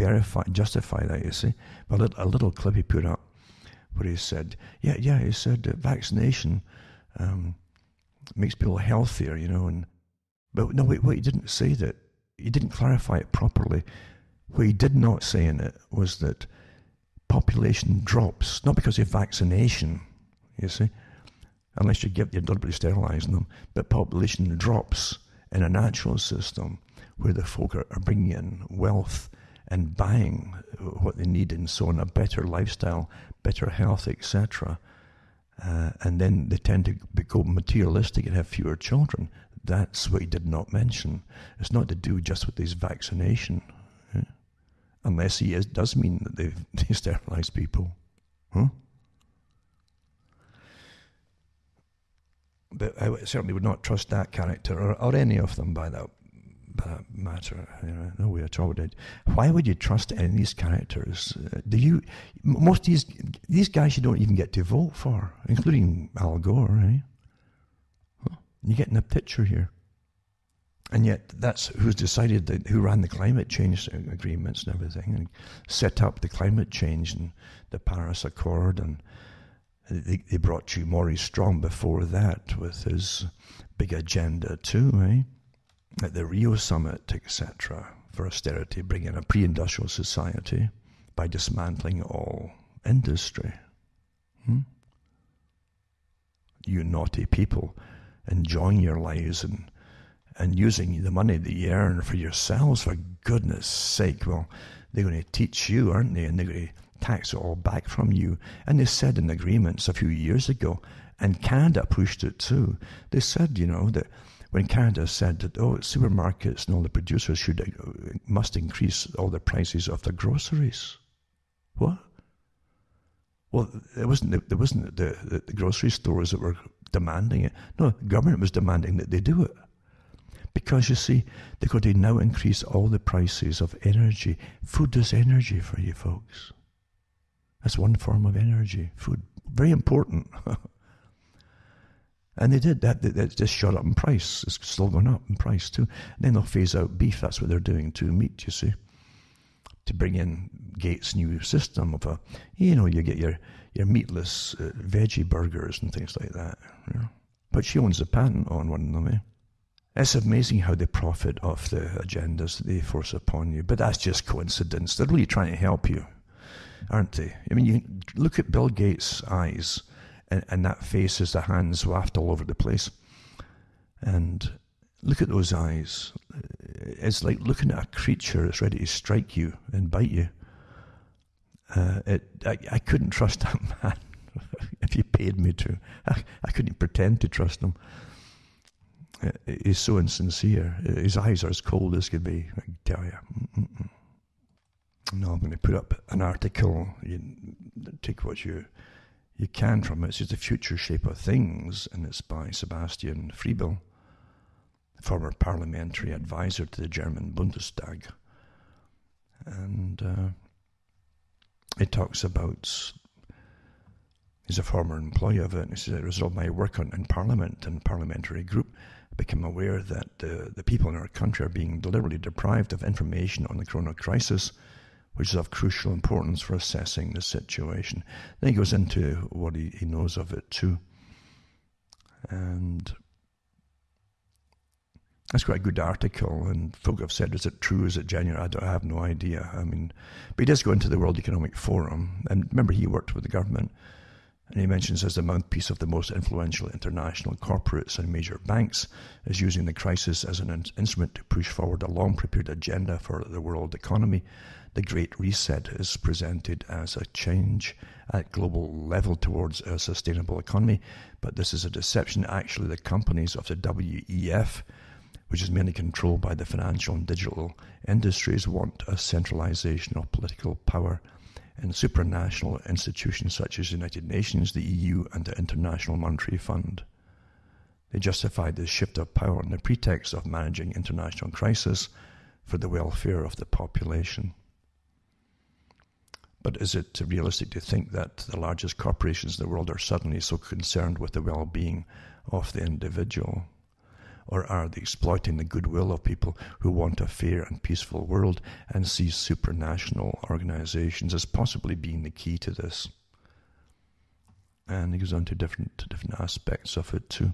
justify that, you see, but a little clip he put up, where he said, he said vaccination makes people healthier, and But no, wait, what he didn't say that, he didn't clarify it properly. What he did not say in it was that population drops, not because of vaccination, you see, unless you're deliberately sterilising them, but population drops in a natural system where the folk are bringing in wealth and buying what they need and so on, a better lifestyle, better health, etc. And then they tend to become materialistic and have fewer children. That's what he did not mention. It's not to do just with this vaccination, unless he does mean that they sterilise people. Huh? But I certainly would not trust that character or any of them by that matter. No way at all. Why would you trust any of these characters? Most of these guys you don't even get to vote for, including Al Gore, eh? Huh? You're getting a picture here. And yet that's who's decided who ran the climate change agreements and everything, and set up the climate change and the Paris Accord, and they brought you Maurice Strong before that with his big agenda too, eh? At the Rio Summit, etc., for austerity, bringing a pre-industrial society by dismantling all industry. You naughty people enjoying your lives and using the money that you earn for yourselves, for goodness sake. Well, they're going to teach you, aren't they? And they're going to tax it all back from you. And they said in agreements a few years ago, and Canada pushed it too, they said, that when Canada said that, supermarkets and all the producers must increase all the prices of their groceries. What? Well, there wasn't the grocery stores that were demanding it. No, the government was demanding that they do it. Because, you see, they're going to now increase all the prices of energy. Food is energy for you folks. That's one form of energy. Food, very important. And they did that. They just shot up in price. It's still going up in price too. And then they'll phase out beef. That's what they're doing to meat, you see. To bring in Gates' new system of you get your meatless veggie burgers and things like that. But she owns a patent on one of them, eh? It's amazing how they profit off the agendas that they force upon you. But that's just coincidence. They're really trying to help you, aren't they? I mean, you look at Bill Gates' eyes, and that face is the hands waft all over the place. And look at those eyes. It's like looking at a creature that's ready to strike you and bite you. I couldn't trust that man if he paid me to. I couldn't pretend to trust him. He's so insincere. His eyes are as cold as could be, I can tell you. No, I'm going to put up an article. You take what you can from it. It's just the future shape of things, and it's by Sebastian Friebel, former parliamentary advisor to the German Bundestag. And it talks about, he's a former employee of it, and he says, as a result of my work in Parliament and parliamentary group, I became aware that the people in our country are being deliberately deprived of information on the corona crisis, which is of crucial importance for assessing the situation. Then he goes into what he knows of it too. And that's quite a good article, and folk have said, is it true, is it genuine? I have no idea. I mean, but he does go into the World Economic Forum, and remember he worked with the government, and he mentions as the mouthpiece of the most influential international corporates and major banks is using the crisis as an instrument to push forward a long-prepared agenda for the world economy. The Great Reset is presented as a change at global level towards a sustainable economy, but this is a deception. Actually, the companies of the WEF, which is mainly controlled by the financial and digital industries, want a centralization of political power in supranational institutions such as the United Nations, the EU, and the International Monetary Fund. They justify this shift of power on the pretext of managing international crisis for the welfare of the population. But is it realistic to think that the largest corporations in the world are suddenly so concerned with the well-being of the individual? Or are they exploiting the goodwill of people who want a fair and peaceful world and see supranational organizations as possibly being the key to this? And he goes on to different aspects of it too.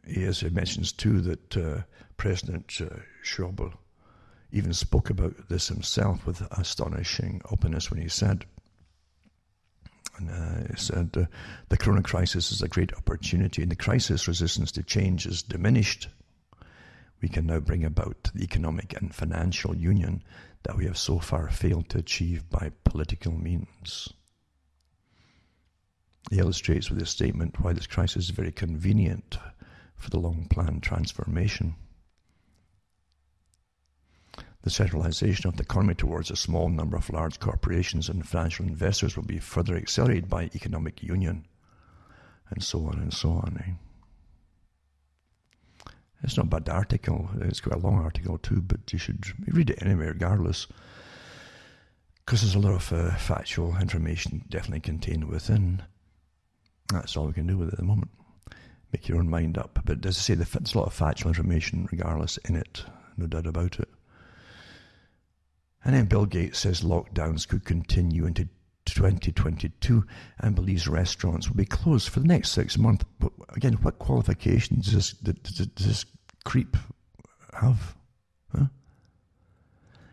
Yes, it mentions too that President Schauble even spoke about this himself with astonishing openness when he said, the corona crisis is a great opportunity, and the crisis resistance to change is diminished. We can now bring about the economic and financial union that we have so far failed to achieve by political means. He illustrates with his statement why this crisis is very convenient for the long-planned transformation. The centralization of the economy towards a small number of large corporations and financial investors will be further accelerated by economic union, and so on and so on. It's not a bad article. It's quite a long article too, but you should read it anyway regardless, because there's a lot of factual information definitely contained within. That's all we can do with it at the moment. Make your own mind up. But as I say, there's a lot of factual information regardless in it, no doubt about it. And then Bill Gates says lockdowns could continue into 2022 and believes restaurants will be closed for the next 6 months. But again, what qualifications does this creep have? Huh?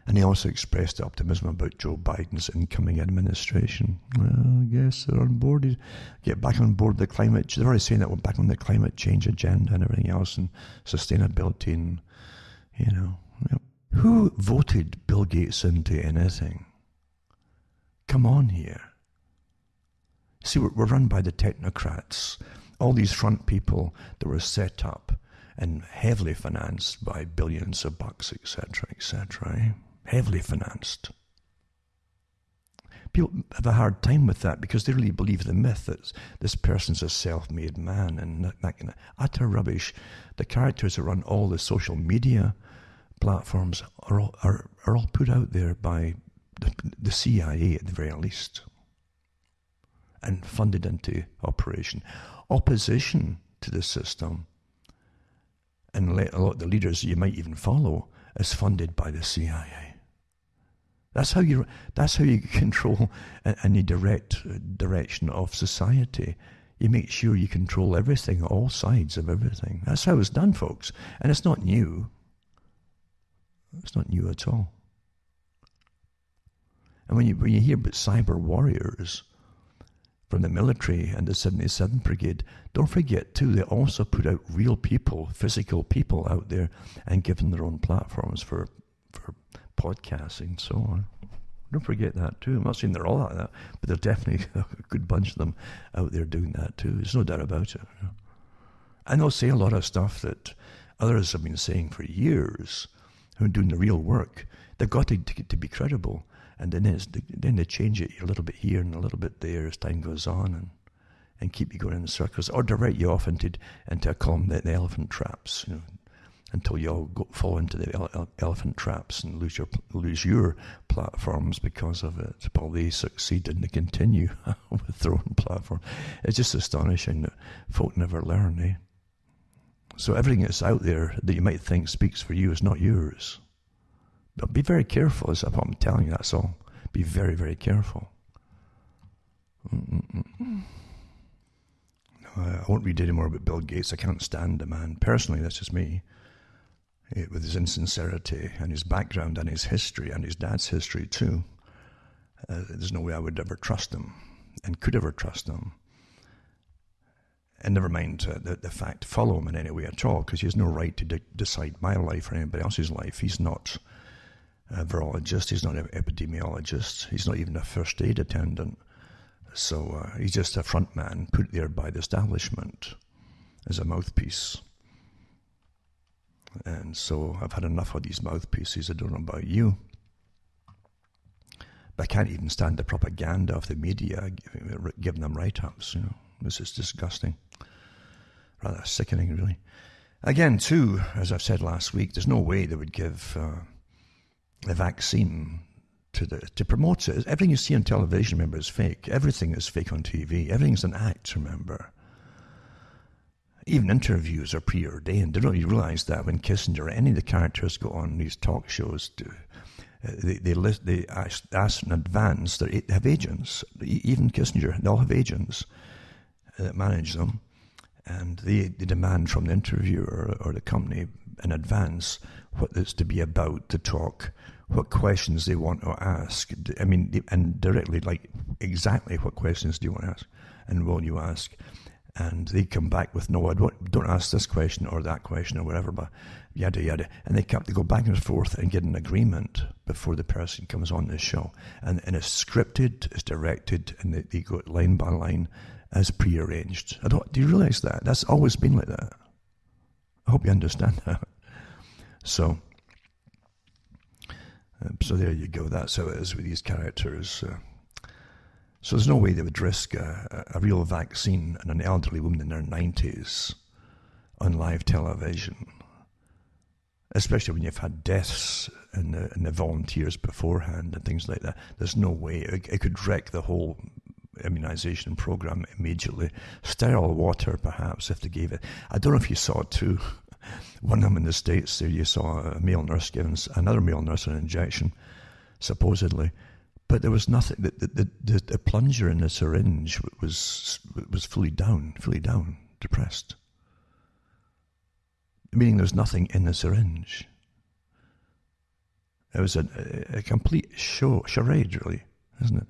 And he also expressed optimism about Joe Biden's incoming administration. Well, I guess they're on board. Get back on board the climate. They're already saying that we're back on the climate change agenda and everything else, and sustainability, and Who voted Bill Gates into anything? Come on here. See, we're run by the technocrats. All these front people that were set up and heavily financed by billions of bucks, etc., etc. Heavily financed. People have a hard time with that because they really believe the myth that this person's a self-made man and that kind of utter rubbish. The characters that run all the social media platforms are all put out there by the CIA at the very least, and funded into operation. Opposition to the system, and a lot of the leaders you might even follow, is funded by the CIA. That's how you control any direction of society. You make sure you control everything, all sides of everything. That's how it's done, folks, and it's not new. It's not new at all. And when you hear about cyber warriors from the military and the 77th Brigade, don't forget too, they also put out real people, physical people out there, and give them their own platforms for podcasting and so on. Don't forget that too. I'm not saying they're all like that, but there's definitely a good bunch of them out there doing that too. There's no doubt about it. And they'll say a lot of stuff that others have been saying for years, who are doing the real work. They've got to be credible. And then they change it a little bit here and a little bit there as time goes on, and keep you going in circles, or direct you off into I call them the elephant traps, until you all fall into the elephant traps and lose your platforms because of it. Well, they succeed and they continue with their own platform. It's just astonishing that folk never learn, eh? So everything that's out there that you might think speaks for you is not yours. But be very careful, is what I'm telling you, that's all. Be very, very careful. No, I won't read any more about Bill Gates. I can't stand the man. Personally, that's just me. With his insincerity and his background and his history and his dad's history too. There's no way I would ever trust him and could ever trust him. And never mind the fact, follow him in any way at all, because he has no right to decide my life or anybody else's life. He's not a virologist, he's not an epidemiologist, he's not even a first aid attendant. So he's just a front man put there by the establishment as a mouthpiece. And so I've had enough of these mouthpieces. I don't know about you, but I can't even stand the propaganda of the media giving them write-ups. This is disgusting, rather sickening, really. Again, too, as I've said last week, there's no way they would give a vaccine to promote it. Everything you see on television, remember, is fake. Everything is fake on TV. Everything's an act, remember. Even interviews are preordained. They don't even realize that when Kissinger or any of the characters go on these talk shows, they ask in advance. They have agents. Even Kissinger, they all have agents that manage them. And they demand from the interviewer or the company in advance what it's to be about, to talk, what questions they want to ask. I mean, and directly, like, exactly what questions do you want to ask and will you ask? And they come back with, no, don't ask this question or that question or whatever, but yada yada. And they go back and forth and get an agreement before the person comes on the show. And it's scripted, it's directed, and they go line by line as prearranged. Do you realize that? That's always been like that. I hope you understand that. So there you go. That's how it is with these characters. So there's no way they would risk a real vaccine in an elderly woman in their 90s on live television, especially when you've had deaths in the volunteers beforehand and things like that. There's no way. It could wreck the whole immunization program immediately. Sterile water, perhaps, if they gave it. I don't know if you saw it too. One of them in the States there, you saw a male nurse giving another male nurse an injection, supposedly. But there was nothing. The plunger in the syringe was fully down, depressed. Meaning there's nothing in the syringe. It was a complete charade, really, isn't it?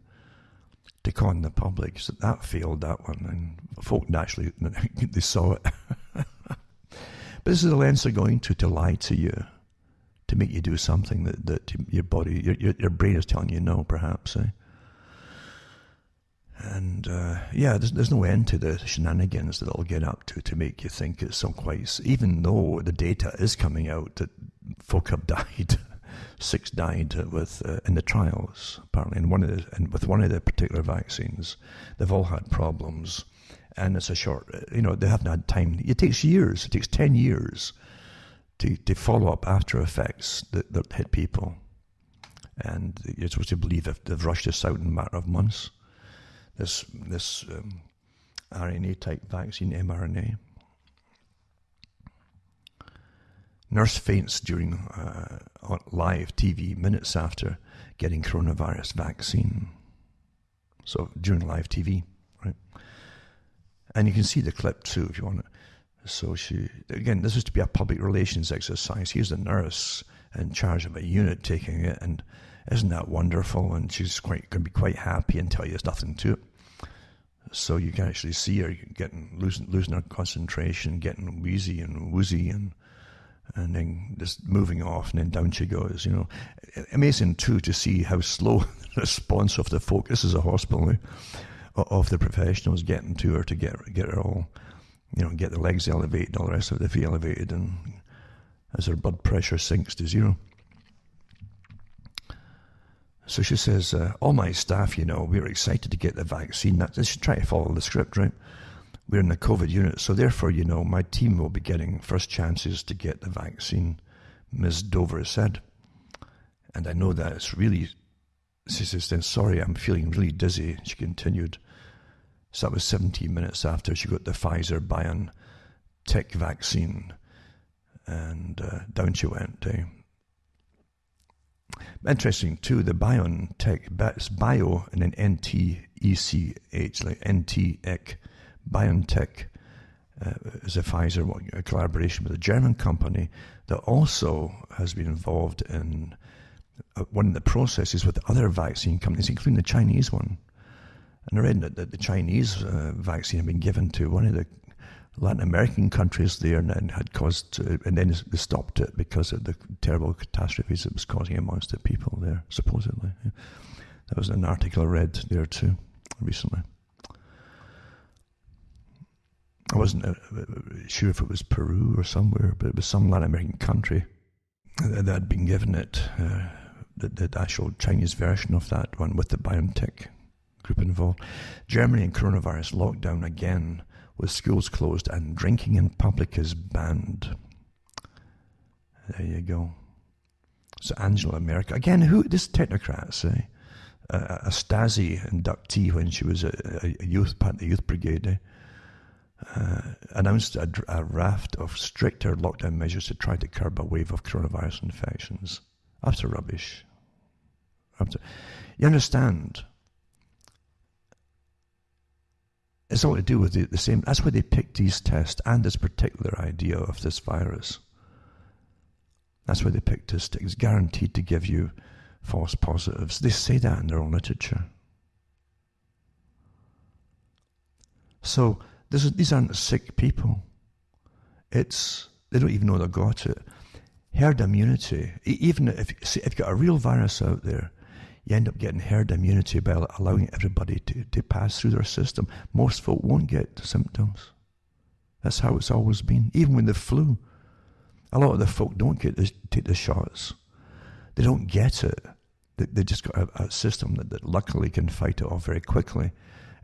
To con the public. So that failed, that one. And folk naturally, they saw it. But this is the lengths they're going to lie to you, to make you do something that your body, your brain is telling you no, perhaps. And there's no end to the shenanigans that it'll get up to make you think it's so quite. Even though the data is coming out that folk have died, 6 died in the trials apparently, and with one of the particular vaccines, they've all had problems. And it's a short, they haven't had time. It takes years. It takes 10 years to follow up after effects that hit people. And you're supposed to believe if they've rushed this out in a matter of months. This RNA type vaccine, mRNA. Nurse faints during live TV minutes after getting coronavirus vaccine. So during live TV, right? And you can see the clip too if you want it. So this is to be a public relations exercise. Here's the nurse in charge of a unit taking it, and isn't that wonderful? And she's going to be quite happy and tell you there's nothing to it. So you can actually see her losing her concentration, getting wheezy and woozy, and then just moving off, and then down she goes. Amazing too to see how slow the response of the folk. This is a hospital. Of the professionals getting to her to get her all, get the legs elevated, all the rest of it, the feet elevated, and as her blood pressure sinks to 0. So she says, all my staff, we're excited to get the vaccine. They should try to follow the script, right? We're in the COVID unit, so therefore, my team will be getting first chances to get the vaccine, Ms. Dover said. And I know that it's really... She says, then, sorry, I'm feeling really dizzy, she continued. So that was 17 minutes after she got the Pfizer-BioNTech vaccine. And down she went. Interesting, too, the BioNTech, it's bio and then N-T-E-C-H, like N-T-EC. BioNTech is a Pfizer collaboration with a German company that also has been involved in one of the processes with other vaccine companies, including the Chinese one. And I read that the Chinese vaccine had been given to one of the Latin American countries there, and then and then they stopped it because of the terrible catastrophes it was causing amongst the people there, supposedly. Yeah. That was an article I read there too, recently. I wasn't sure if it was Peru or somewhere, but it was some Latin American country that had been given it. The actual Chinese version of that one with the BioNTech group involved. Germany and coronavirus lockdown again, with schools closed and drinking in public is banned. There you go. So Angela Merkel, again, this technocrats, a Stasi inductee when she was a youth, part of the youth brigade, announced a raft of stricter lockdown measures to try to curb a wave of coronavirus infections. After rubbish. You understand? It's all to do with the same. That's why they picked these tests and this particular idea of this virus. That's why they picked this. It's guaranteed to give you false positives. They say that in their own literature. So these aren't sick people. They don't even know they got it. Herd immunity, even if you've got a real virus out there, you end up getting herd immunity by allowing everybody to pass through their system. Most folk won't get symptoms. That's how it's always been. Even with the flu, a lot of the folk don't take the shots. They don't get it. They just got a system that luckily can fight it off very quickly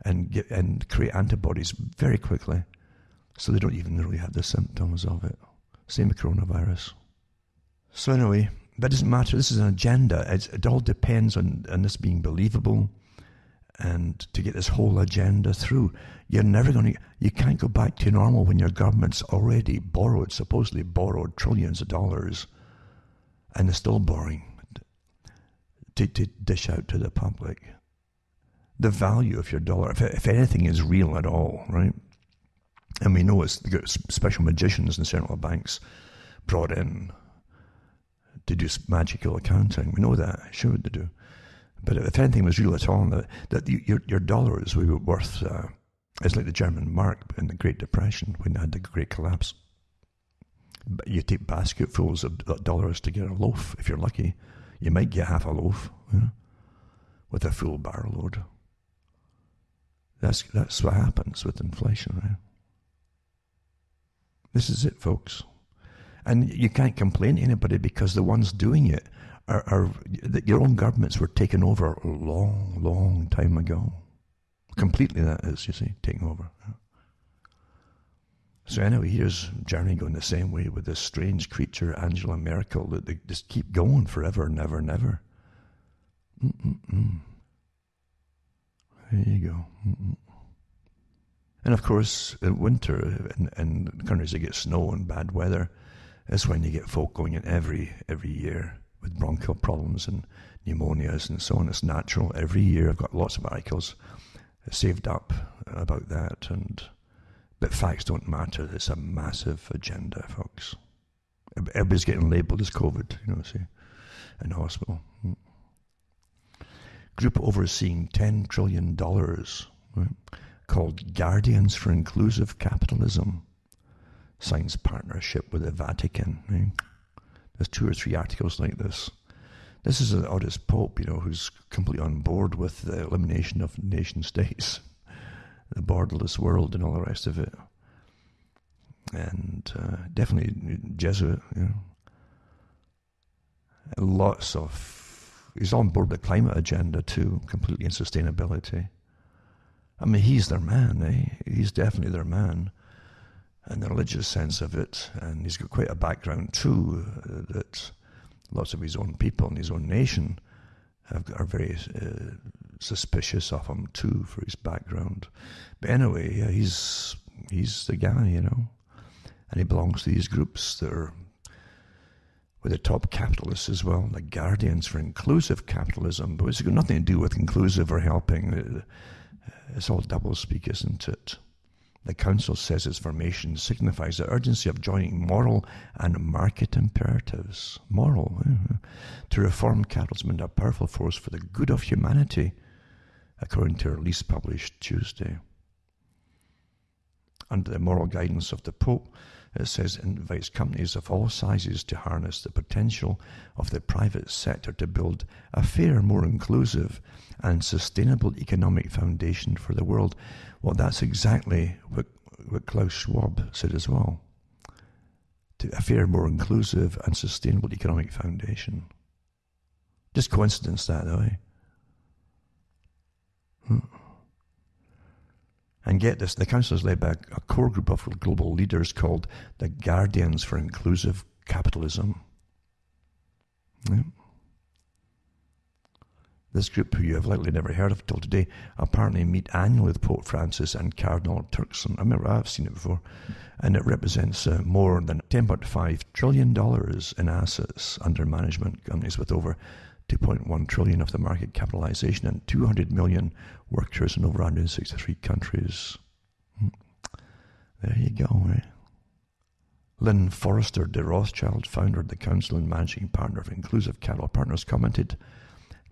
and create antibodies very quickly. So they don't even really have the symptoms of it. Same with coronavirus. So anyway, that doesn't matter. This is an agenda. It all depends on this being believable, and to get this whole agenda through. You can't go back to normal when your government's already supposedly borrowed trillions of dollars, and they're still borrowing to dish out to the public. The value of your dollar, if anything is real at all, right? And we know they've got special magicians in central banks brought in to do magical accounting. We know that, sure they do. But if anything was real at all, that your dollars would be worth, it's like the German mark in the Great Depression when they had the Great Collapse. But you take basketfuls of dollars to get a loaf. If you're lucky, you might get half a loaf, with a full barrel load. That's what happens with inflation, right? This is it, folks. And you can't complain to anybody because the ones doing it are your own governments were taken over a long, long time ago. Completely, that is, you see, taking over. So anyway, here's Germany going the same way with this strange creature, Angela Merkel, that they just keep going forever and ever and ever. There you go. And of course, in winter, in countries that get snow and bad weather, that's when you get folk going in every year with bronchial problems and pneumonias and so on. It's natural. Every year I've got lots of articles saved up about that. But facts don't matter. It's a massive agenda, folks. Everybody's getting labelled as COVID, see, in hospital. Group overseeing $10 trillion, right, called Guardians for Inclusive Capitalism, signs partnership with the Vatican. Right? There's 2 or 3 articles like this. This is the oddest pope, who's completely on board with the elimination of nation states, the borderless world and all the rest of it. And definitely Jesuit, he's on board with the climate agenda too, completely in sustainability. I mean, he's their man, He's definitely their man. And the religious sense of it, and he's got quite a background too, that lots of his own people in his own nation are very suspicious of him too for his background. But anyway, yeah, he's the guy, and he belongs to these groups that are with the top capitalists as well, the Guardians for Inclusive Capitalism. But it's got nothing to do with inclusive or helping. It's all doublespeak, isn't it? The council says its formation signifies the urgency of joining moral and market imperatives, to reform capitalism into a powerful force for the good of humanity, according to a release published Tuesday. Under the moral guidance of the Pope, it says it invites companies of all sizes to harness the potential of the private sector to build a fair, more inclusive and sustainable economic foundation for the world. Well, that's exactly what Klaus Schwab said as well. A fair, more inclusive and sustainable economic foundation. Just coincidence that, though, And get this, the council is led by a core group of global leaders called the Guardians for Inclusive Capitalism. Yeah. This group, who you have likely never heard of till today, apparently meet annually with Pope Francis and Cardinal Turkson. I remember I've seen it before. And it represents more than $10.5 trillion in assets under management, companies with over 2.1 trillion of the market capitalization and 200 million workers in over 163 countries. There you go, eh? Lynn Forrester de Rothschild, founder of the Council and Managing Partner of Inclusive Capital Partners, commented,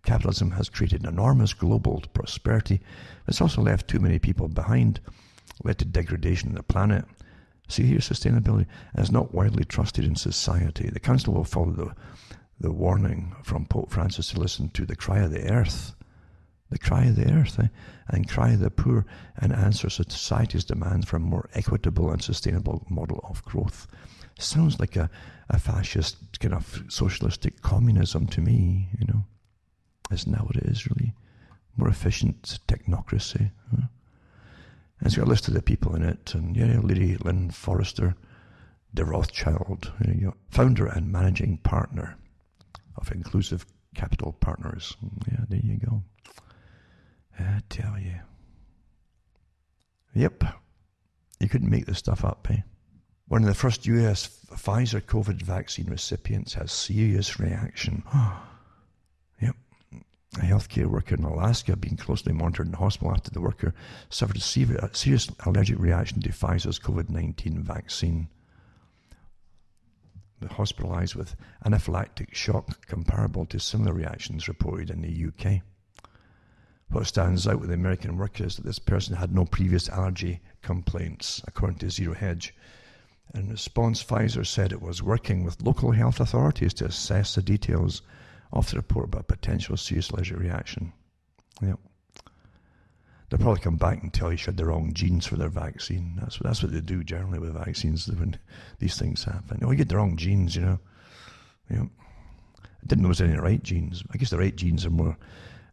capitalism has created enormous global prosperity. It's also left too many people behind, led to degradation of the planet. See here, sustainability is not widely trusted in society. The Council will follow the warning from Pope Francis to listen to the cry of the earth. The cry of the earth, and cry of the poor, and answer society's demand for a more equitable and sustainable model of growth. Sounds like a fascist kind of socialistic communism to me, you know. Isn't that what it is, really? More efficient technocracy. Huh? And it's got a list of the people in it, and yeah, Lady Lynn Forrester de Rothschild, there you go, founder and managing partner of Inclusive Capital Partners. Yeah, there you go. I tell you. Yep. You couldn't make this stuff up, eh? One of the first US Pfizer COVID vaccine recipients has serious reaction. Yep. A healthcare worker in Alaska being closely monitored in the hospital after the worker suffered a serious allergic reaction to Pfizer's COVID-19 vaccine. Hospitalized with anaphylactic shock comparable to similar reactions reported in the UK. What stands out with the American worker is that this person had no previous allergy complaints, according to Zero Hedge. In response, Pfizer said it was working with local health authorities to assess the details of the report about potential serious allergic reaction. Yep. They'll probably come back and tell you she had the wrong genes for their vaccine. That's what they do generally with vaccines when these things happen. Oh, you get the wrong genes, you know. Yep. I didn't know there was any right genes. I guess the right genes are more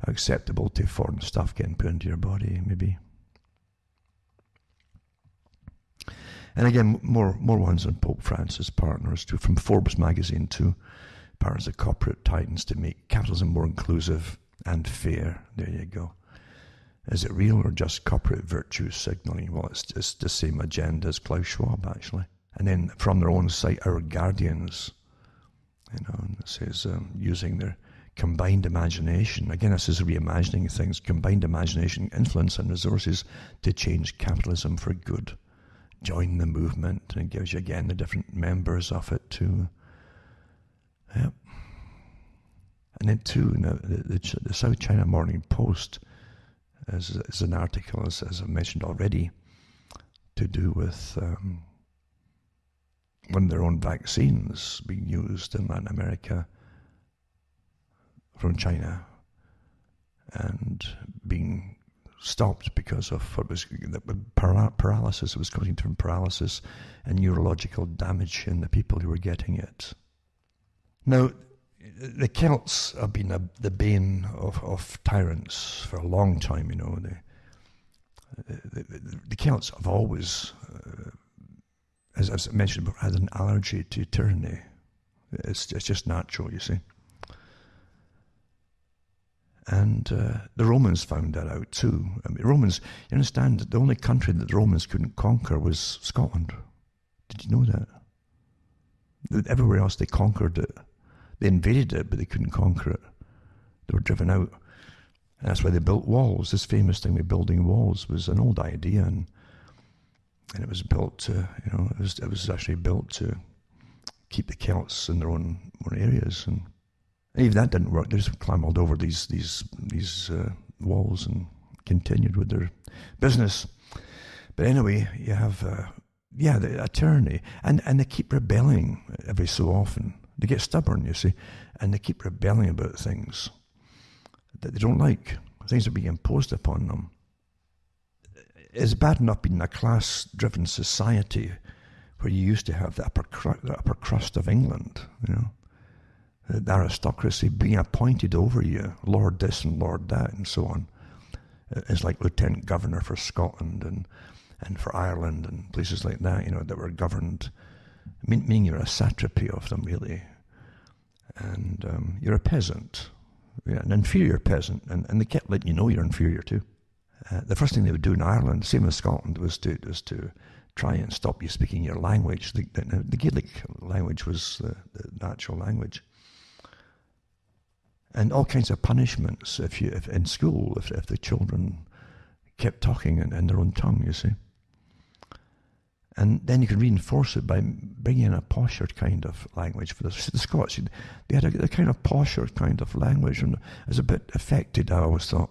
acceptable to foreign stuff getting put into your body, maybe. And again, more ones on Pope Francis partners too, from Forbes magazine too. Partners of corporate titans to make capitalism more inclusive and fair. There you go. Is it real or just corporate virtue signaling? Well, it's just the same agenda as Klaus Schwab, actually. And then from their own site, Our Guardians, you know, and it says using their combined imagination. Again, this is reimagining things. Combined imagination, influence, and resources to change capitalism for good. Join the movement, and it gives you again the different members of it too. Yep. And then too, now, the South China Morning Post is an article, as I mentioned already, to do with one of their own vaccines being used in Latin America from China and being stopped because of what was paralysis. It was causing different paralysis and neurological damage in the people who were getting it. Now, the Celts have been the bane of tyrants for a long time, you know. The Celts have always, as I mentioned before, had an allergy to tyranny. It's just natural, you see. And the Romans found that out too. I mean, Romans, you understand that the only country that the Romans couldn't conquer was Scotland. Did you know that? Everywhere else they conquered it. They invaded it, but they couldn't conquer it. They were driven out. And that's why they built walls. This famous thing with building walls was an old idea, and it was built to, you know, it was actually built to keep the Celts in their own areas. And even that didn't work. They just clambered over these walls and continued with their business. But anyway, you have a tyranny, and they keep rebelling every so often. They get stubborn, you see, and they keep rebelling about things that they don't like. Things are being imposed upon them. It's bad enough being a class-driven society where you used to have the upper crust of England, you know, the aristocracy being appointed over you, Lord this and Lord that and so on. It's like Lieutenant Governor for Scotland and for Ireland and places like that, you know, that were governed, meaning you're a satrapy of them, really. And you're a peasant, an inferior peasant, and they kept letting you know you're inferior too. The first thing they would do in Ireland, same as Scotland, was to try and stop you speaking your language. The Gaelic language was the natural language. And all kinds of punishments if in school, if the children kept talking in their own tongue, you see. And then you can reinforce it by bringing in a posher kind of language. For the Scots, they had a kind of posher kind of language, and it was a bit affected, I always thought.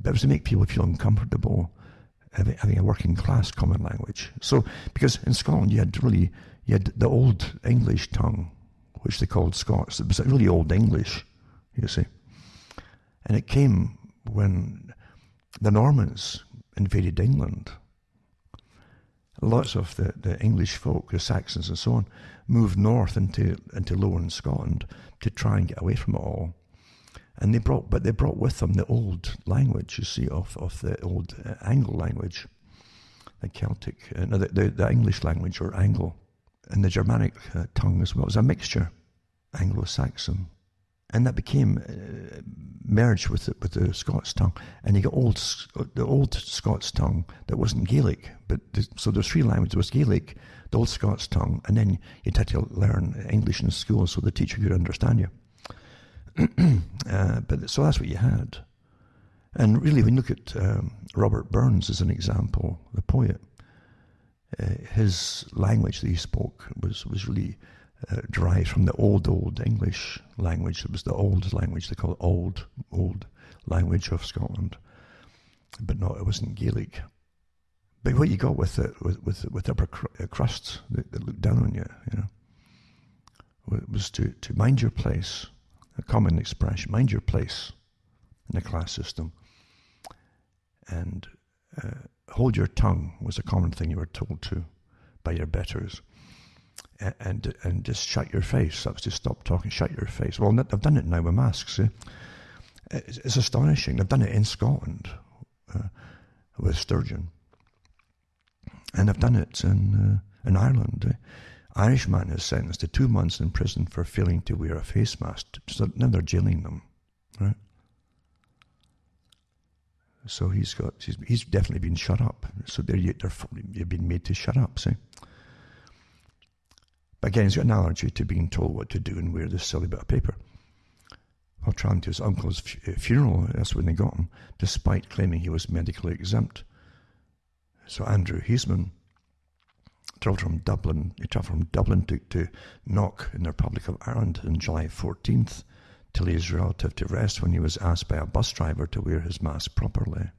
But it was to make people feel uncomfortable having a working class common language. So, because in Scotland you had the old English tongue, which they called Scots. It was really old English, you see. And it came when the Normans invaded England. Lots of the English folk, the Saxons and so on, moved north into Lowland Scotland to try and get away from it all. And they brought with them the old language, you see, of the old Anglo language, the Celtic, the English language, or Anglo, and the Germanic tongue as well. It was a mixture, Anglo-Saxon, and that became merged with the Scots tongue, and you got the old Scots tongue that wasn't Gaelic. So there's three languages. There was Gaelic, the old Scots tongue, and then you'd had to learn English in school so the teacher could understand you. So that's what you had. And really, when you look at Robert Burns as an example, the poet, his language that he spoke was really derived from the old English language. It was the old language, they call it old language of Scotland. But no, it wasn't Gaelic. But what you got with upper crusts that looked down on you, it was to mind your place. A common expression, mind your place in the class system. And hold your tongue was a common thing you were told to by your betters. And just shut your face. That was to stop talking, shut your face. Well, I've done it now with masks. It's astonishing. I've done it in Scotland with Sturgeon. And I've done it in Ireland. Irishman is sentenced to 2 months in prison for failing to wear a face mask. So now they're jailing them, right? So he's definitely been shut up. So you've been made to shut up, see? But again, he's got an allergy to being told what to do and wear this silly bit of paper. While traveling to his uncle's funeral, that's when they got him, despite claiming he was medically exempt. So Andrew Heisman travelled from Dublin to Knock in the Republic of Ireland on July 14th to lay his relative to rest when he was asked by a bus driver to wear his mask properly.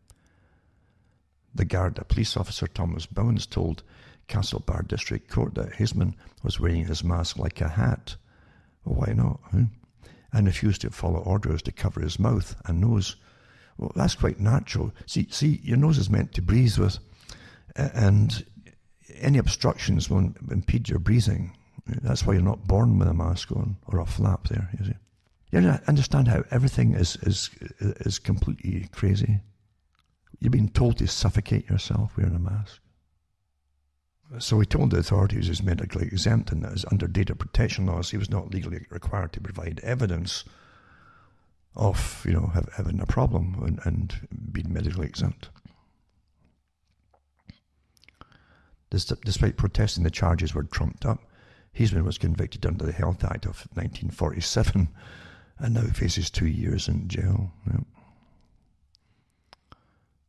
The Garda police officer Thomas Bounds told Castlebar District Court that Heisman was wearing his mask like a hat. Well, why not? And refused to follow orders to cover his mouth and nose. Well, that's quite natural. See, your nose is meant to breathe with, and any obstructions won't impede your breathing. That's why you're not born with a mask on or a flap there, you see. You understand how everything is completely crazy? You've been told to suffocate yourself wearing a mask. So he told the authorities he was medically exempt and that under data protection laws he was not legally required to provide evidence of, having a problem and being medically exempt. Despite protesting the charges were trumped up, Heisman was convicted under the Health Act of 1947 and now faces 2 years in jail. Yeah.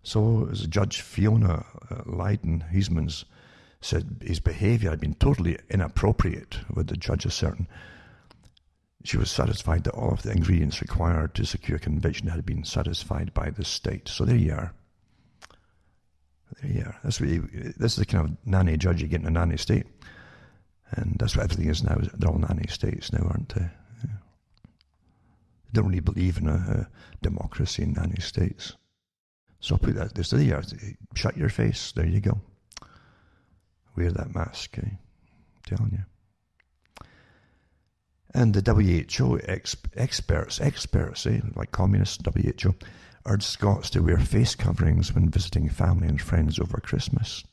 So, as Judge Fiona Lydon, Heisman said his behaviour had been totally inappropriate, with the judge asserting she was satisfied that all of the ingredients required to secure conviction had been satisfied by the state. So there you are. There you are. This is the kind of nanny judge you get in a nanny state. And that's what everything is now. They're all nanny states now, aren't they? Yeah. They don't really believe in a democracy in nanny states. So I'll put that there. So there you are. Shut your face. There you go. Wear that mask, I'm telling you. And the WHO experts, like communists, WHO, urged Scots to wear face coverings when visiting family and friends over Christmas.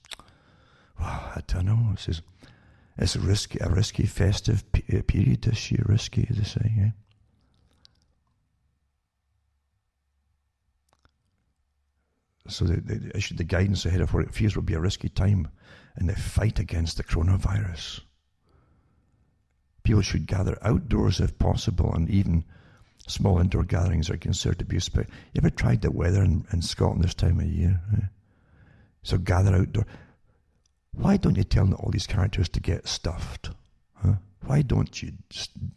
Well, I don't know. It's a risky festive period this year. Risky, they say. Yeah? So they issued the guidance ahead of what it fears will be a risky time in the fight against the coronavirus. People should gather outdoors if possible, and even small indoor gatherings are considered to be you ever tried the weather in Scotland this time of year? Yeah? So gather outdoor. Why don't you tell all these characters to get stuffed? Huh? Why don't you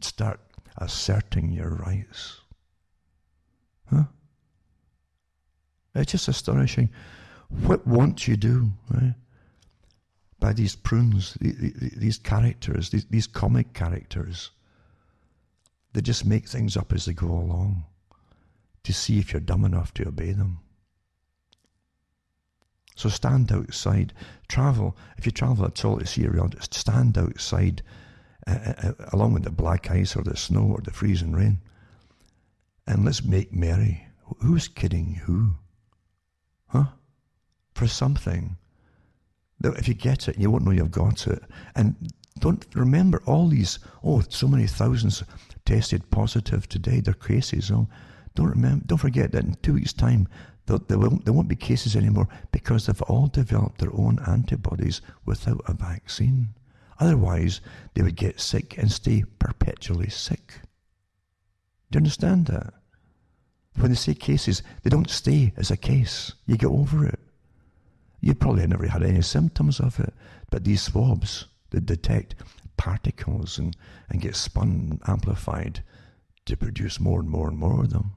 start asserting your rights? Huh? It's just astonishing. What won't you do, right? By these prunes, these characters, these comic characters, they just make things up as they go along to see if you're dumb enough to obey them. So stand outside. Travel. If you travel at all to see around, stand outside along with the black ice or the snow or the freezing rain. And let's make merry. Who's kidding who? Huh? For something. If you get it, you won't know you've got it. And don't remember all these, so many thousands tested positive today. They're cases. Don't forget that in 2 weeks' time, there won't be cases anymore because they've all developed their own antibodies without a vaccine. Otherwise, they would get sick and stay perpetually sick. Do you understand that? When they say cases, they don't stay as a case. You get over it. You probably never had any symptoms of it, but these swabs, they detect particles and get spun and amplified to produce more and more and more of them.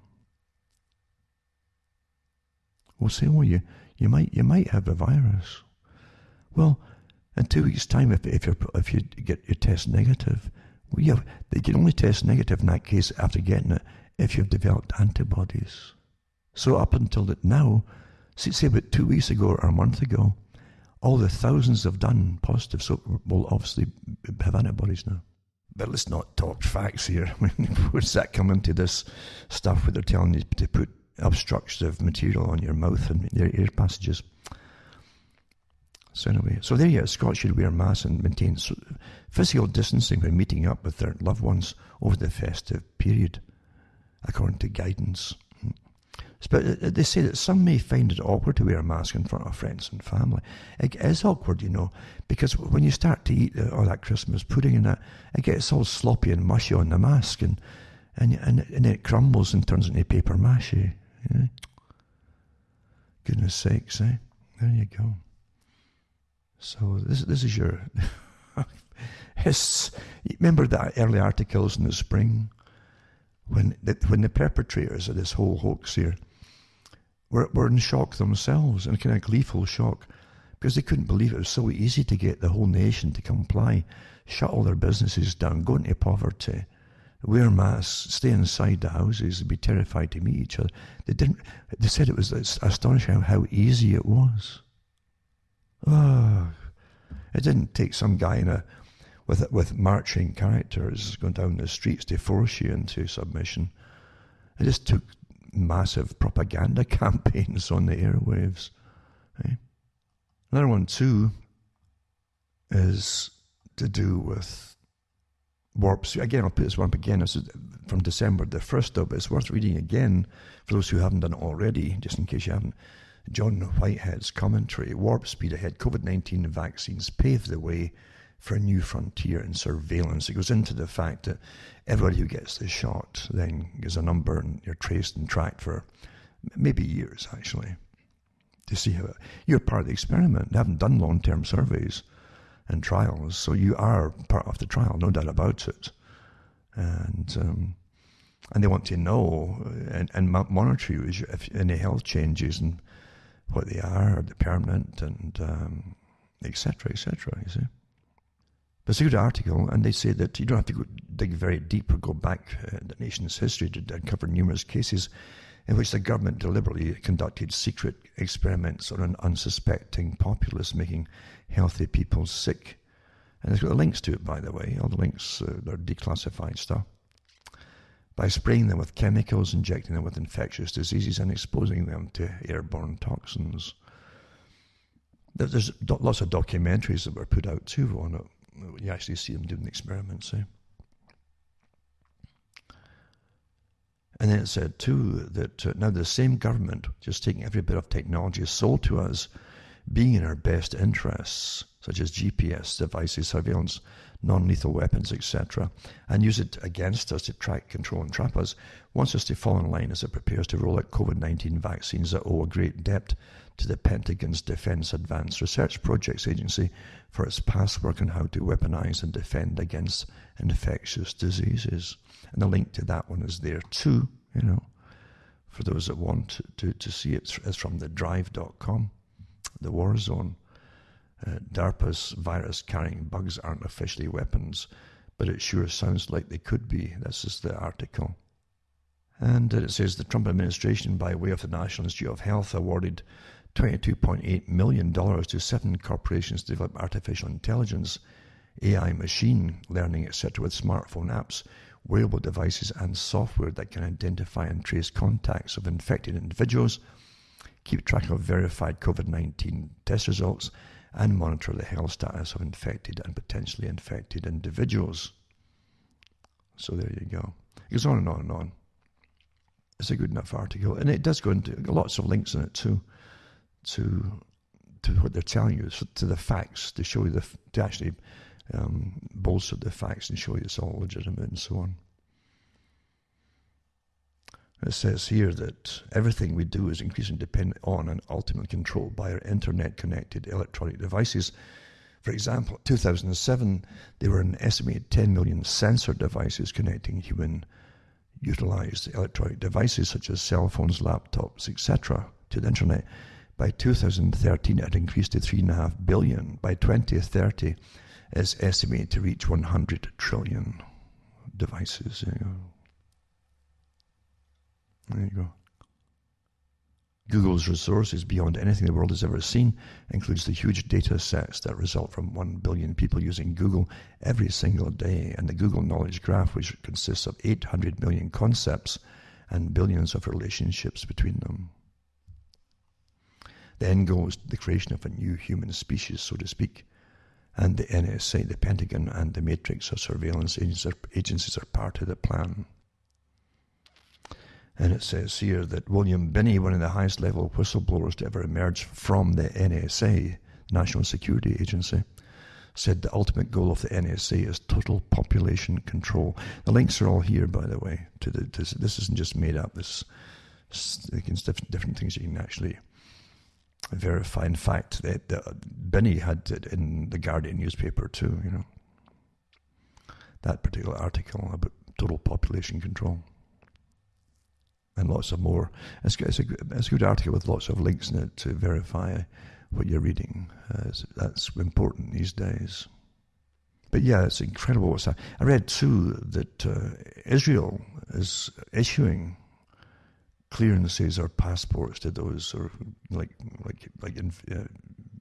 We'll say, you might have the virus. Well, in 2 weeks' time, if you get your test negative, they can only test negative in that case after getting it if you've developed antibodies. So up until now, say about 2 weeks ago or a month ago, all the thousands have done positive, so we'll obviously have antibodies now. But let's not talk facts here. Where's that come into this stuff where they're telling you to put obstructive material on your mouth and your ear passages? So anyway, so there you go. Scots should wear masks and maintain physical distancing when meeting up with their loved ones over the festive period, according to guidance. But they say that some may find it awkward to wear a mask in front of friends and family. It is awkward, because when you start to eat all that Christmas pudding and that, it gets all sloppy and mushy on the mask, and then it crumbles and turns into paper mache. Goodness sakes, eh? There you go. So this is your... Remember that early articles in the spring when the perpetrators of this whole hoax here were in shock themselves, in a kind of gleeful shock, because they couldn't believe it was so easy to get the whole nation to comply, shut all their businesses down, go into poverty, wear masks, stay inside the houses, and be terrified to meet each other. They said it was astonishing how easy it was. It didn't take some guy with marching characters going down the streets to force you into submission. It just took massive propaganda campaigns on the airwaves. Okay? Another one too is to do with warp speed. Again, I'll put this one up again. This is from December the 1st of it. It's worth reading again for those who haven't done it already, just in case you haven't. John Whitehead's commentary. Warp speed ahead. COVID-19 vaccines pave the way for a new frontier in surveillance. It goes into the fact that everybody who gets the shot then gives a number and you're traced and tracked for maybe years, actually, to see how you're part of the experiment. They haven't done long-term surveys and trials, so you are part of the trial, no doubt about it. And they want to know and monitor you if any health changes and what they are the permanent and etc., you see. But it's a good article, and they say that you don't have to dig very deep or go back the nation's history to uncover numerous cases in which the government deliberately conducted secret experiments on an unsuspecting populace, making healthy people sick. And there's got the links to it, by the way. All the links, they're declassified stuff. By spraying them with chemicals, injecting them with infectious diseases, and exposing them to airborne toxins. There's lots of documentaries that were put out too on it. You actually see them doing the experiments. And then it said too that now the same government, just taking every bit of technology sold to us, being in our best interests, such as GPS devices, surveillance, non-lethal weapons, etc., and use it against us to track, control, and trap us, wants us to fall in line as it prepares to roll out COVID-19 vaccines that owe a great debt to the Pentagon's Defense Advanced Research Projects Agency for its past work on how to weaponize and defend against infectious diseases. And the link to that one is there too, for those that want to see it. It's from the drive.com, the war zone. DARPA's virus-carrying bugs aren't officially weapons, but it sure sounds like they could be. This is the article. And it says the Trump administration, by way of the National Institute of Health, awarded $22.8 million to 7 corporations to develop artificial intelligence, AI, machine learning, etc., with smartphone apps, wearable devices, and software that can identify and trace contacts of infected individuals, keep track of verified COVID-19 test results, and monitor the health status of infected and potentially infected individuals. So there you go. It goes on and on and on. It's a good enough article, and it does go into lots of links in it too, to what they're telling you, to the facts, to show you to actually bolster the facts and show you it's all legitimate and so on. It says here that everything we do is increasingly dependent on and ultimately controlled by our internet-connected electronic devices. For example, in 2007, there were an estimated 10 million sensor devices connecting human-utilized electronic devices such as cell phones, laptops, etc. to the internet. By 2013, it had increased to 3.5 billion. By 2030, it's estimated to reach 100 trillion devices. There you go. Google's resources, beyond anything the world has ever seen, includes the huge data sets that result from 1 billion people using Google every single day, and the Google Knowledge Graph, which consists of 800 million concepts and billions of relationships between them. The end goal is the creation of a new human species, so to speak, and the NSA, the Pentagon, and the matrix of surveillance agencies are part of the plan. And it says here that William Binney, one of the highest level whistleblowers to ever emerge from the NSA, National Security Agency, said the ultimate goal of the NSA is total population control. The links are all here, by the way. This isn't just made up. This different things you can actually verify. In fact, Binney had it in the Guardian newspaper too. That particular article about total population control. And lots of more. It's a good article with lots of links in it to verify what you're reading. That's important these days. But yeah, it's incredible what's happening. I read too that Israel is issuing clearances or passports to those, or like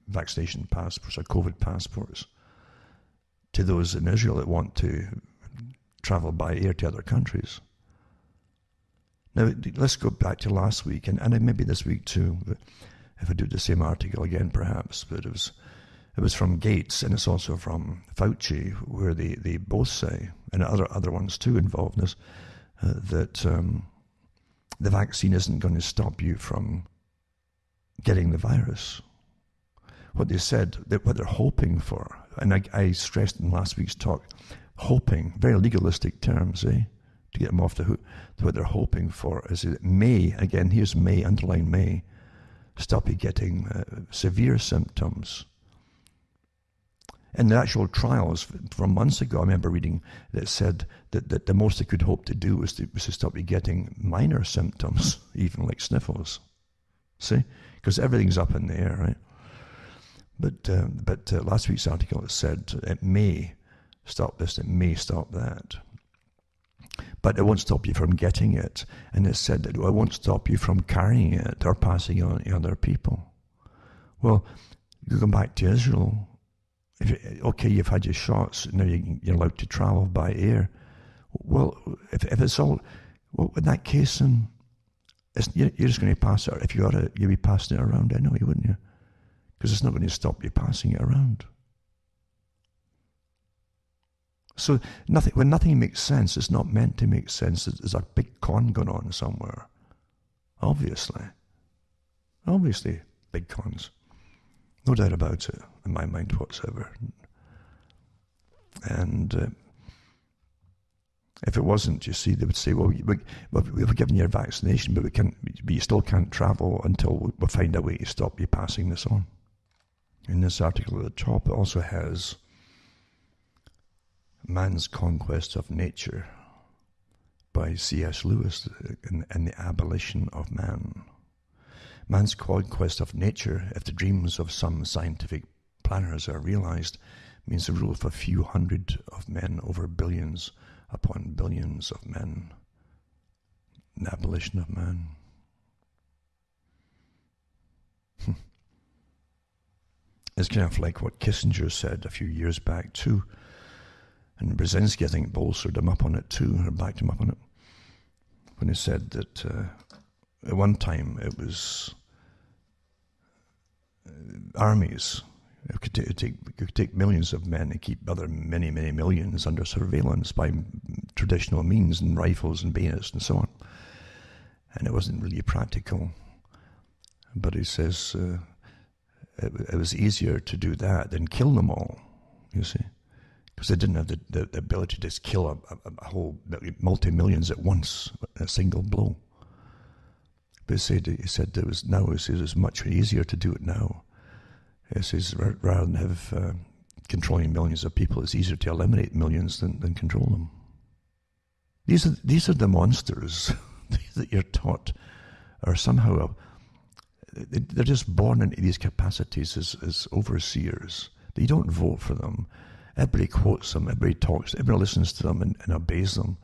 vaccination passports or COVID passports, to those in Israel that want to travel by air to other countries. Now, let's go back to last week, and maybe this week too, if I do the same article again perhaps, but it was from Gates, and it's also from Fauci, where they both say, and other ones too involved in this, that the vaccine isn't going to stop you from getting the virus. What they said, what they're hoping for, and I stressed in last week's talk, hoping, very legalistic terms, to get them off the hook. What they're hoping for is that it may, again, here's may, underline may, stop you getting severe symptoms. In the actual trials from months ago, I remember reading that said that the most they could hope to do was to stop you getting minor symptoms, even like sniffles. See? Because everything's up in the air, right? But last week's article said it may stop this, it may stop that. But it won't stop you from getting it. And it said that it won't stop you from carrying it or passing it on to other people. Well, you go back to Israel. You've had your shots, now you're allowed to travel by air. Well, if it's all, well, in that case, then you're just going to pass it. If you got it, you'd be passing it around anyway, wouldn't you? Because it's not going to stop you passing it around. So when nothing makes sense, it's not meant to make sense. There's a big con going on somewhere. Obviously, big cons. No doubt about it, in my mind whatsoever. And if it wasn't, you see, they would say, well, we've given you a vaccination, but you still can't travel until we find a way to stop you passing this on. In this article at the top, it also has Man's Conquest of Nature by C.S. Lewis and the Abolition of Man. Man's conquest of nature, if the dreams of some scientific planners are realized, means the rule of a few hundred of men over billions upon billions of men. The abolition of man. It's kind of like what Kissinger said a few years back too. And Brzezinski, I think, bolstered him up on it too, or backed him up on it, when he said that at one time it was armies. It could take millions of men and keep other many, many millions under surveillance by traditional means and rifles and bayonets and so on. And it wasn't really practical. But he says it was easier to do that than kill them all, you see. Because they didn't have the ability to just kill a whole multi-millions at once, a single blow. But he said it was much easier to do it now. He says rather than have controlling millions of people, it's easier to eliminate millions than control them. These are the monsters that you're taught are somehow they're just born into these capacities as overseers. You don't vote for them. Everybody quotes them, everybody talks, everybody listens to them and obeys them.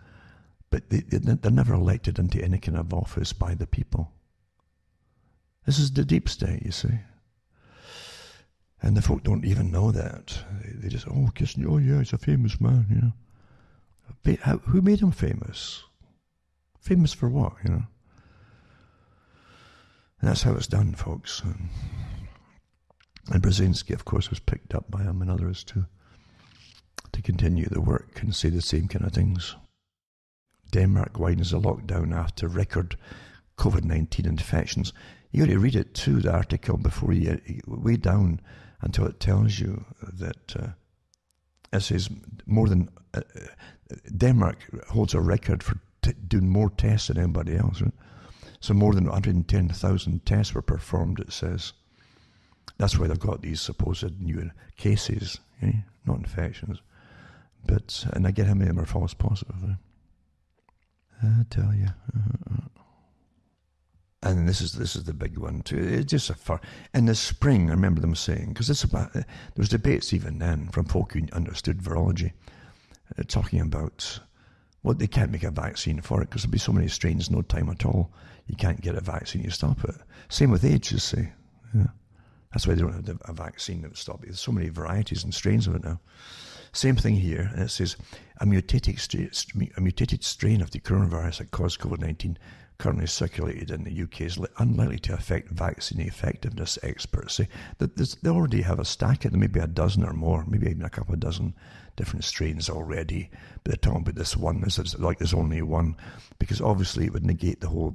But they're never elected into any kind of office by the people. This is the deep state, you see. And the folk don't even know that. They just, Kissinger, oh yeah, he's a famous man, you know. Who made him famous? Famous for what, you know? And that's how it's done, folks. And Brzezinski, of course, was picked up by him and others too, to continue the work and say the same kind of things. Denmark widens the lockdown after record COVID-19 infections. You got to read it too, the article, before you way down until it tells you that it says more than Denmark holds a record for doing more tests than anybody else. Right? So more than 110,000 tests were performed, it says. That's why they've got these supposed new cases, not infections. And I get how many of them are false positive. I tell you. And this is the big one too. It's just in the spring, I remember them saying, because there was debates even then from folk who understood virology, talking about, well, they can't make a vaccine for it because there'll be so many strains, no time at all. You can't get a vaccine, you stop it. Same with AIDS, you see. Yeah. That's why they don't have a vaccine that would stop it. There's so many varieties and strains of it now. Same thing here, and it says, a mutated strain of the coronavirus that caused COVID-19 currently circulated in the UK is unlikely to affect vaccine effectiveness, experts say. They already have a stack of them, maybe a dozen or more, maybe even a couple of dozen different strains already. But they're talking about this one, it's like there's only one, because obviously it would negate the whole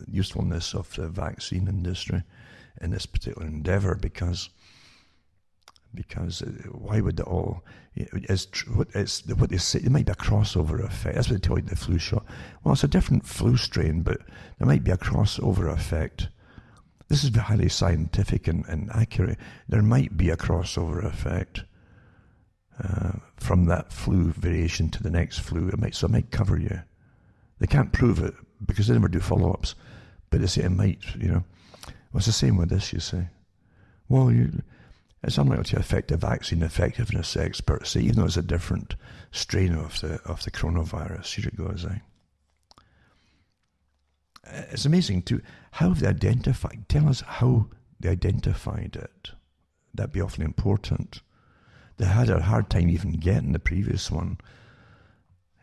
usefulness of the vaccine industry in this particular endeavour, because why would it all? What they say, there might be a crossover effect. That's what they tell you the flu shot. Well, it's a different flu strain, but there might be a crossover effect. This is highly scientific and accurate. There might be a crossover effect from that flu variation to the next flu. So it might cover you. They can't prove it because they never do follow-ups, but they say it might. Well, it's the same with this. You say, well, it's unlikely to affect the vaccine effectiveness, experts say, even though it's a different strain of the coronavirus. Here it goes. It's amazing too. How have they identified? Tell us how they identified it. That'd be awfully important. They had a hard time even getting the previous one.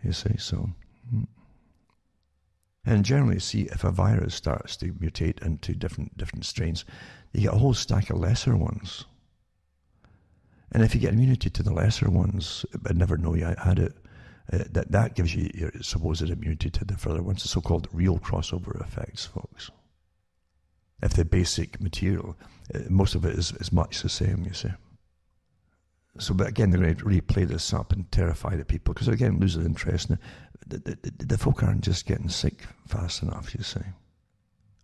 You say so. And generally, see, if a virus starts to mutate into different strains, you get a whole stack of lesser ones. And if you get immunity to the lesser ones, but never know you had it, that gives you your supposed immunity to the further ones, the so-called real crossover effects, folks. if the basic material, most of it is much the same, you see. So, but again, they're going to really play this up and terrify the people because they're again losing interest. And the folk aren't just getting sick fast enough, you see.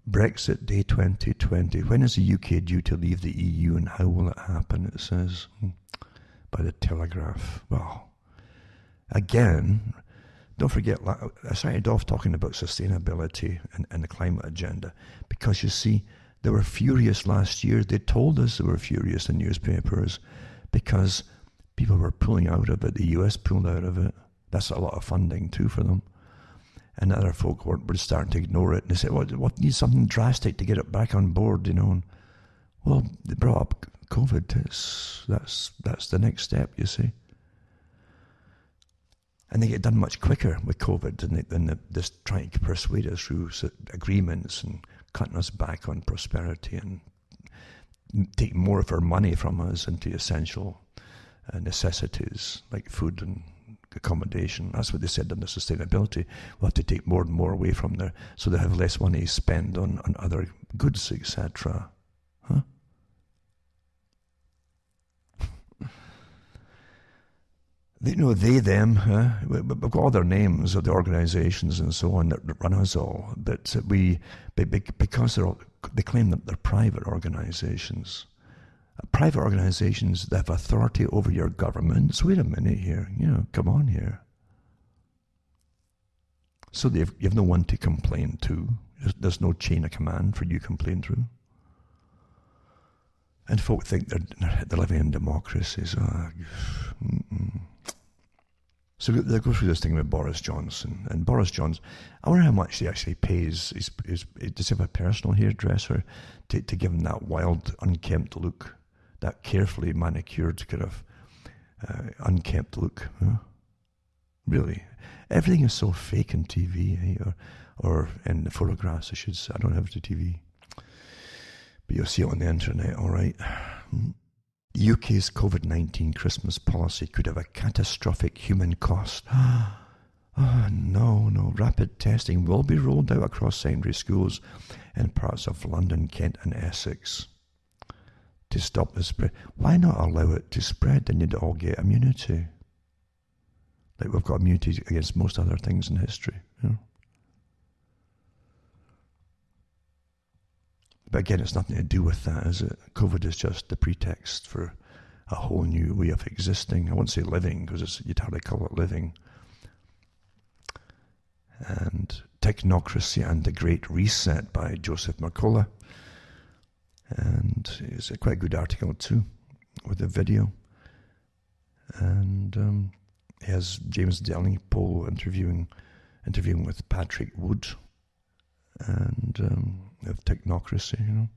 Brexit Day 2020. When is the UK due to leave the EU and how will it happen? It says by the Telegraph. Well, again, don't forget, I started off talking about sustainability and the climate agenda because you see, they were furious last year. They told us they were furious in newspapers because people were pulling out of it. The US pulled out of it. That's a lot of funding too for them. And other folk were starting to ignore it. And they said, well, what needs something drastic to get it back on board, you know? And, well, they brought up COVID. That's the next step, you see. And they get done much quicker with COVID than just trying to persuade us through agreements and cutting us back on prosperity and take more of our money from us into essential necessities like food and accommodation. That's what they said under sustainability. We'll have to take more and more away from there so they have less money to spend on other goods, etc. Huh? They, them, we've got all their names of the organizations and so on that run us all, but because they claim that they're private organizations. Private organizations that have authority over your government. So wait a minute here, come on here. So you have no one to complain to. There's no chain of command for you to complain through. And folk think they're living in democracies. So they go through this thing with Boris Johnson. And Boris Johnson, I wonder how much he actually pays. Does he have a personal hairdresser to give him that wild, unkempt look? That carefully manicured kind of unkempt look? Huh? Really? Everything is so fake on TV, or in the photographs, I should say. I don't have the TV. But you'll see it on the internet, all right? The UK's COVID-19 Christmas policy could have a catastrophic human cost. Oh, no. Rapid testing will be rolled out across secondary schools in parts of London, Kent and Essex to stop the spread. Why not allow it to spread? Then you'd all get immunity. Like we've got immunity against most other things in history. But again, it's nothing to do with that, is it? COVID is just the pretext for a whole new way of existing. I won't say living, because you'd hardly call it living. And Technocracy and the Great Reset by Joseph Mercola. And it's a quite good article too, with a video. And he has James Delingpole interviewing with Patrick Wood. And of Technocracy,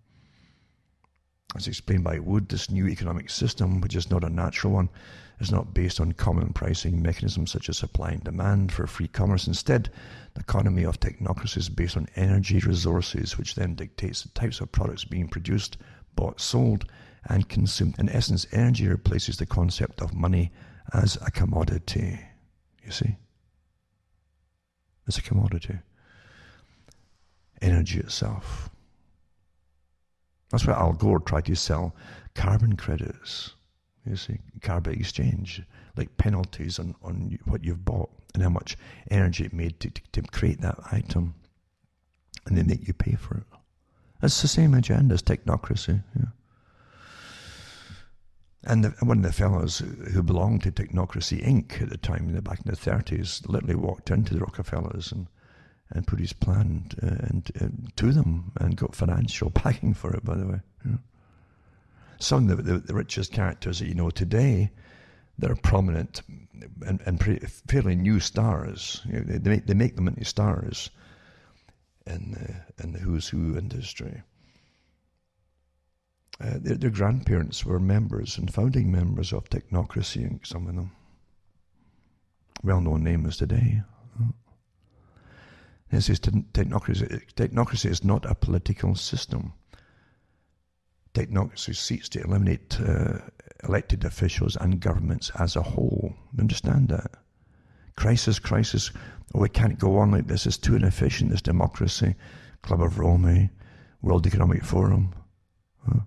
As explained by Wood, this new economic system, which is not a natural one, is not based on common pricing mechanisms such as supply and demand for free commerce. Instead, the economy of technocracy is based on energy resources, which then dictates the types of products being produced, bought, sold, and consumed. In essence, energy replaces the concept of money as a commodity. You see? It's a commodity. Energy itself. That's why Al Gore tried to sell carbon credits. You see, carbon exchange, like penalties on what you've bought and how much energy it made to create that item, and they make you pay for it. That's the same agenda as technocracy. Yeah. And one of the fellows who belonged to Technocracy Inc. at the time, back in the 30s, literally walked into the Rockefellers and put his plan to them and got financial backing for it, by the way. Yeah. Some of the richest characters that you know today, they're prominent and fairly new stars. They make them into stars in the who's who industry. Their grandparents were members and founding members of Technocracy Inc., some of them. Well-known names today. This is technocracy is not a political system. Technocracy seeks to eliminate elected officials and governments as a whole. Understand that? Crisis. Oh, we can't go on like this. It's too inefficient, this democracy. Club of Rome. World Economic Forum. Huh?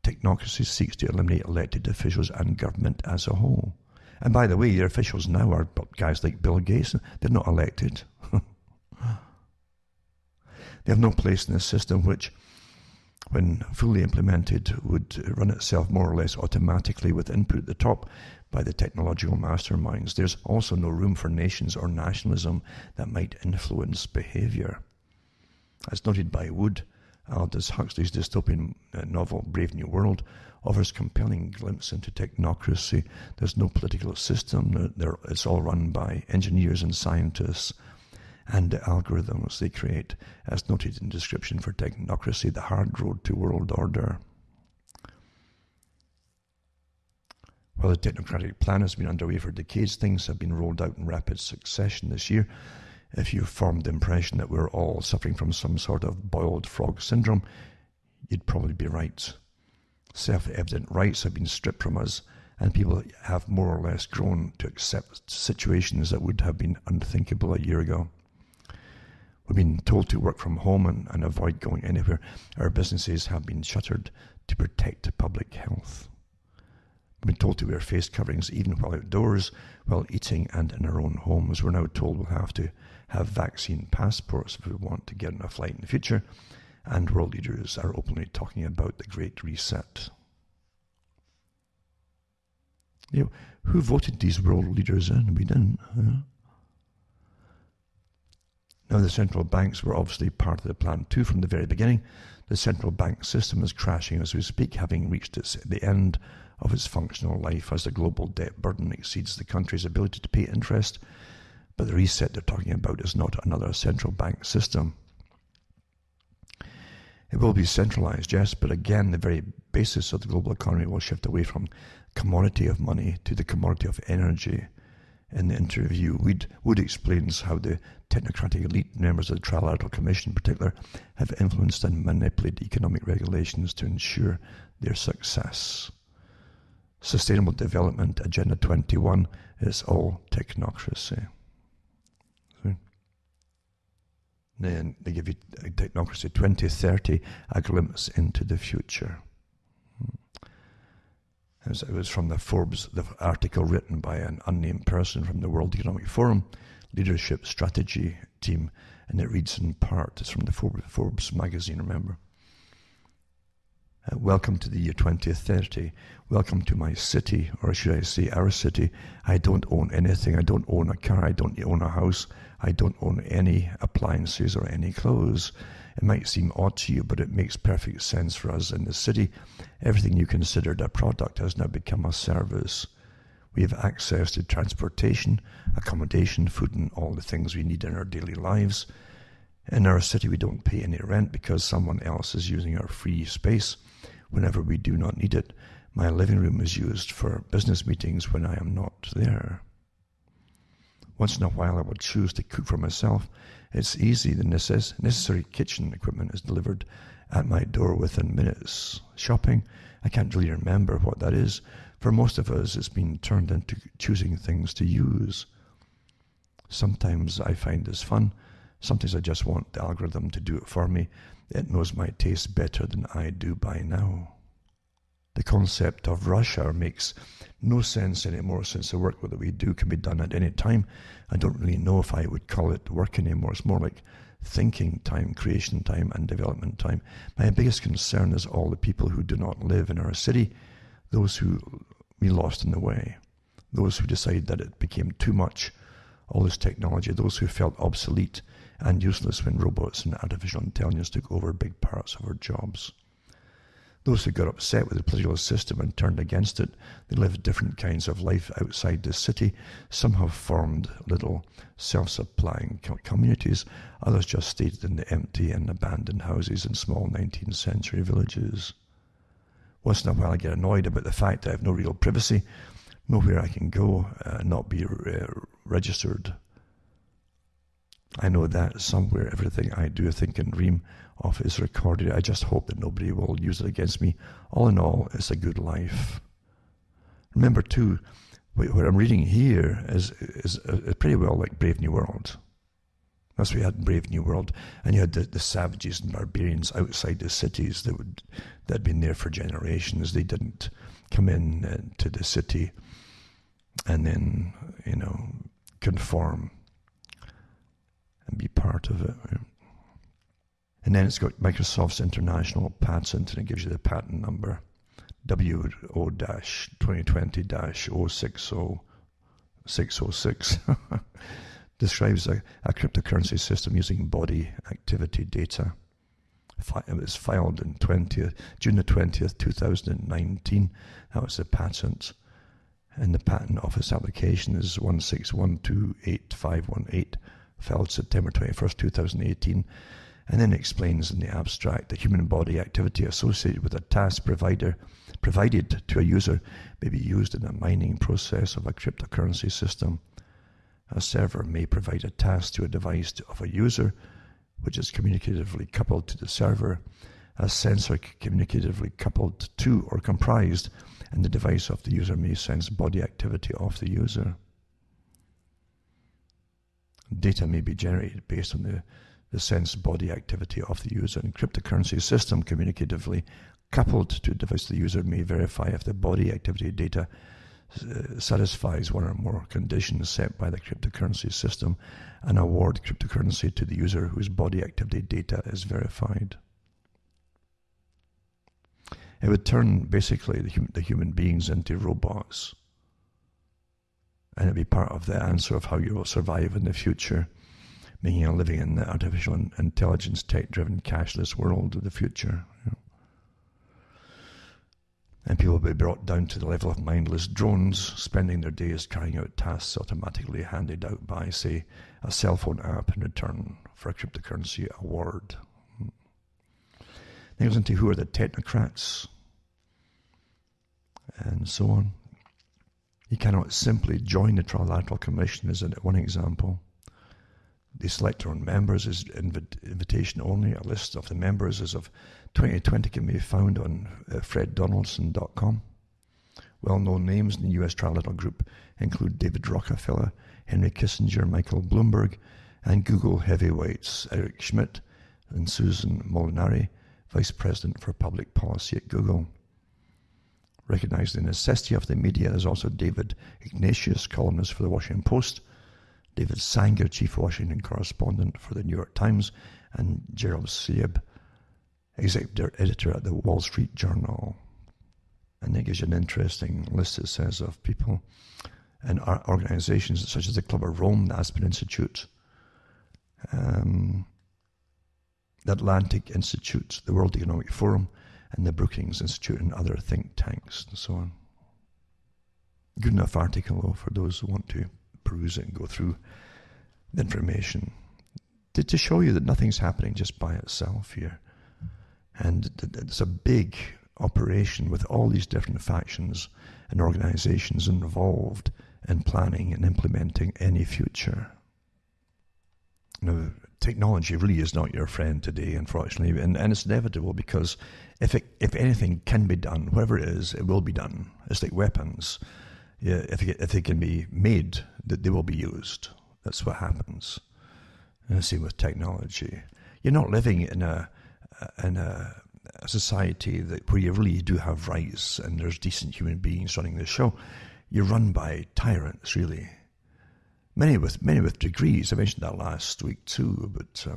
Technocracy seeks to eliminate elected officials and government as a whole. And by the way, your officials now are guys like Bill Gates. They're not elected. They have no place in a system which, when fully implemented, would run itself more or less automatically with input at the top by the technological masterminds. There's also no room for nations or nationalism that might influence behavior. As noted by Wood, Aldous Huxley's dystopian novel Brave New World offers compelling glimpse into technocracy. There's no political system. It's all run by engineers and scientists and the algorithms they create, as noted in the description for technocracy, the hard road to world order. While the technocratic plan has been underway for decades, things have been rolled out in rapid succession this year. If you formed the impression that we're all suffering from some sort of boiled frog syndrome, you'd probably be right. Self-evident rights have been stripped from us, and people have more or less grown to accept situations that would have been unthinkable a year ago. We've been told to work from home and avoid going anywhere. Our businesses have been shuttered to protect public health. We've been told to wear face coverings even while outdoors, while eating and in our own homes. We're now told we'll have to have vaccine passports if we want to get on a flight in the future. And world leaders are openly talking about the Great Reset. You know, who voted these world leaders in? We didn't. Now, the central banks were obviously part of the plan too from the very beginning. The central bank system is crashing as we speak, having reached the end of its functional life as the global debt burden exceeds the country's ability to pay interest. But the reset they're talking about is not another central bank system. It will be centralized, yes, but again, the very basis of the global economy will shift away from commodity of money to the commodity of energy. In the interview, Wood explains how the technocratic elite members of the Trilateral Commission in particular have influenced and manipulated economic regulations to ensure their success. Sustainable Development Agenda 21 is all technocracy. See? Then they give you Technocracy 2030, a glimpse into the future. It was from the article written by an unnamed person from the World Economic Forum Leadership Strategy Team, and it reads in part, it's from the Forbes magazine, remember. Welcome to the year 2030. Welcome to my city, or should I say our city. I don't own anything. I don't own a car. I don't own a house. I don't own any appliances or any clothes. It might seem odd to you, but it makes perfect sense for us in the city. Everything you considered a product has now become a service. We have access to transportation, accommodation, food, and all the things we need in our daily lives. In our city, we don't pay any rent because someone else is using our free space whenever we do not need it. My living room is used for business meetings when I am not there. Once in a while, I would choose to cook for myself. It's easy. The necessary kitchen equipment is delivered at my door within minutes. Shopping, I can't really remember what that is. For most of us, it's been turned into choosing things to use. Sometimes I find this fun. Sometimes I just want the algorithm to do it for me. It knows my taste better than I do by now. The concept of rush hour makes no sense anymore since the work that we do can be done at any time. I don't really know if I would call it work anymore. It's more like thinking time, creation time, and development time. My biggest concern is all the people who do not live in our city, those who we lost in the way, those who decided that it became too much, all this technology, those who felt obsolete and useless when robots and artificial intelligence took over big parts of our jobs. Those who got upset with the political system and turned against it, they lived different kinds of life outside the city. Some have formed little self-supplying communities. Others just stayed in the empty and abandoned houses in small 19th century villages. Once in a while I get annoyed about the fact that I have no real privacy, nowhere I can go and not be registered. I know that somewhere everything I do, think, and dream of is recorded. I just hope that nobody will use it against me. All in all, it's a good life. Remember, too, what I'm reading here is pretty well like Brave New World. That's what you had in Brave New World. And you had the savages and barbarians outside the cities that had been there for generations. They didn't come in to the city and then, conform and be part of it. Right? And then it's got Microsoft's international patent, and it gives you the patent number, WO-2020-060-606. Describes a cryptocurrency system using body activity data. It was filed in June the 20th, 2019. That was the patent. And the patent office application is 161288518, filed September 21st, 2018. And then explains in the abstract that human body activity associated with a task provided to a user may be used in a mining process of a cryptocurrency system. A server may provide a task to a device of a user, which is communicatively coupled to the server, a sensor communicatively coupled to or comprised, and the device of the user may sense body activity of the user. Data may be generated based on the sense body activity of the user, and cryptocurrency system communicatively coupled to a device the user may verify if the body activity data satisfies one or more conditions set by the cryptocurrency system and award cryptocurrency to the user whose body activity data is verified. It would turn basically the human beings into robots, and it'd be part of the answer of how you will survive in the future, making a living in the artificial intelligence, tech-driven, cashless world of the future. And people will be brought down to the level of mindless drones, spending their days carrying out tasks automatically handed out by, say, a cell phone app in return for a cryptocurrency award. Then goes into who are the technocrats, and so on. You cannot simply join the Trilateral Commission, is one example. They select their own members as invitation only. A list of the members as of 2020 can be found on freddonaldson.com. Well-known names in the U.S. Trilateral Group include David Rockefeller, Henry Kissinger, Michael Bloomberg, and Google heavyweights Eric Schmidt and Susan Molinari, Vice President for Public Policy at Google. Recognizing the necessity of the media, there's also David Ignatius, columnist for the Washington Post, David Sanger, Chief Washington Correspondent for the New York Times, and Gerald Seib, Executive Editor at the Wall Street Journal. And it gives you an interesting list, it says, of people and organizations such as the Club of Rome, the Aspen Institute, the Atlantic Institute, the World Economic Forum, and the Brookings Institute, and other think tanks, and so on. Good enough article, though, for those who want to peruse it and go through the information to show you that nothing's happening just by itself here. And it's a big operation with all these different factions and organizations involved in planning and implementing any future. Now, technology really is not your friend today, unfortunately, and it's inevitable, because if anything can be done, whatever it is, it will be done. It's like weapons. Yeah, if they can be made, that they will be used. That's what happens. And same with technology. You're not living in a society where you really do have rights and there's decent human beings running the show. You're run by tyrants, really. Many with degrees. I mentioned that last week too, about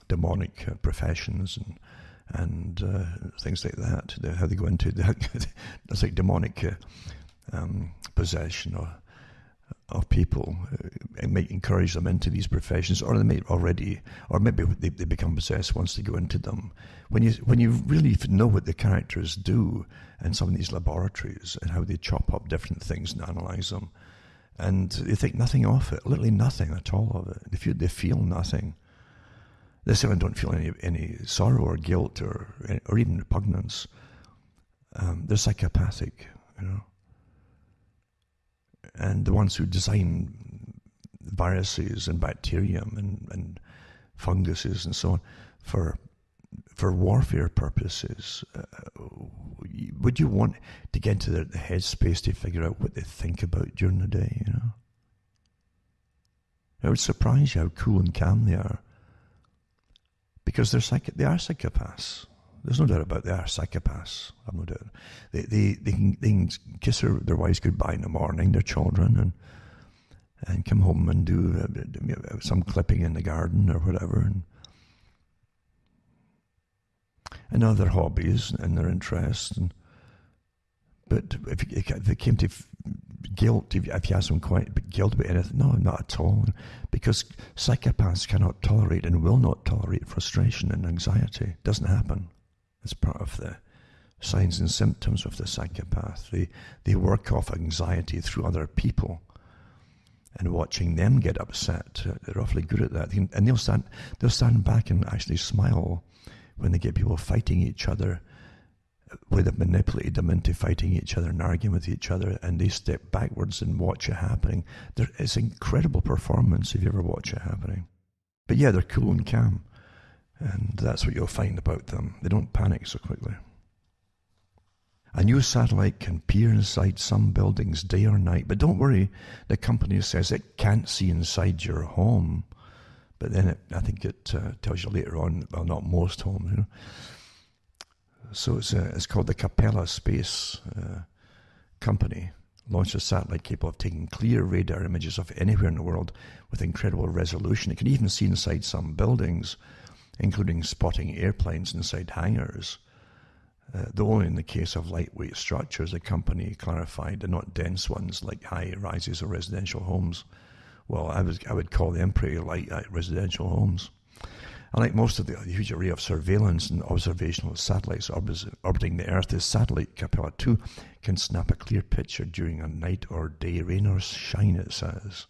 demonic professions and things like that. How they go into that's like demonic possession of people. It might encourage them into these professions, or they may already, or maybe they become possessed once they go into them. When you really know what the characters do in some of these laboratories and how they chop up different things and analyze them, and they think nothing of it, literally nothing at all of it. They feel nothing. They certainly don't feel any sorrow or guilt or even repugnance. They're psychopathic, And the ones who design viruses and bacterium and funguses and so on for warfare purposes, would you want to get into the headspace to figure out what they think about during the day? It would surprise you how cool and calm they are. Because they are psychopaths. There's no doubt about it. They are psychopaths. I've no doubt. They can kiss their wives goodbye in the morning, their children, and come home and do some clipping in the garden or whatever, and other hobbies and their interests. But if it came to guilt, if you ask them guilt about anything, no, not at all. Because psychopaths cannot tolerate and will not tolerate frustration and anxiety. It doesn't happen. It's part of the signs and symptoms of the psychopath. They work off anxiety through other people, and watching them get upset, they're awfully good at that. And they'll stand back and actually smile when they get people fighting each other, where they've manipulated them into fighting each other and arguing with each other, and they step backwards and watch it happening. It's an incredible performance if you ever watch it happening. But yeah, they're cool and calm, and that's what you'll find about them. They don't panic so quickly. A new satellite can peer inside some buildings day or night, but don't worry, the company says it can't see inside your home. But then I think it tells you later on, well, not most homes, you know. So it's called the Capella Space Company. Launched a satellite capable of taking clear radar images of anywhere in the world with incredible resolution. It can even see inside some buildings, including spotting airplanes inside hangars. Though only in the case of lightweight structures, the company clarified, they're not dense ones like high rises or residential homes. Well, I would call them pretty light residential homes. Unlike most of the huge array of surveillance and observational satellites orbiting the Earth, this satellite, Capella 2, can snap a clear picture during a night or day, rain or shine, it says.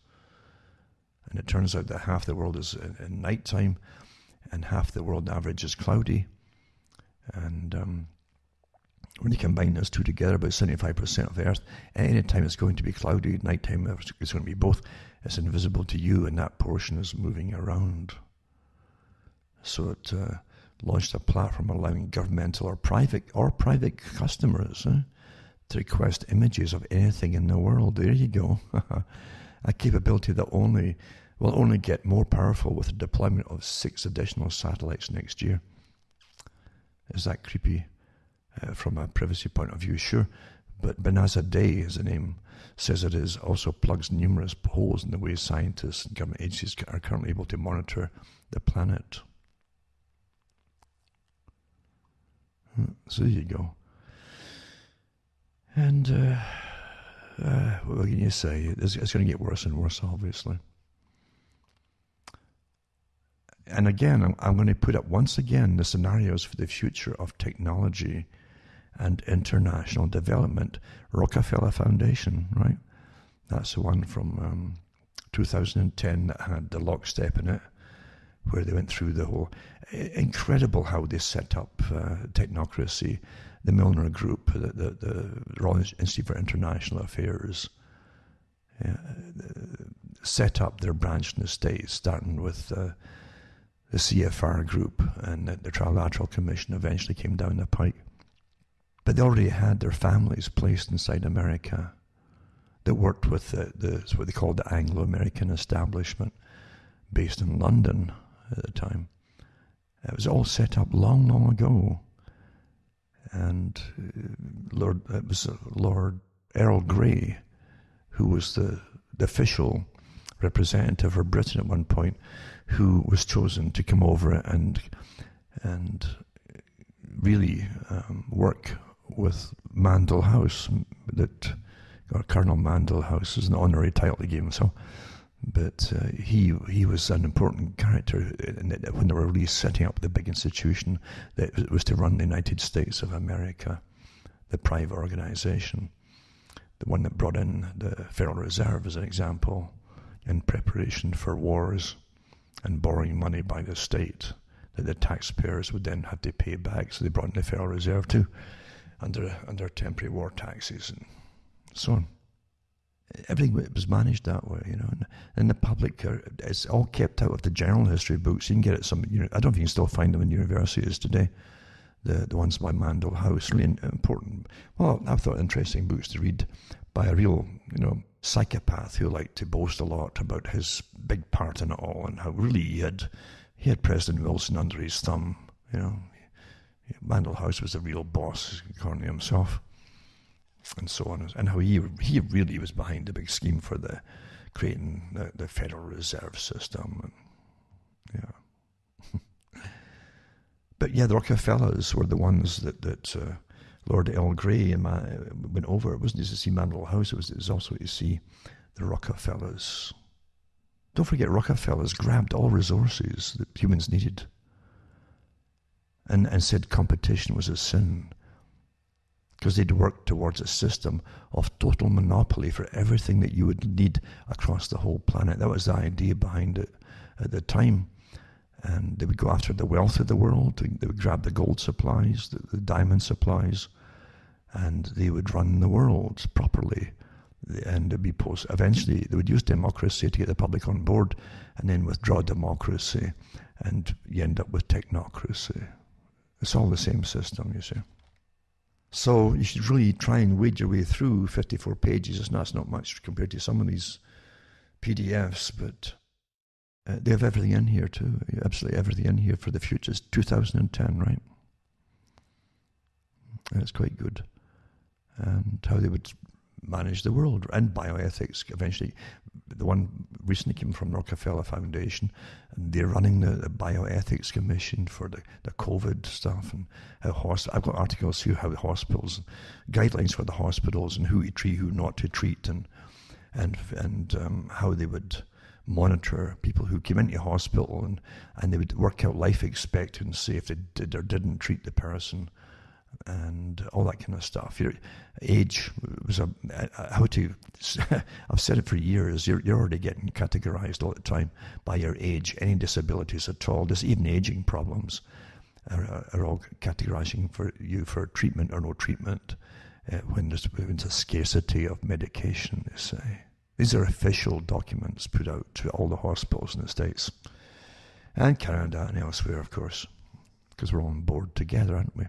And it turns out that half the world is in nighttime and half the world average is cloudy. And when you combine those two together, about 75% of the Earth, at any time it's going to be cloudy, nighttime it's going to be both. It's invisible to you, and that portion is moving around. So it launched a platform allowing governmental or private customers to request images of anything in the world. There you go. A capability that will only get more powerful with the deployment of 6 additional satellites next year. Is that creepy from a privacy point of view? Sure. But Banazza Day, as the name says it is, also plugs numerous holes in the way scientists and government agencies are currently able to monitor the planet. So there you go. And what can you say? It's going to get worse and worse, obviously. And again, I'm going to put up once again the scenarios for the future of technology and international development. Rockefeller Foundation, right? That's the one from 2010 that had the lockstep in it, where they went through the whole... Incredible how they set up technocracy. The Milner Group, the Royal Institute for International Affairs, set up their branch in the States, starting with the CFR group, and the Trilateral Commission eventually came down the pike. But they already had their families placed inside America that worked with what they called the Anglo-American establishment, based in London at the time. It was all set up long, long ago. And it was Lord Earl Grey, who was the official representative for Britain at one point, who was chosen to come over and really work with Mandel House, or Colonel Mandel House is an honorary title they gave him. So, but he was an important character when they were really setting up the big institution that was to run the United States of America, the private organization, the one that brought in the Federal Reserve as an example in preparation for wars and borrowing money by the state that the taxpayers would then have to pay back. So they brought in the Federal Reserve too, under temporary war taxes and so on. Everything was managed that way, you know. And the public, it's all kept out of the general history books. You can get it some, I don't know if you can still find them in universities today. The ones by Mandel House, really important. Well, I've thought interesting books to read by a real, psychopath who liked to boast a lot about his big part in it all and how really he had President Wilson under his thumb. You know, Mandel House was the real boss, according to himself, and so on, and how he really was behind the big scheme for creating the Federal Reserve System. And, yeah. But yeah, the Rockefellers were the ones that Lord Earl Grey went over. It wasn't just to see Mandel House, it was also to see the Rockefellers. Don't forget, Rockefellers grabbed all resources that humans needed and said competition was a sin, because they'd worked towards a system of total monopoly for everything that you would need across the whole planet. That was the idea behind it at the time. And they would go after the wealth of the world. They would grab the gold supplies, the diamond supplies, and they would run the world properly. And it'd be eventually they would use democracy to get the public on board, and then withdraw democracy, and you end up with technocracy. It's all the same system, you see. So you should really try and wade your way through 54 pages. It's not much compared to some of these PDFs, but they have everything in here too. Absolutely everything in here for the future. It's 2010, right? And it's quite good. And how they would manage the world, and bioethics eventually. The one recently came from Rockefeller Foundation, and they're running the bioethics commission for the COVID stuff, and how I've got articles here how the hospitals, guidelines for the hospitals, and who to treat, who not to treat, and how they would monitor people who came into hospital, and they would work out life expectancy if they did or didn't treat the person, and all that kind of stuff. Your age was how to. I've said it for years. You're already getting categorized all the time by your age. Any disabilities at all, just even aging problems, are all categorizing for you for treatment or no treatment. When there's a scarcity of medication, they say. These are official documents put out to all the hospitals in the States and Canada and elsewhere, of course, because we're all on board together, aren't we?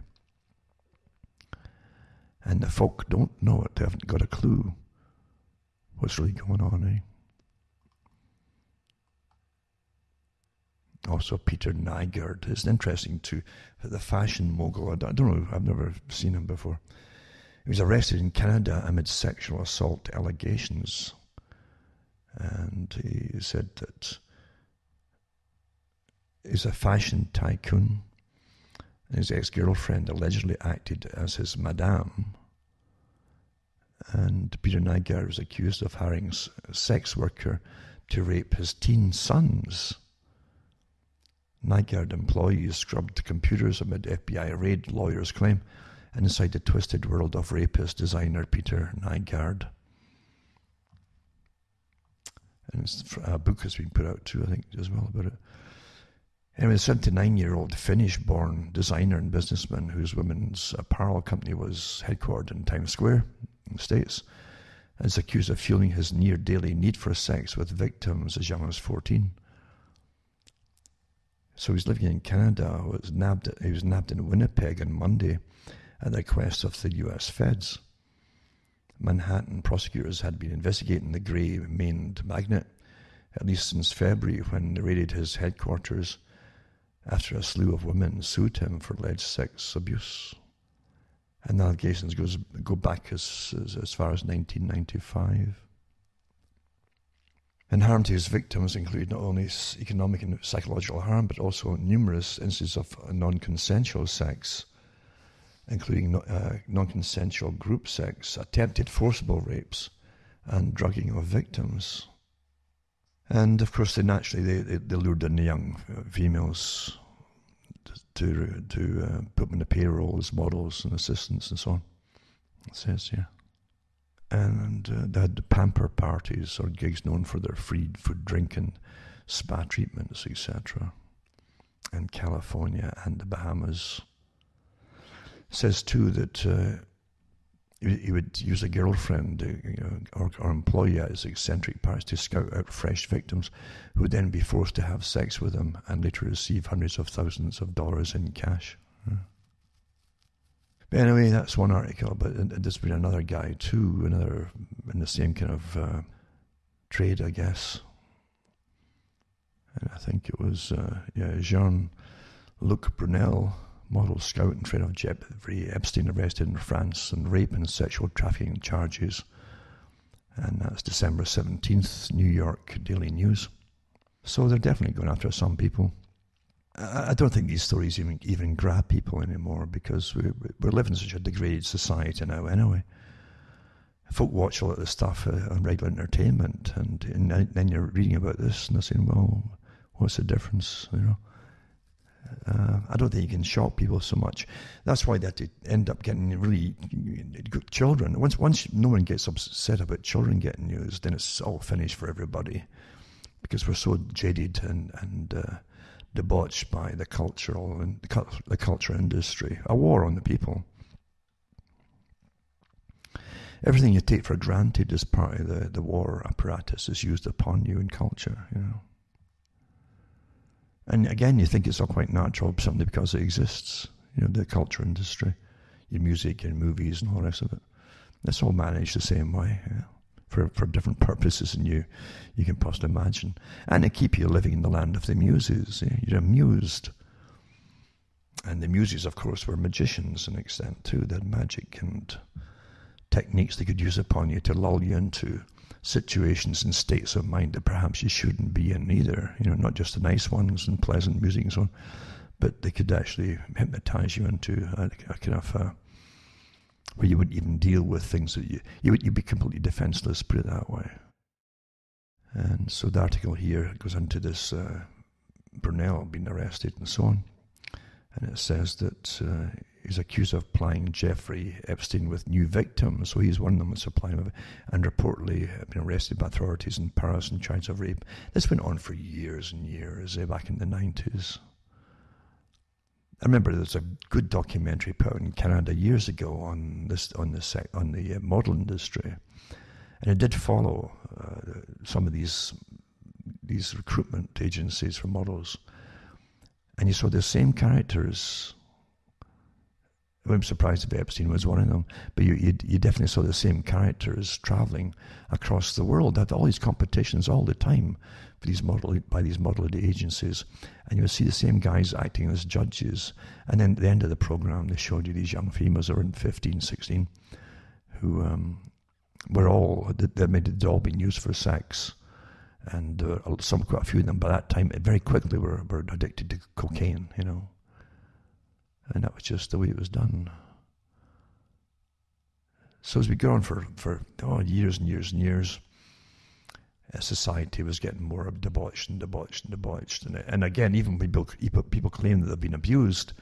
And the folk don't know it. They haven't got a clue what's really going on, Also, Peter Nygaard is interesting too. The fashion mogul. I don't know. I've never seen him before. He was arrested in Canada amid sexual assault allegations. And he said that he's a fashion tycoon. His ex-girlfriend allegedly acted as his madame. And Peter Nygaard was accused of hiring a sex worker to rape his teen sons. Nygaard employees scrubbed computers amid FBI raid, lawyers claim, inside the twisted world of rapist designer Peter Nygaard. And a book has been put out too, I think, as well about it. Anyway, a 79-year-old Finnish-born designer and businessman whose women's apparel company was headquartered in Times Square in the States is accused of fueling his near-daily need for sex with victims as young as 14. So he's living in Canada. He was nabbed in Winnipeg on Monday at the request of the U.S. feds. Manhattan prosecutors had been investigating the grey-maned magnate at least since February, when they raided his headquarters after a slew of women sued him for alleged sex abuse. And the allegations go back as far as 1995. And harm to his victims include not only economic and psychological harm, but also numerous instances of non-consensual sex, including non-consensual group sex, attempted forcible rapes, and drugging of victims. And of course, they lured in the young females to put them in the payroll as models and assistants and so on. It says, yeah. And they had the pamper parties or gigs known for their free food, drink, and spa treatments, etc. in California and the Bahamas. It says too that he would use a girlfriend or employee at his eccentric parties to scout out fresh victims who would then be forced to have sex with him and later receive hundreds of thousands of dollars in cash. But anyway, that's one article, but there's been another guy too, another in the same kind of trade, I guess. And I think it was, Jean-Luc Brunel, model scout and trainer of Jeffrey Epstein, arrested in France on rape and sexual trafficking charges. And that's December 17th, New York Daily News. So they're definitely going after some people. I don't think these stories even grab people anymore, because we're living in such a degraded society now anyway. Folk watch a lot of this stuff on regular entertainment, and then you're reading about this and they're saying, well, what's the difference, you know? I don't think you can shock people so much. That's why they have to end up getting really good children. Once no one gets upset about children getting used, then it's all finished for everybody, because we're so jaded and debauched by the cultural and the culture industry. A war on the people. Everything you take for granted as part of the war apparatus is used upon you in culture, you know. And again, you think it's all quite natural simply because it exists, you know, the culture industry, your music, your movies and all the rest of it. It's all managed the same way, you know, for different purposes than you can possibly imagine. And to keep you living in the land of the muses. You know, you're amused. And the muses, of course, were magicians to an extent too. They had magic and techniques they could use upon you to lull you into situations and states of mind that perhaps you shouldn't be in either, you know, not just the nice ones and pleasant music and so on, but they could actually hypnotize you into a kind of where you wouldn't even deal with things that you'd be completely defenseless, put it that way. And so the article here goes into this Brunel being arrested and so on, and it says that he's accused of applying Jeffrey Epstein with new victims, so he's one of them that's applying him, and reportedly been arrested by authorities in Paris on charges of rape. This went on for years and years, back in the 90s. I remember there was a good documentary put out in Canada years ago on the model industry, and it did follow some of these recruitment agencies for models, and you saw the same characters. I'm surprised if Epstein was one of them, but you definitely saw the same characters traveling across the world. They had all these competitions all the time for by these model agencies, and you would see the same guys acting as judges. And then at the end of the program, they showed you these young females that were 15, 16, who were they'd all been used for sex, and quite a few of them by that time very quickly were addicted to cocaine, you know. And that was just the way it was done. So as we go on for years and years and years, society was getting more debauched and debauched and debauched. And again, even when people claim that they've been abused,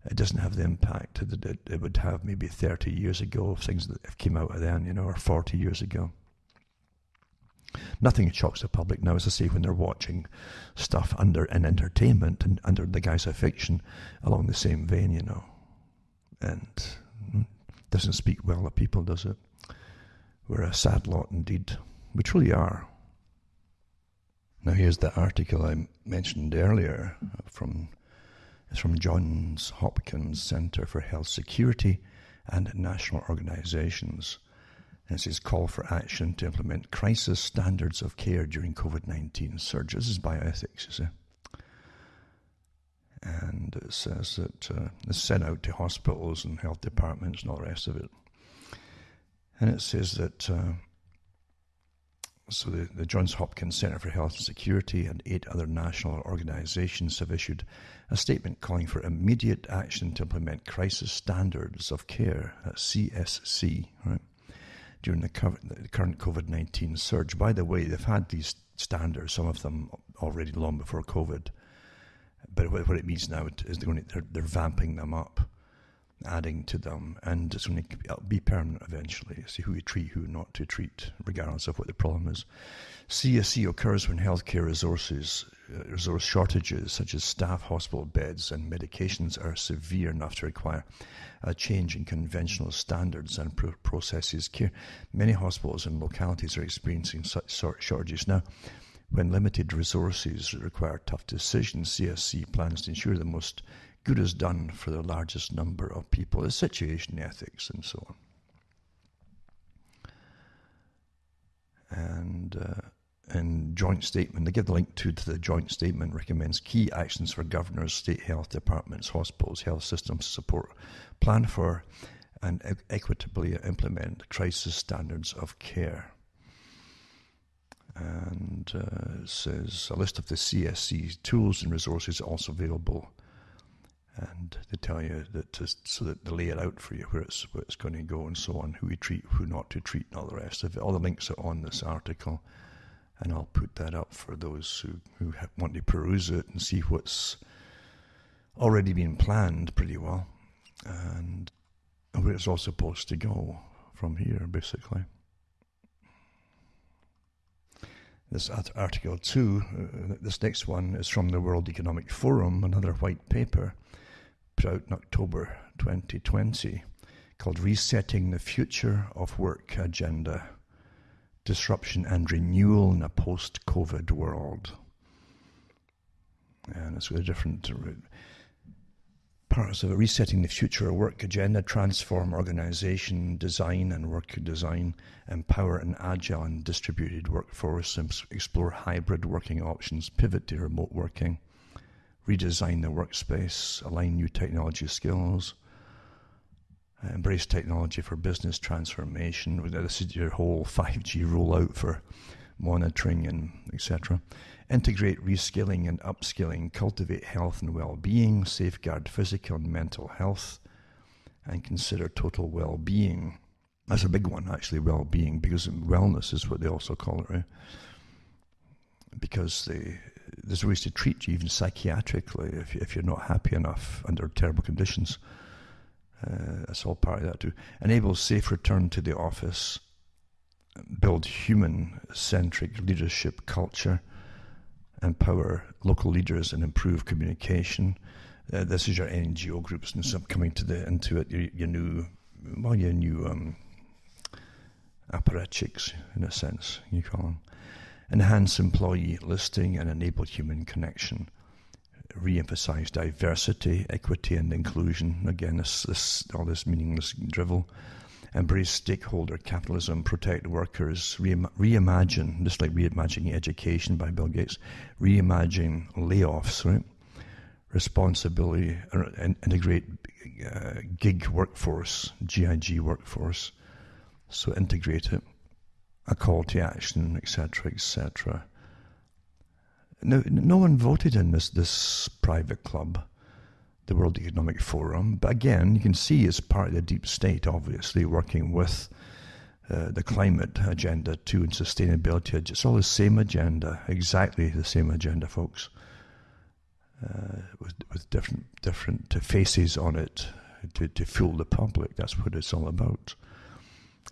it doesn't have the impact that it would have maybe 30 years ago of things that came out of then, you know, or 40 years ago. Nothing shocks the public now, as I say, when they're watching stuff in entertainment and under the guise of fiction along the same vein, you know. And doesn't speak well of people, does it? We're a sad lot indeed. We truly are. Now here's the article I mentioned earlier it's from Johns Hopkins Center for Health Security and National Organizations. And it says, call for action to implement crisis standards of care during COVID-19 surge. This is bioethics, you see. And it says that it's sent out to hospitals and health departments and all the rest of it. And it says that, so the Johns Hopkins Center for Health and Security and 8 other national organizations have issued a statement calling for immediate action to implement crisis standards of care, CSC, right? During the current COVID-19 surge. By the way, they've had these standards, some of them already long before COVID, but what it means now is they're vamping them up, adding to them, and it's going to be permanent eventually. See who you treat, who not to treat, regardless of what the problem is. CSC occurs when healthcare resource shortages, such as staff, hospital beds, and medications, are severe enough to require a change in conventional standards and processes care. Many hospitals and localities are experiencing such shortages now. When limited resources require tough decisions, CSC plans to ensure the most good is done for the largest number of people. It's situation ethics and so on. And joint statement, they give the link to the joint statement, recommends key actions for governors, state health departments, hospitals, health systems to support, plan for, and equitably implement crisis standards of care. And it says a list of the CSC tools and resources also available. And they tell you that so that they lay it out for you where it's going to go and so on, who we treat, who not to treat, and all the rest of it. All the links are on this article, and I'll put that up for those who want to peruse it and see what's already been planned pretty well, and where it's all supposed to go from here, basically. This Article 2, this next one is from the World Economic Forum, another white paper put out in October 2020 called Resetting the Future of Work Agenda, Disruption and Renewal in a Post-COVID World. And it's with different parts of it. Resetting the Future of Work Agenda, transform organization design and work design, empower an agile and distributed workforce, explore hybrid working options, pivot to remote working, redesign the workspace, align new technology skills, embrace technology for business transformation. This is your whole 5G rollout for monitoring and etc. Integrate reskilling and upskilling, cultivate health and well-being, safeguard physical and mental health, and consider total well-being. That's a big one, actually, well-being, because wellness is what they also call it, right? Because there's ways to treat you, even psychiatrically, if you're not happy enough under terrible conditions. That's all part of that too. Enable safe return to the office, build human-centric leadership culture, empower local leaders and improve communication. This is your NGO groups and some coming into it. Your new apparatchiks, in a sense, you call them. Enhance employee listing and enable human connection. Re-emphasize diversity, equity, and inclusion. Again, all this meaningless drivel. Embrace stakeholder capitalism, protect workers, reimagine, just like reimagining education by Bill Gates, reimagine layoffs, right? Responsibility, integrate gig workforce, GIG workforce. So integrate it, a call to action, etc., etc. No one voted in this private club, the World Economic Forum, but again, you can see it's part of the deep state, obviously, working with the climate agenda too, and sustainability. It's all the same agenda, exactly the same agenda, folks, with different faces on it to fool the public. That's what it's all about.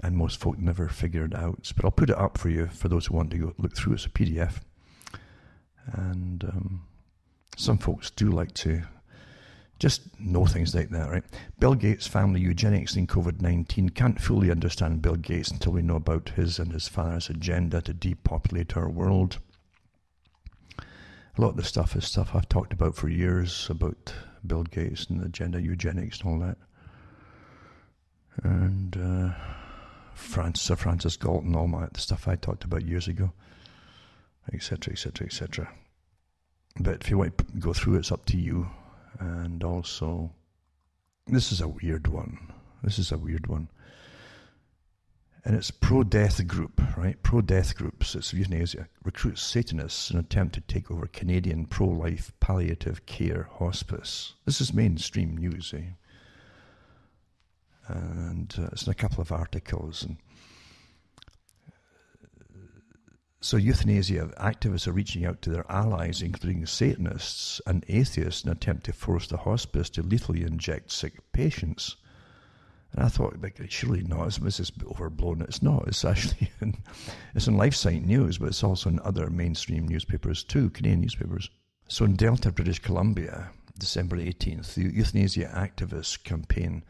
And most folk never figure it out. But I'll put it up for you, for those who want to go look through it. It's a PDF. And some folks do like to just know things like that, right? Bill Gates' family eugenics in COVID-19. Can't fully understand Bill Gates until we know about his and his father's agenda to depopulate our world. A lot of the stuff is stuff I've talked about for years, about Bill Gates and the agenda, eugenics and all that. And Sir Francis Galton, all the stuff I talked about years ago, etc., etc., etc. But if you want to go through it, it's up to you. And also, this is a weird one. And it's pro-death group, right? Pro-death groups. It's euthanasia. Recruits Satanists in an attempt to take over Canadian pro-life palliative care hospice. This is mainstream news, eh? And it's in a couple of articles. And so euthanasia activists are reaching out to their allies, including Satanists and atheists, in an attempt to force the hospice to lethally inject sick patients. And I thought, like, surely not. This is overblown. It's not. It's actually it's in LifeSite News, but it's also in other mainstream newspapers too, Canadian newspapers. So in Delta, British Columbia, December 18th, the euthanasia activists campaign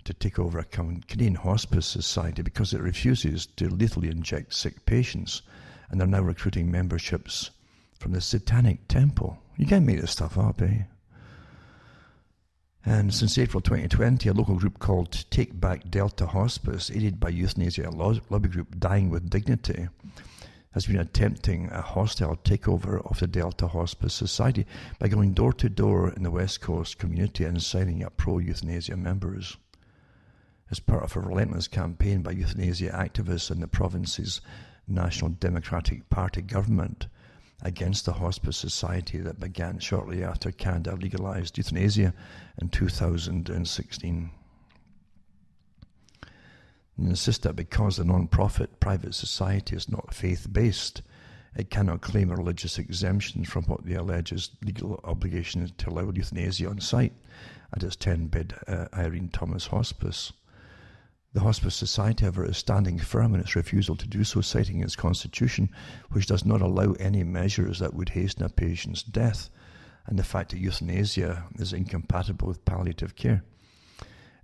to take over a Canadian Hospice Society because it refuses to lethally inject sick patients. And they're now recruiting memberships from the Satanic Temple. You can't make this stuff up, eh? And since April 2020, a local group called Take Back Delta Hospice, aided by euthanasia lobby group Dying with Dignity, has been attempting a hostile takeover of the Delta Hospice Society by going door to door in the West Coast community and signing up pro-euthanasia members. As part of a relentless campaign by euthanasia activists in the province's National Democratic Party government against the Hospice Society that began shortly after Canada legalised euthanasia in 2016. And insist that because the non-profit private society is not faith-based, it cannot claim a religious exemption from what they allege is legal obligation to allow euthanasia on site at its 10-bed Irene Thomas Hospice. The Hospice Society, however, is standing firm in its refusal to do so, citing its constitution, which does not allow any measures that would hasten a patient's death, and the fact that euthanasia is incompatible with palliative care.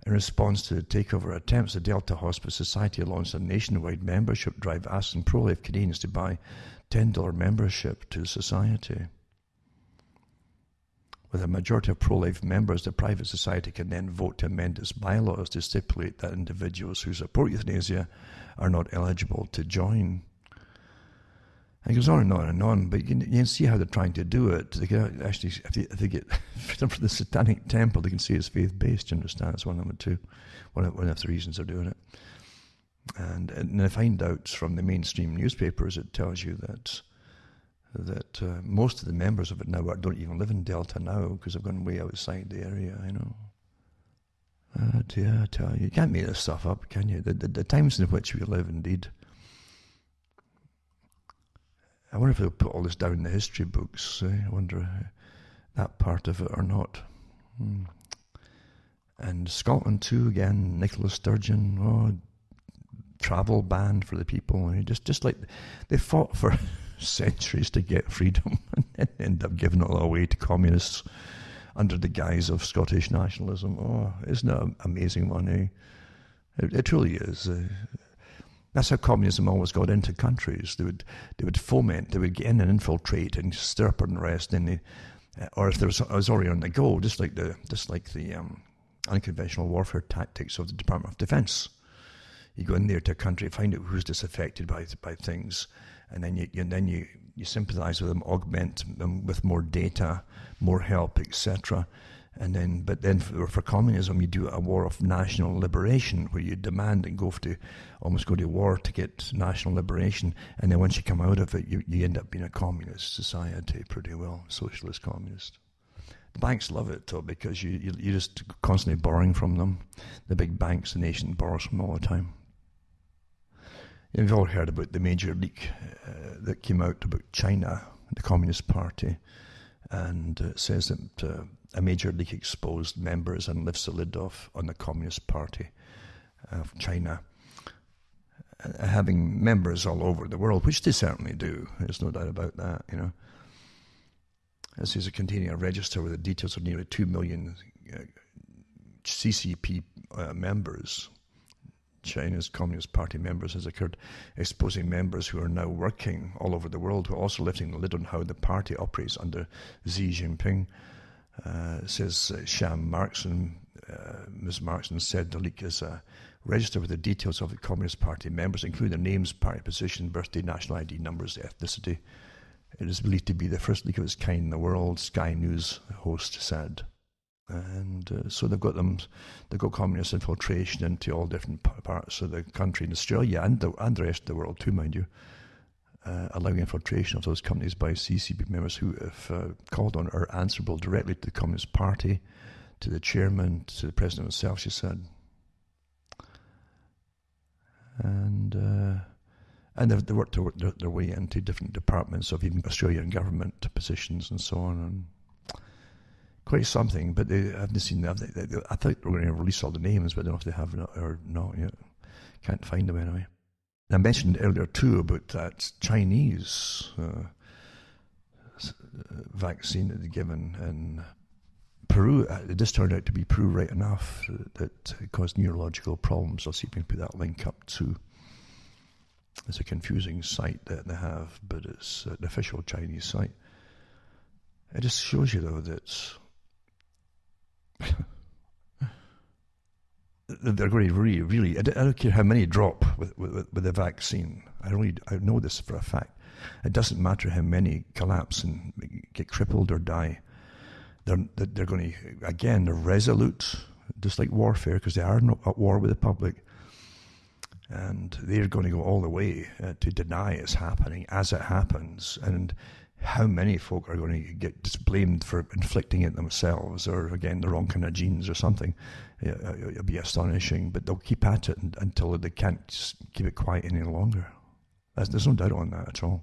In response to the takeover attempts, the Delta Hospice Society launched a nationwide membership drive asking pro-life Canadians to buy $10 membership to the society. With a majority of pro-life members, the private society can then vote to amend its bylaws to stipulate that individuals who support euthanasia are not eligible to join. And it goes on and on and on, but you can see how they're trying to do it. They can actually, if they get from the Satanic Temple, they can see it's faith-based, you understand? It's one of them too. One of the reasons they're doing it. And I find out from the mainstream newspapers, it tells you that most of the members of it now don't even live in Delta now because they've gone way outside the area, you know. I tell you, you can't make this stuff up, can you? The times in which we live, indeed. I wonder if they'll put all this down in the history books. I wonder that part of it or not. And Scotland too, again, Nicola Sturgeon, travel ban for the people. Just like they fought for centuries to get freedom and then end up giving it all away to communists under the guise of Scottish nationalism. Oh, isn't it an amazing one, eh? It truly is. That's how communism always got into countries. They would foment, they would get in and infiltrate and stir up unrest, and or if there was already on the go, just like the unconventional warfare tactics of the Department of Defence. You go in there to a country, find out who's disaffected by things, and then you sympathise with them, augment them with more data, more help, etc. But then for communism, you do a war of national liberation, where you demand and almost go to war to get national liberation, and then once you come out of it, you end up being a communist society, pretty well, socialist communist. The banks love it though, because you're just constantly borrowing from them. The big banks, the nation borrows from all the time. You've all heard about the major leak that came out about China, the Communist Party, and it says that a major leak exposed members and lifts the lid off on the Communist Party of China, having members all over the world, which they certainly do. There's no doubt about that, you know. This is containing a register with the details of nearly 2 million CCP members. China's Communist Party members has occurred, exposing members who are now working all over the world, who are also lifting the lid on how the party operates under Xi Jinping. Says Sham Markson, Ms. Markson said the leak is a register with the details of the Communist Party members, including their names, party position, birthday, national ID numbers, ethnicity. It is believed to be the first leak of its kind in the world, Sky News host said. And so they've got communist infiltration into all different parts of the country, in Australia and the rest of the world too, mind you, allowing infiltration of those companies by CCP members who have called on or answerable directly to the Communist Party, to the chairman, to the president himself, she said. And they worked their way into different departments of even Australian government positions and so on. And quite something, but they haven't seen that. I thought they were going to release all the names, but I don't know if they have or not yet. Can't find them anyway. And I mentioned earlier too about that Chinese vaccine that they'd given in Peru. It just turned out to be Peru right enough that it caused neurological problems. I'll see if we can put that link up too. It's a confusing site that they have, but it's an official Chinese site. It just shows you though that they're going to really, I don't care how many drop with the vaccine. I know this for a fact. It doesn't matter how many collapse and get crippled or die. They're going to, again, they're resolute, just like warfare, because they are not at war with the public. And they're going to go all the way to deny it's happening as it happens. And how many folk are going to get just blamed for inflicting it themselves, or again, the wrong kind of genes or something? It'll be astonishing, but they'll keep at it until they can't just keep it quiet any longer. There's no doubt on that at all.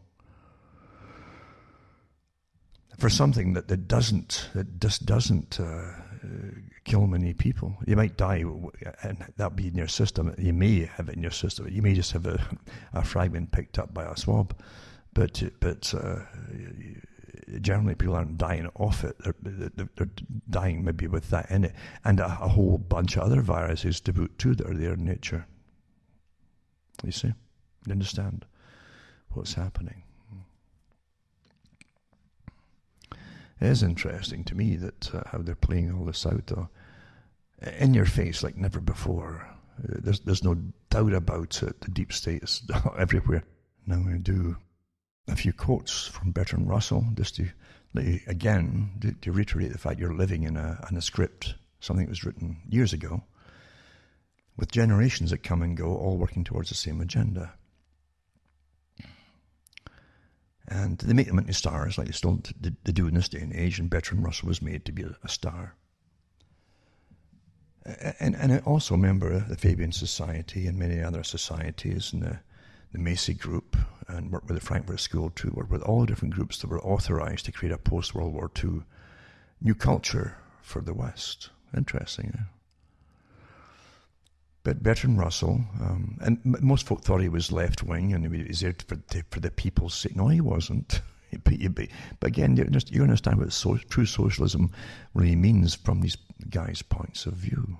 For something that just doesn't kill many people. You might die, and that'll be in your system. You may have it in your system. You may just have a fragment picked up by a swab, but generally people aren't dying off it. They're dying maybe with that in it, and a whole bunch of other viruses to boot too that are there in nature. You see, you understand what's happening. It is interesting to me that how they're playing all this out, though, in your face like never before. There's no doubt about it. The deep state is everywhere. Now I'm going to do a few quotes from Bertrand Russell, just to reiterate the fact you're living in a script, something that was written years ago, with generations that come and go, all working towards the same agenda. And they make them into stars, like they do in this day and age, and Bertrand Russell was made to be a star. And I also remember the Fabian Society and many other societies, and the Macy Group, and worked with the Frankfurt School too, worked with all the different groups that were authorized to create a post-World War II new culture for the West. Interesting, yeah? But Bertrand Russell, and most folk thought he was left-wing and he was there for the people's sake. No, he wasn't. But again, you understand what true socialism really means from these guys' points of view.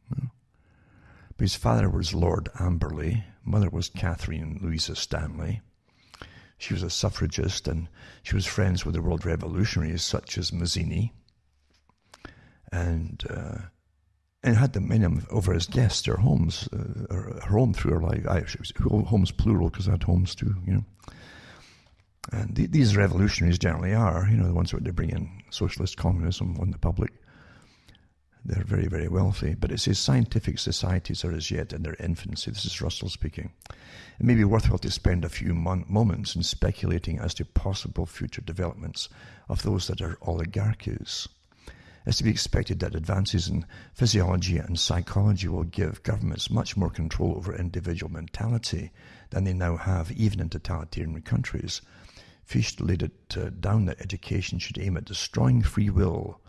But his father was Lord Amberley, mother was Catherine Louisa Stanley. She was a suffragist, and she was friends with the world revolutionaries such as Mazzini, and had them in over as guests, their homes, her home through her life. Homes plural, because I had homes too, you know. And these revolutionaries generally are, you know, the ones that they bring in socialist communism on the public. They're very, very wealthy. But it says scientific societies are as yet in their infancy. This is Russell speaking. It may be worthwhile to spend a few moments in speculating as to possible future developments of those that are oligarchies. It's to be expected that advances in physiology and psychology will give governments much more control over individual mentality than they now have, even in totalitarian countries. Fichte laid it down that education should aim at destroying free will,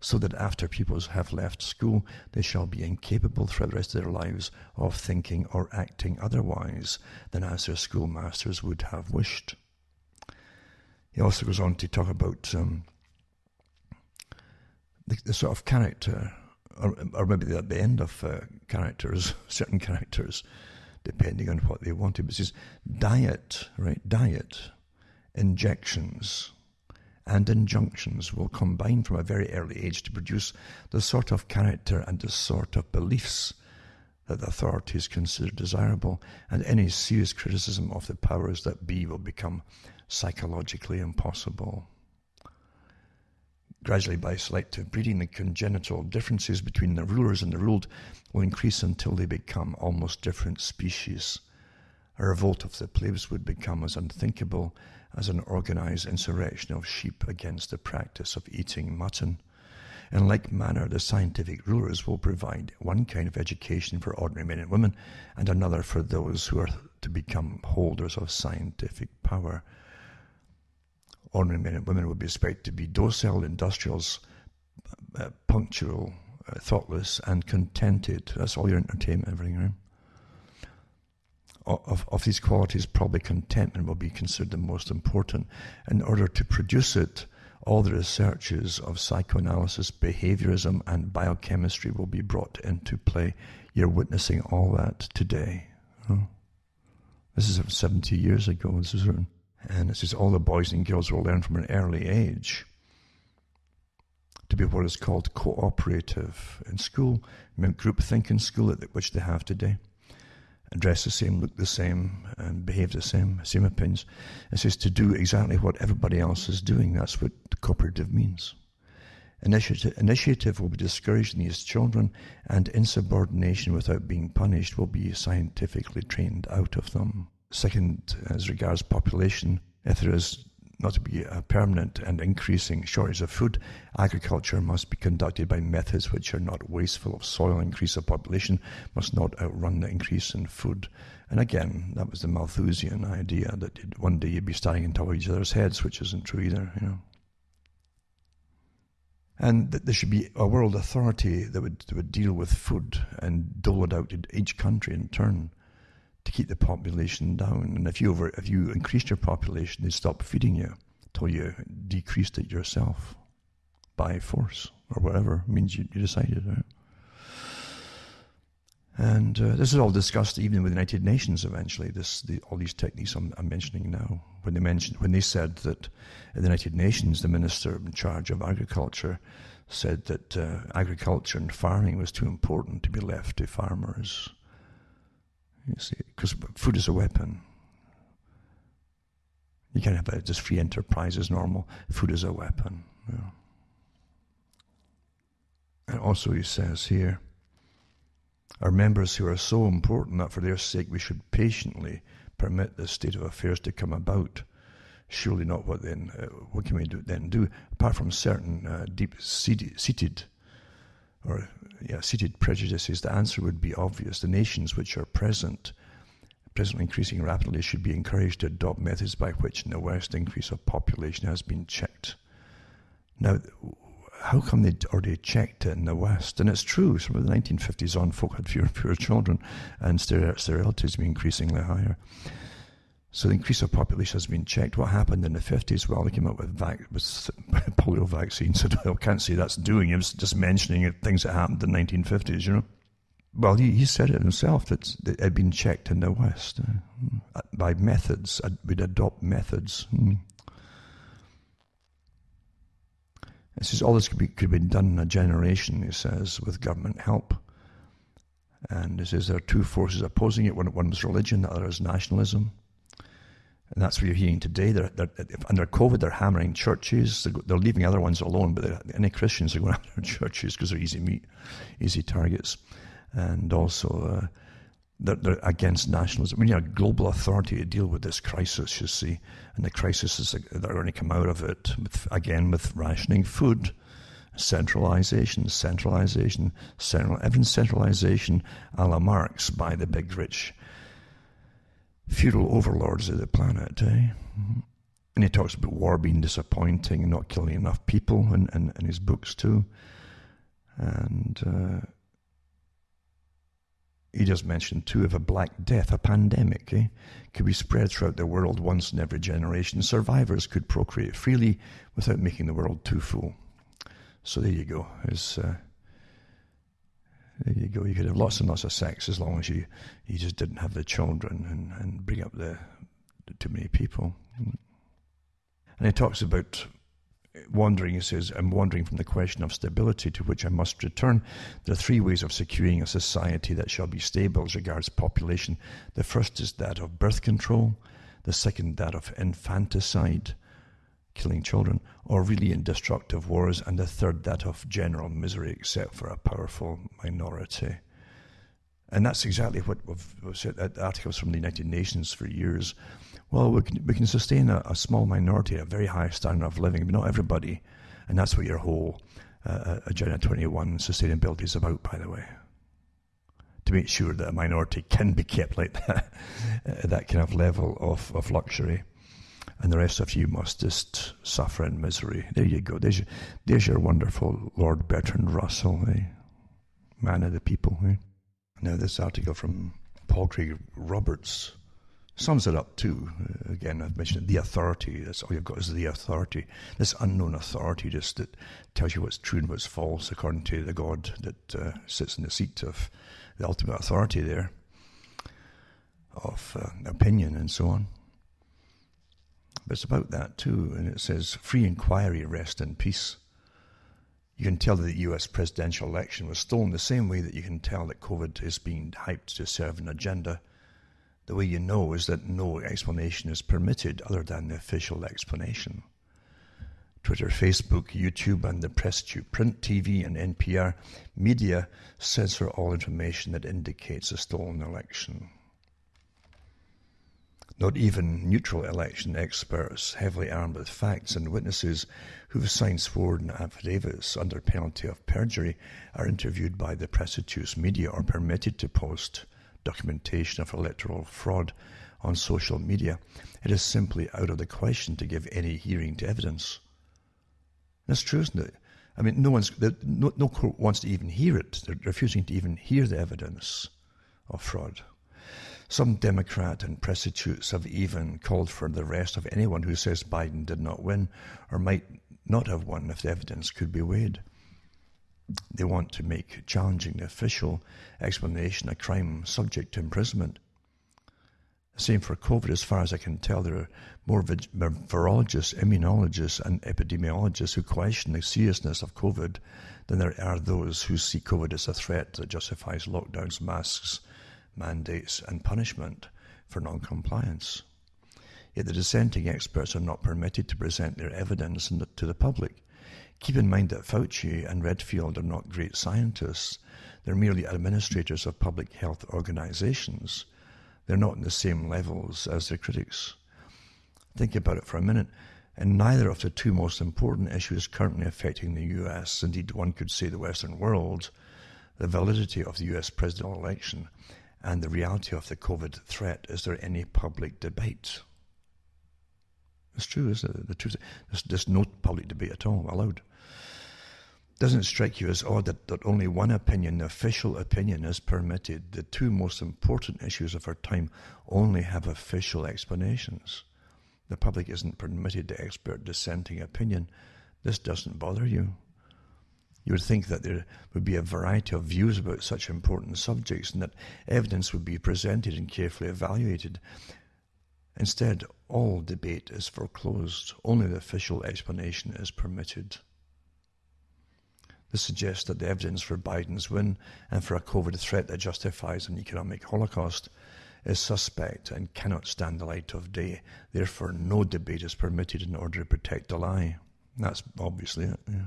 so that after pupils have left school, they shall be incapable throughout the rest of their lives of thinking or acting otherwise than as their schoolmasters would have wished. He also goes on to talk about the sort of character, or maybe the end of characters, certain characters, depending on what they wanted. But it says diet, injections and injunctions will combine from a very early age to produce the sort of character and the sort of beliefs that the authorities consider desirable, and any serious criticism of the powers that be will become psychologically impossible. Gradually, by selective breeding, the congenital differences between the rulers and the ruled will increase until they become almost different species. A revolt of the plebs would become as unthinkable as an organized insurrection of sheep against the practice of eating mutton. In like manner, the scientific rulers will provide one kind of education for ordinary men and women, and another for those who are to become holders of scientific power. Ordinary men and women will be expected to be docile industrials, punctual, thoughtless, and contented. That's all your entertainment, everything, right? Of these qualities, probably contentment will be considered the most important. In order to produce it, all the researches of psychoanalysis, behaviorism, and biochemistry will be brought into play. You're witnessing all that today. This is 70 years ago. This is written. And it says all the boys and girls will learn from an early age to be what is called cooperative in school, groupthink in school, which they have today. Dress the same, look the same, and behave the same opinions. It says to do exactly what everybody else is doing. That's what cooperative means. Initiative will be discouraged in these children, and insubordination without being punished will be scientifically trained out of them. Second, as regards population, if there is not to be a permanent and increasing shortage of food, agriculture must be conducted by methods which are not wasteful of soil. Increase of population must not outrun the increase in food. And again, that was the Malthusian idea that one day you'd be standing on top of each other's heads, which isn't true either, you know. And that there should be a world authority that would deal with food and dole it out to each country in turn to keep the population down. And if you increased your population, they'd stop feeding you until you decreased it yourself by force or whatever means you decided. Right? And this is all discussed even with the United Nations eventually, all these techniques I'm mentioning now. When they said that in the United Nations, the minister in charge of agriculture said that agriculture and farming was too important to be left to farmers. You see, because food is a weapon. You can't have just free enterprise as normal. Food is a weapon. You know. And also he says here, our members who are so important that for their sake we should patiently permit this state of affairs to come about. Surely not what can we then do? Apart from certain deep-seated prejudices, the answer would be obvious. The nations which are presently increasing rapidly should be encouraged to adopt methods by which in the West increase of population has been checked. Now, how come they already checked it in the West? And it's true, from the 1950s on, folk had fewer and fewer children, and sterility has been increasingly higher. So the increase of population has been checked. What happened in the 50s? Well, they came up with polio vaccines. I can't say that's doing it. It's just mentioning things that happened in the 1950s, you know. Well, he said it himself, that it had been checked in the West by methods. We'd adopt methods. It says all this could be done in a generation, he says, with government help. And he says there are two forces opposing it. One is religion, the other is nationalism. And that's what you're hearing today. They're under COVID, they're hammering churches. They're leaving other ones alone, but any Christians are going after churches because they're easy meat, easy targets. And also, they're against nationalism. We need a global authority to deal with this crisis, you see. And the crisis is they're going to come out of it, with rationing food, centralization, every centralization a la Marx by the big rich feudal overlords of the planet. And he talks about war being disappointing and not killing enough people in his books too. And he does mention too of a black death, a pandemic, could be spread throughout the world once in every generation. Survivors could procreate freely without making the world too full. So there you go. There you go. You could have lots and lots of sex as long as you just didn't have the children and bring up the too many people. And he talks about wandering. He says, I'm wandering from the question of stability to which I must return. There are three ways of securing a society that shall be stable as regards population. The first is that of birth control, the second that of infanticide, killing children, or really destructive wars, and the third that of general misery except for a powerful minority. And that's exactly what we've said at articles from the United Nations for years. Well, we can sustain a small minority, a very high standard of living, but not everybody. And that's what your whole Agenda 21 sustainability is about, by the way. To make sure that a minority can be kept like that, that kind of level of luxury. And the rest of you must just suffer in misery. There you go. There's your wonderful Lord Bertrand Russell, man of the people. Now, this article from Paul Craig Roberts sums it up too. Again, I've mentioned the authority. That's all you've got is the authority. This unknown authority just that tells you what's true and what's false according to the God that sits in the seat of the ultimate authority there of opinion and so on. But it's about that too. And it says, free inquiry, rest in peace. You can tell that the US presidential election was stolen the same way that you can tell that COVID is being hyped to serve an agenda. The way you know is that no explanation is permitted other than the official explanation. Twitter, Facebook, YouTube, and the press tube, print, TV, and NPR media censor all information that indicates a stolen election. Not even neutral election experts, heavily armed with facts and witnesses who've signed sworn affidavits under penalty of perjury, are interviewed by the prestigious media or permitted to post documentation of electoral fraud on social media. It is simply out of the question to give any hearing to evidence. That's true, isn't it? I mean, no court wants to even hear it. They're refusing to even hear the evidence of fraud. Some Democrat and prostitutes have even called for the arrest of anyone who says Biden did not win or might not have won if the evidence could be weighed. They want to make challenging the official explanation a crime subject to imprisonment. Same for COVID. As far as I can tell, there are more virologists, immunologists, and epidemiologists who question the seriousness of COVID than there are those who see COVID as a threat that justifies lockdowns, masks, mandates, and punishment for non-compliance. Yet the dissenting experts are not permitted to present their evidence to the public. Keep in mind that Fauci and Redfield are not great scientists. They're merely administrators of public health organizations. They're not in the same levels as their critics. Think about it for a minute. In neither of the two most important issues currently affecting the US, indeed one could say the Western world, the validity of the US presidential election and the reality of the COVID threat, is there any public debate? It's true, isn't it? The truth, there's no public debate at all allowed. Doesn't it strike you as odd that only one opinion, the official opinion, is permitted? The two most important issues of our time only have official explanations. The public isn't permitted the expert dissenting opinion. This doesn't bother you. You would think that there would be a variety of views about such important subjects and that evidence would be presented and carefully evaluated. Instead, all debate is foreclosed. Only the official explanation is permitted. This suggests that the evidence for Biden's win and for a COVID threat that justifies an economic holocaust is suspect and cannot stand the light of day. Therefore, no debate is permitted in order to protect the lie. That's obviously it. Yeah.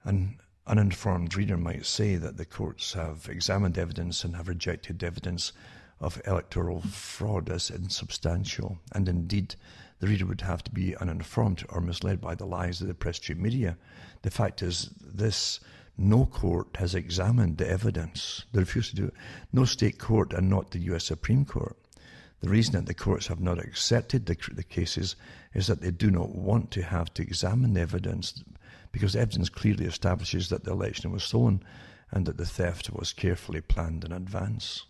An uninformed reader might say that the courts have examined evidence and have rejected evidence of electoral fraud as insubstantial. And indeed, the reader would have to be uninformed or misled by the lies of the press tube media. The fact is this: no court has examined the evidence. They refuse to do it. No state court, and not the US Supreme Court. The reason that the courts have not accepted the cases is that they do not want to have to examine the evidence, because the evidence clearly establishes that the election was stolen and that the theft was carefully planned in advance.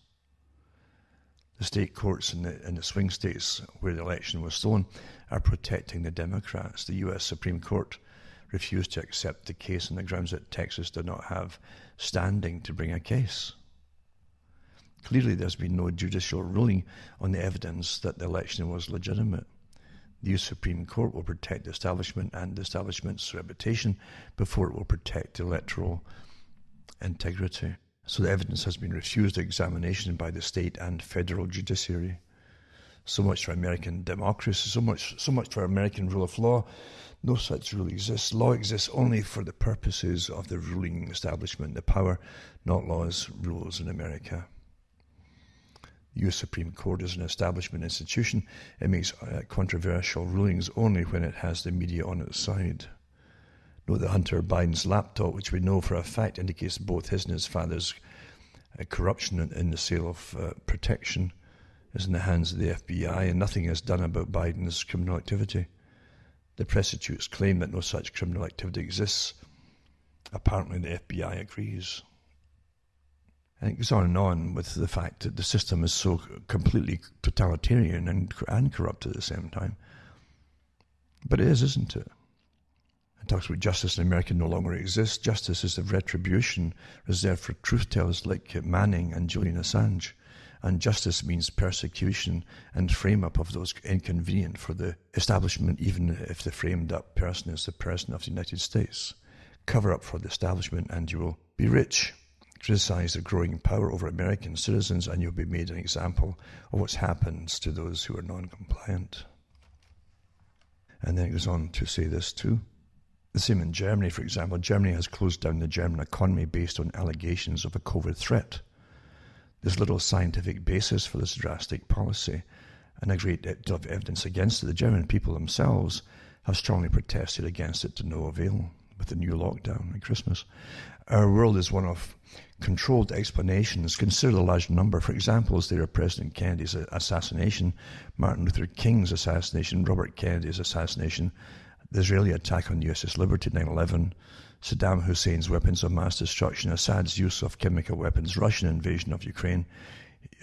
The state courts in the swing states where the election was stolen are protecting the Democrats. The US Supreme Court refused to accept the case on the grounds that Texas did not have standing to bring a case. Clearly, there's been no judicial ruling on the evidence that the election was legitimate. The US Supreme Court will protect the establishment and the establishment's reputation before it will protect electoral integrity. So the evidence has been refused examination by the state and federal judiciary. So much for American democracy, so much for American rule of law. No such rule exists. Law exists only for the purposes of the ruling establishment. The power, not laws, rules in America. The US Supreme Court is an establishment institution. It makes controversial rulings only when it has the media on its side. Note that Hunter Biden's laptop, which we know for a fact indicates both his and his father's corruption in the sale of protection, is in the hands of the FBI, and nothing is done about Biden's criminal activity. The prostitutes claim that no such criminal activity exists. Apparently the FBI agrees. And it goes on with the fact that the system is so completely totalitarian and corrupt at the same time. But it is, isn't it? It talks about justice in America no longer exists. Justice is the retribution reserved for truth-tellers like Manning and Julian Assange. And justice means persecution and frame-up of those inconvenient for the establishment, even if the framed-up person is the President of the United States. Cover up for the establishment and you will be rich. Criticize their growing power over American citizens and you'll be made an example of what happens to those who are non-compliant. And then it goes on to say this too. The same in Germany, for example. Germany has closed down the German economy based on allegations of a COVID threat. There's little scientific basis for this drastic policy, and a great deal of evidence against it. The German people themselves have strongly protested against it to no avail with the new lockdown at Christmas. Our world is one of controlled explanations. Consider the large number. For example, as there are President Kennedy's assassination, Martin Luther King's assassination, Robert Kennedy's assassination, the Israeli attack on the USS Liberty, 9/11, Saddam Hussein's weapons of mass destruction, Assad's use of chemical weapons, Russian invasion of Ukraine,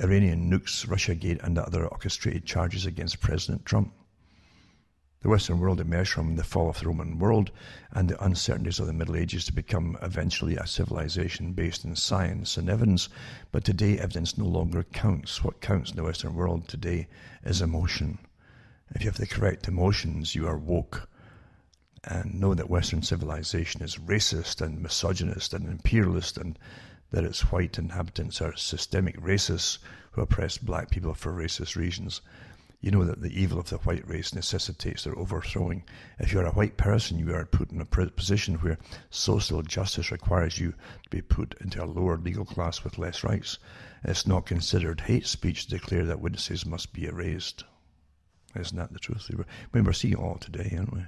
Iranian nukes, Russiagate, and other orchestrated charges against President Trump. The Western world emerged from the fall of the Roman world and the uncertainties of the Middle Ages to become eventually a civilization based in science and evidence. But today, evidence no longer counts. What counts in the Western world today is emotion. If you have the correct emotions, you are woke. And know that Western civilization is racist and misogynist and imperialist, and that its white inhabitants are systemic racists who oppress black people for racist reasons. You know that the evil of the white race necessitates their overthrowing. If you are a white person, you are put in a position where social justice requires you to be put into a lower legal class with less rights. It's not considered hate speech to declare that witnesses must be erased. Isn't that the truth? We're seeing it all today, aren't we?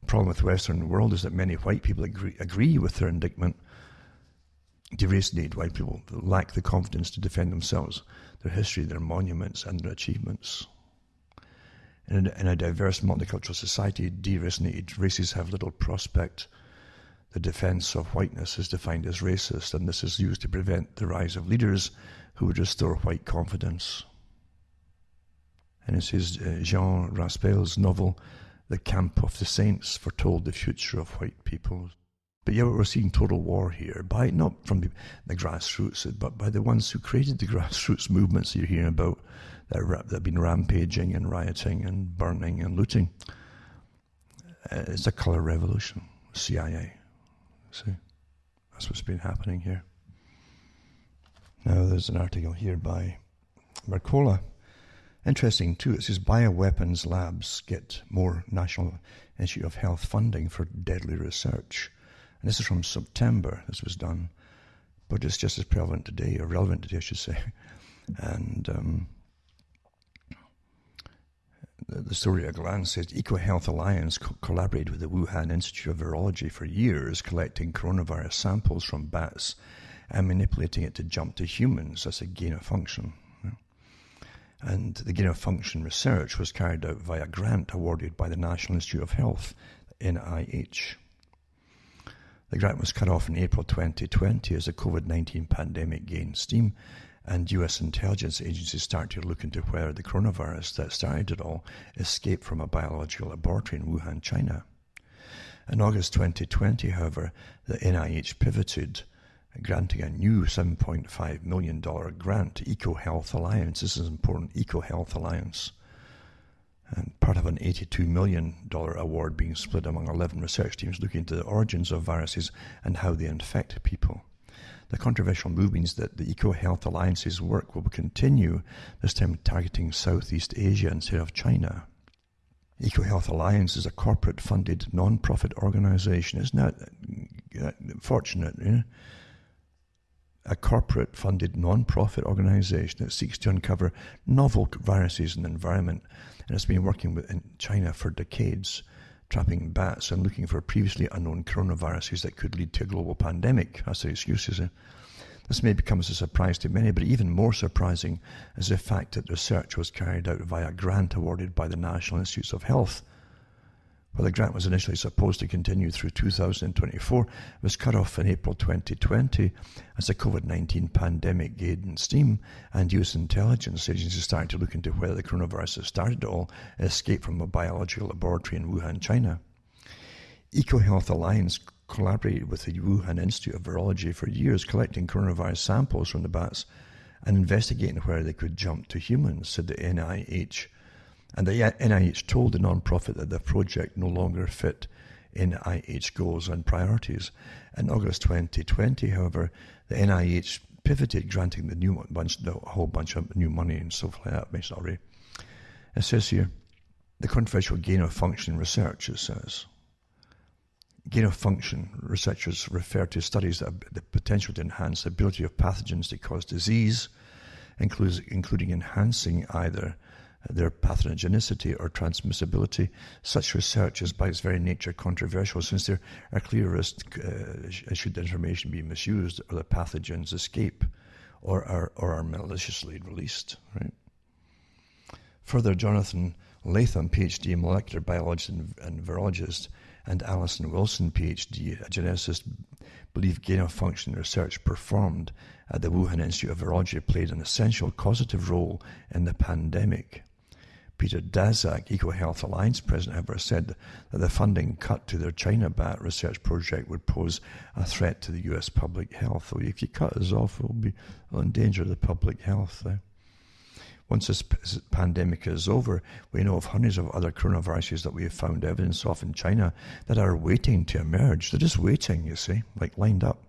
The problem with the Western world is that many white people agree with their indictment. Deracinated white people lack the confidence to defend themselves, their history, their monuments, and their achievements. In a diverse multicultural society, deracinated races have little prospect. The defense of whiteness is defined as racist, and this is used to prevent the rise of leaders who would restore white confidence. And it says Jean Raspail's novel, The Camp of the Saints, foretold the future of white people. But yeah, we're seeing total war here, not from the grassroots, but by the ones who created the grassroots movements you're hearing about that have been rampaging and rioting and burning and looting. It's a colour revolution, CIA. See, that's what's been happening here. Now there's an article here by Mercola. Interesting too, it says bioweapons labs get more National Institute of Health funding for deadly research. And this is from September, this was done. But it's just as relevant today, I should say. And the story at a glance says EcoHealth Alliance collaborated with the Wuhan Institute of Virology for years, collecting coronavirus samples from bats and manipulating it to jump to humans as a gain of function. And the gain of function research was carried out via a grant awarded by the National Institute of Health, NIH. The grant was cut off in April 2020 as the COVID-19 pandemic gained steam and US intelligence agencies started to look into whether the coronavirus that started it all escaped from a biological laboratory in Wuhan, China. In August 2020, however, the NIH pivoted, granting a new $7.5 million grant to EcoHealth Alliance. This is important, EcoHealth Alliance. And part of an $82 million award being split among 11 research teams looking into the origins of viruses and how they infect people. The controversial move means that the EcoHealth Alliance's work will continue, this time targeting Southeast Asia instead of China. EcoHealth Alliance is a corporate-funded non-profit organization. Isn't that fortunate? Yeah? A corporate-funded non-profit organization that seeks to uncover novel viruses in the environment, and it's been working in China for decades, trapping bats and looking for previously unknown coronaviruses that could lead to a global pandemic. That's the excuse, is it? This may become as a surprise to many, but even more surprising is the fact that research was carried out via a grant awarded by the National Institutes of Health. While the grant was initially supposed to continue through 2024, it was cut off in April 2020 as the COVID-19 pandemic gained steam and US intelligence agencies started to look into whether the coronavirus that started it all escaped from a biological laboratory in Wuhan, China. EcoHealth Alliance collaborated with the Wuhan Institute of Virology for years, collecting coronavirus samples from the bats and investigating whether they could jump to humans, said the NIH. And the NIH told the non-profit that the project no longer fit NIH goals and priorities. In August 2020, however, the NIH pivoted, granting the whole bunch of new money and stuff like that, basically. It says here, the controversial gain-of-function research, it says. Gain-of-function researchers refer to studies that have the potential to enhance the ability of pathogens to cause disease, including enhancing either their pathogenicity or transmissibility. Such research is by its very nature controversial, since there are clear risks should the information be misused or the pathogens escape or are maliciously released. Right? Further, Jonathan Latham, PhD, a molecular biologist and virologist, and Alison Wilson, PhD, a geneticist, believe gain-of-function research performed at the Wuhan Institute of Virology played an essential causative role in the pandemic. Peter Daszak, EcoHealth Alliance president, however, said that the funding cut to their China bat research project would pose a threat to the US public health. So if you cut us off, we'll endanger the public health. Once this pandemic is over, we know of hundreds of other coronaviruses that we have found evidence of in China that are waiting to emerge. They're just waiting, you see, like lined up.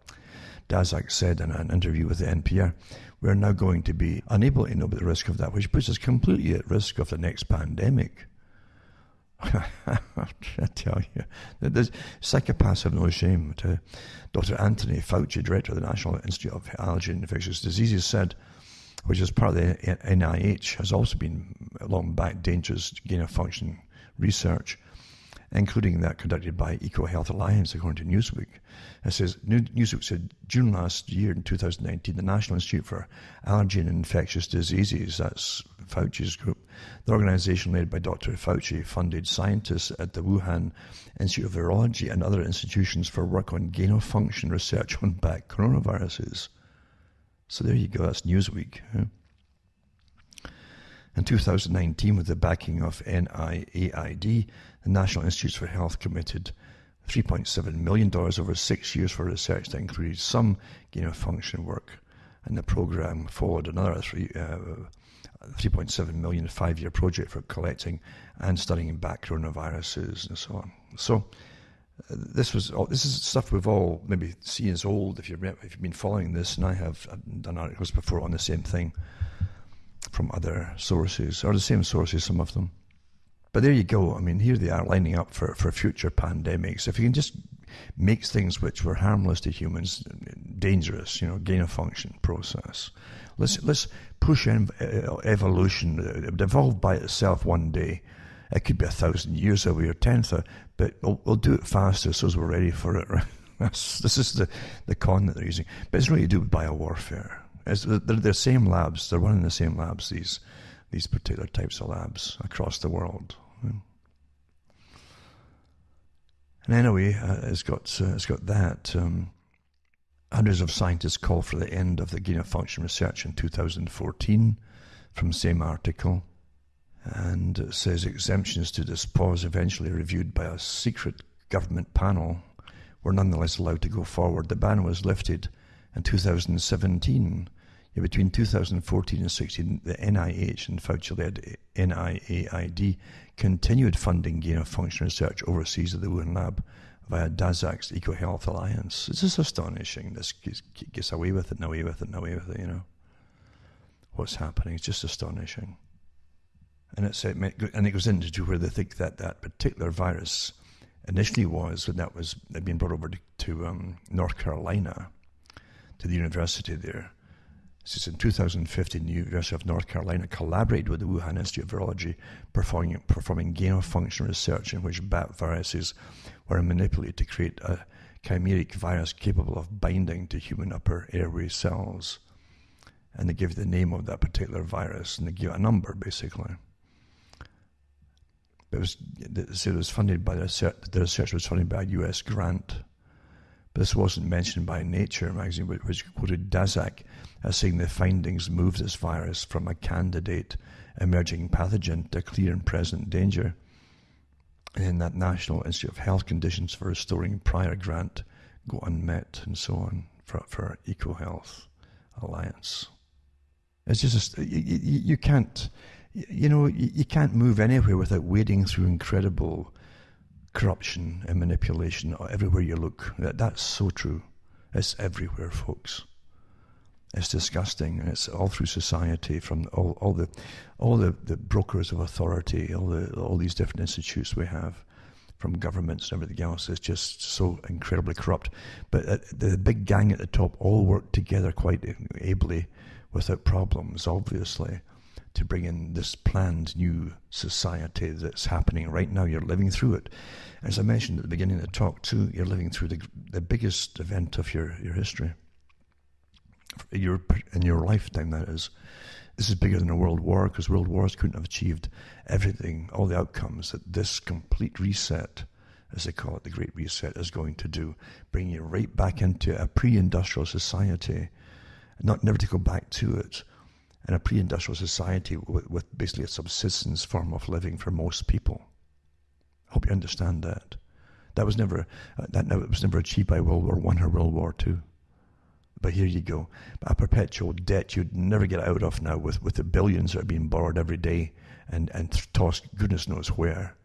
Daszak said in an interview with the NPR, we are now going to be unable to know about the risk of that, which puts us completely at risk of the next pandemic. I tell you, the psychopaths have no shame. Dr. Anthony Fauci, director of the National Institute of Allergy and Infectious Diseases, said, which is part of the NIH, has also been long back dangerous gain-of-function research, including that conducted by EcoHealth Alliance, according to Newsweek. It says, Newsweek said, June last year, in 2019, the National Institute for Allergy and Infectious Diseases, that's Fauci's group, the organization led by Dr. Fauci, funded scientists at the Wuhan Institute of Virology and other institutions for work on gain-of-function research on bat coronaviruses. So there you go, that's Newsweek. In 2019, with the backing of NIAID, the National Institutes for Health committed $3.7 million over 6 years for research that included some gain-of-function work. And the program followed another $3.7 million 5-year project for collecting and studying bat coronaviruses and so on. So this is stuff we've all maybe seen as old if you've been following this, and I have done articles before on the same thing from other sources, or the same sources, some of them. But there you go. I mean, here they are lining up for future pandemics. If you can just make things which were harmless to humans dangerous, gain-of-function process. Let's push evolution. It would evolve by itself one day. It could be 1,000 years away or 10,000, but we'll do it faster so as we're ready for it. Right? This is the con that they're using. But it's really to do with biowarfare. They're the same labs. They're running the same labs, these particular types of labs across the world. And anyway, it's got that. Hundreds of scientists call for the end of the gain-of-function research in 2014 from the same article. And it says exemptions to this pause, eventually reviewed by a secret government panel, were nonetheless allowed to go forward. The ban was lifted in 2017. Yet between 2014 and 16, the NIH and Fauci-led NIAID continued funding gain-of-function research overseas at the Wuhan lab via Daszak's EcoHealth Alliance. It's just astonishing. This gets away with it and away with it and away with it, What's happening? It's just astonishing. And it goes into where they think that particular virus initially was, when they'd been brought over to North Carolina, to the university there. Since in 2015, the University of North Carolina collaborated with the Wuhan Institute of Virology, performing gain-of-function research in which bat viruses were manipulated to create a chimeric virus capable of binding to human upper airway cells. And they give the name of that particular virus, and they give a number, basically. But it was funded by the research was funded by a US grant. But this wasn't mentioned by Nature magazine, which quoted Daszak as saying the findings moved this virus from a candidate emerging pathogen to clear and present danger. And then that National Institute of Health conditions for restoring prior grant go unmet, and so on, for EcoHealth Alliance. It's just you can't. You can't move anywhere without wading through incredible corruption and manipulation everywhere you look. That's so true. It's everywhere, folks. It's disgusting, and it's all through society, from all the brokers of authority, all these different institutes we have, from governments and everything else. Is just so incredibly corrupt. But the big gang at the top all work together quite ably, without problems, obviously, to bring in this planned new society that's happening right now. You're living through it. As I mentioned at the beginning of the talk too, you're living through the biggest event of your history. In your lifetime, that is. This is bigger than a world war, because world wars couldn't have achieved everything, all the outcomes that this complete reset, as they call it, the Great Reset, is going to do. Bring you right back into a pre-industrial society, never to go back to it. And a pre-industrial society with basically a subsistence form of living for most people. I hope you understand that. That was never achieved by World War I or World War II. But here you go, a perpetual debt you'd never get out of now, with the billions that are being borrowed every day and tossed goodness knows where,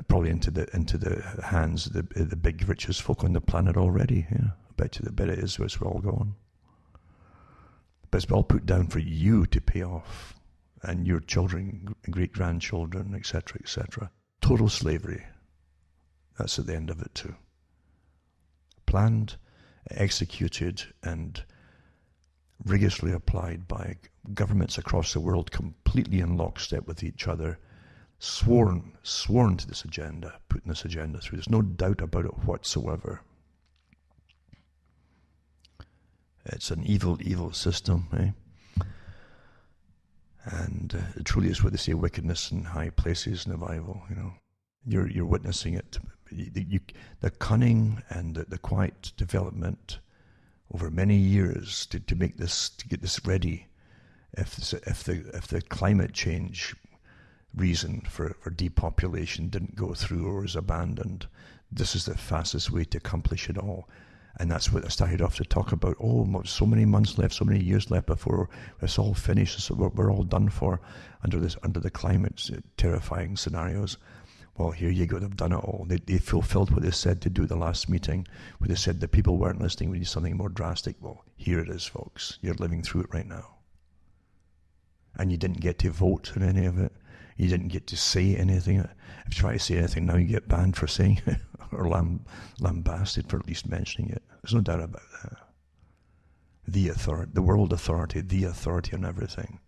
probably into the hands of the big richest folk on the planet already. Yeah, I bet it is where it's all going. But it's all put down for you to pay off, and your children, great grandchildren, etc., etc. Total slavery. That's at the end of it too. Planned, executed, and rigorously applied by governments across the world, completely in lockstep with each other, sworn to this agenda, putting this agenda through. There's no doubt about it whatsoever. It's an evil, evil system, eh? And it truly is what they say, wickedness in high places in the Bible. You're witnessing it. The cunning and the quiet development over many years to get this ready. If the climate change reason for depopulation didn't go through or was abandoned, this is the fastest way to accomplish it all. And that's what I started off to talk about. Oh, so many months left, so many years left before it's all finished. So we're all done for under the climate terrifying scenarios. Well, here you go. They've done it all. They fulfilled what they said to do at the last meeting, where they said the people weren't listening. We need something more drastic. Well, here it is, folks. You're living through it right now. And you didn't get to vote on any of it. You didn't get to say anything. If you try to say anything now, you get banned for saying it, or lambasted for at least mentioning it. There's no doubt about that. The authority, the world authority, the authority on everything,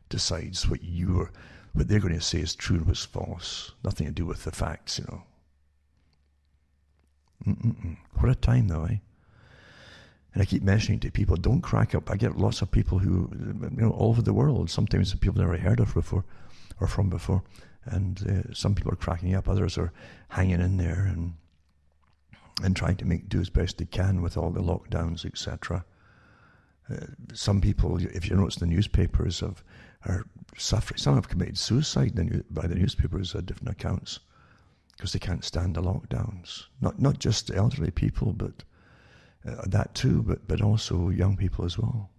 decides what they're going to say is true and what's false. Nothing to do with the facts, What a time, though, eh? And I keep mentioning to people, don't crack up. I get lots of people who, all over the world, sometimes people never heard of before, or from before, and some people are cracking up, others are hanging in there and trying to do as best they can with all the lockdowns, etc. Some people, if you notice, the newspapers are suffering. Some have committed suicide by the newspapers at different accounts because they can't stand the lockdowns. Not just elderly people, but that too, but also young people as well.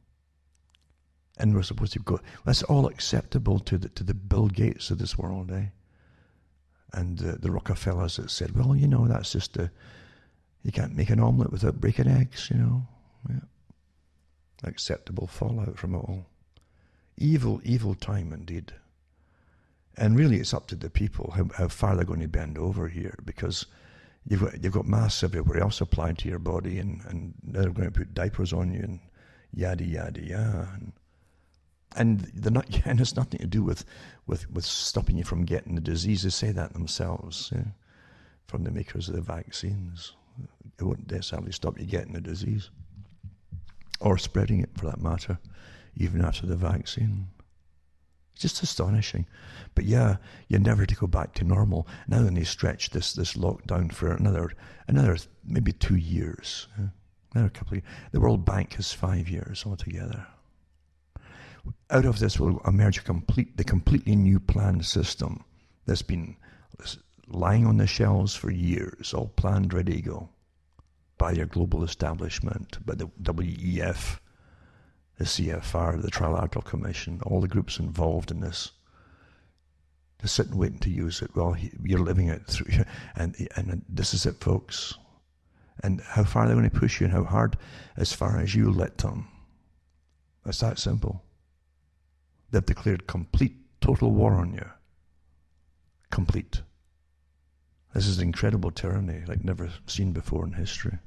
And we're supposed to go. That's all acceptable to the Bill Gates of this world, eh? And the Rockefellers that said, well, that's just you can't make an omelette without breaking eggs, Yeah. Acceptable fallout from it all. Evil, evil time indeed. And really, it's up to the people how far they're going to bend over here, because you've got masks everywhere else applied to your body, and they're going to put diapers on you and yada yada yada. And they're not, and it's nothing to do with stopping you from getting the disease. They say that themselves, yeah, from the makers of the vaccines. It won't necessarily stop you getting the disease, or spreading it for that matter, even after the vaccine. It's just astonishing. But yeah, you're never to go back to normal. Now when they stretch this lockdown for another maybe 2 years, another couple of years. The World Bank has 5 years altogether. Out of this will emerge the completely new planned system that's been lying on the shelves for years, all planned, ready to go, by your global establishment, by the WEF, the CFR, the Trilateral Commission, all the groups involved in this. to sit and wait to use it. Well, you're living it through, and this is it, folks. And how far they're going to push you, and how hard, as far as you let them. It's that simple. They've declared complete, total war on you. Complete. This is incredible tyranny like never seen before in history.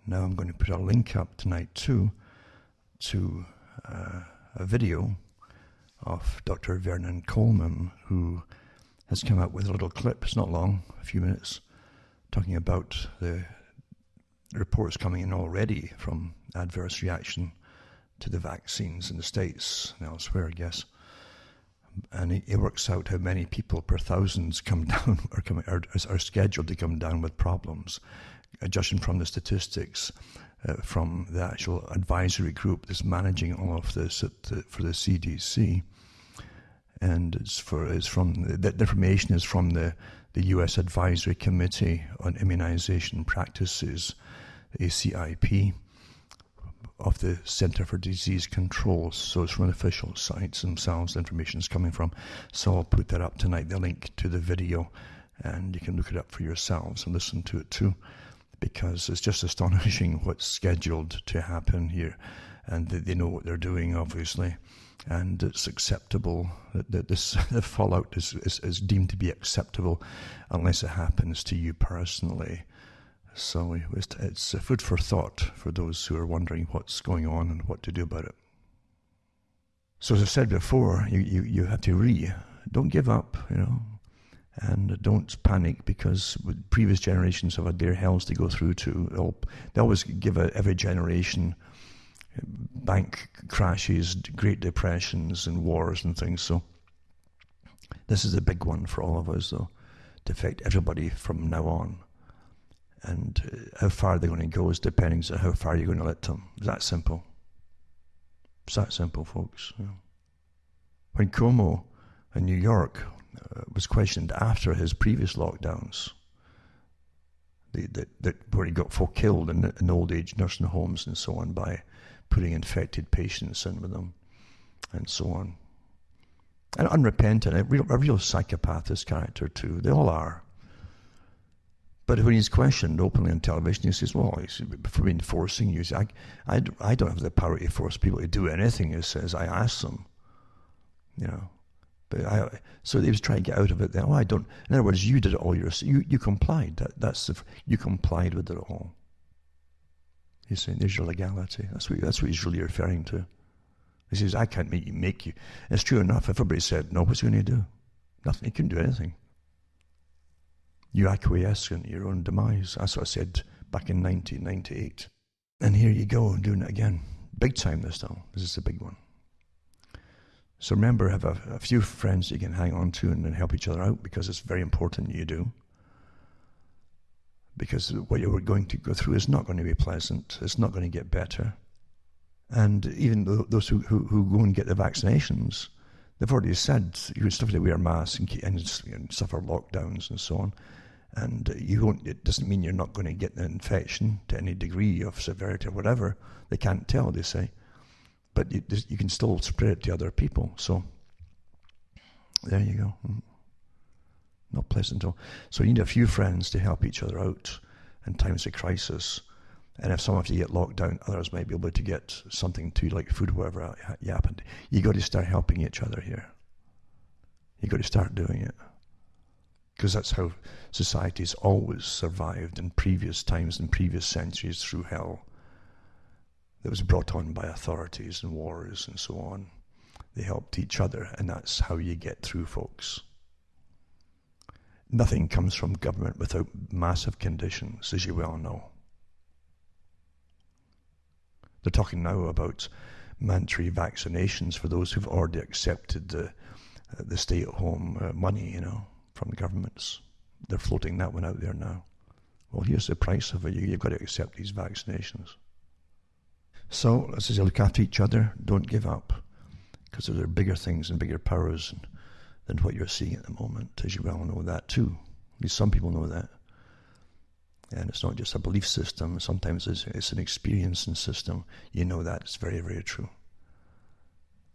Now I'm going to put a link up tonight too to a video of Dr. Vernon Coleman, who has come out with a little clip. It's not long, a few minutes, talking about the reports coming in already from adverse reaction to the vaccines in the States and elsewhere, I guess. And he works out how many people per thousands come down are scheduled to come down with problems, judging from the statistics from the actual advisory group that's managing all of this for the CDC. And the information is from the U.S. Advisory Committee on Immunization Practices, ACIP, of the Center for Disease Control. So it's from the official sites themselves, the information is coming from. So I'll put that up tonight, the link to the video, and you can look it up for yourselves and listen to it too, because it's just astonishing what's scheduled to happen here. And they know what they're doing, obviously, and it's acceptable. That the fallout is deemed to be acceptable unless it happens to you personally. So it's food for thought for those who are wondering what's going on and what to do about it. So as I said before, you have to don't give up, and don't panic, because previous generations have had their hells to go through too. They always give every generation bank crashes, Great Depressions and wars and things. So this is a big one for all of us, though, to affect everybody from now on. And how far they're going to go is depending on how far you're going to let them. It's that simple. It's that simple, folks. When Cuomo in New York was questioned after his previous lockdowns, where he got folk killed in old age nursing homes and so on by putting infected patients in with them and so on. And unrepentant, a real psychopath, this character too. They all are. But when he's questioned openly on television, he says, well, for enforcing you, I don't have the power to force people to do anything. He says, I ask them, But so he was trying to get out of it then. Oh, I don't. In other words, you did it all yourself. You complied. You complied with it all. He's saying, there's your legality. That's what he's really referring to. He says, I can't make you. And it's true enough. If everybody said, no, what's he going to do? Nothing. He couldn't do anything. You acquiesce in your own demise. That's what I said back in 1998. And here you go, doing it again. Big time this time. This is a big one. So remember, have a few friends you can hang on to and help each other out, because it's very important you do. Because what you're going to go through is not going to be pleasant. It's not going to get better. And even those who go and get the vaccinations, they've already said you still have to wear masks and suffer lockdowns and so on. And it doesn't mean you're not going to get the infection to any degree of severity or whatever. They can't tell, they say. But you can still spread it to other people. So there you go. Not pleasant at all. So you need a few friends to help each other out in times of crisis. And if some of you get locked down, others might be able to get something to, like food, whatever you happen to. You got to start helping each other here. You got to start doing it. Because that's how society's always survived in previous times, in previous centuries, through hell that was brought on by authorities and wars and so on. They helped each other, and that's how you get through, folks. Nothing comes from government without massive conditions, as you well know. They're talking now about mandatory vaccinations for those who've already accepted the stay-at-home money, from the governments. They're floating that one out there now. Well, here's the price of it. You've got to accept these vaccinations. So, let's just look after each other. Don't give up. Because there are bigger things and bigger powers than what you're seeing at the moment. As you well know that too. At least some people know that. And it's not just a belief system. Sometimes it's an experiencing system. You know that. It's very, very true.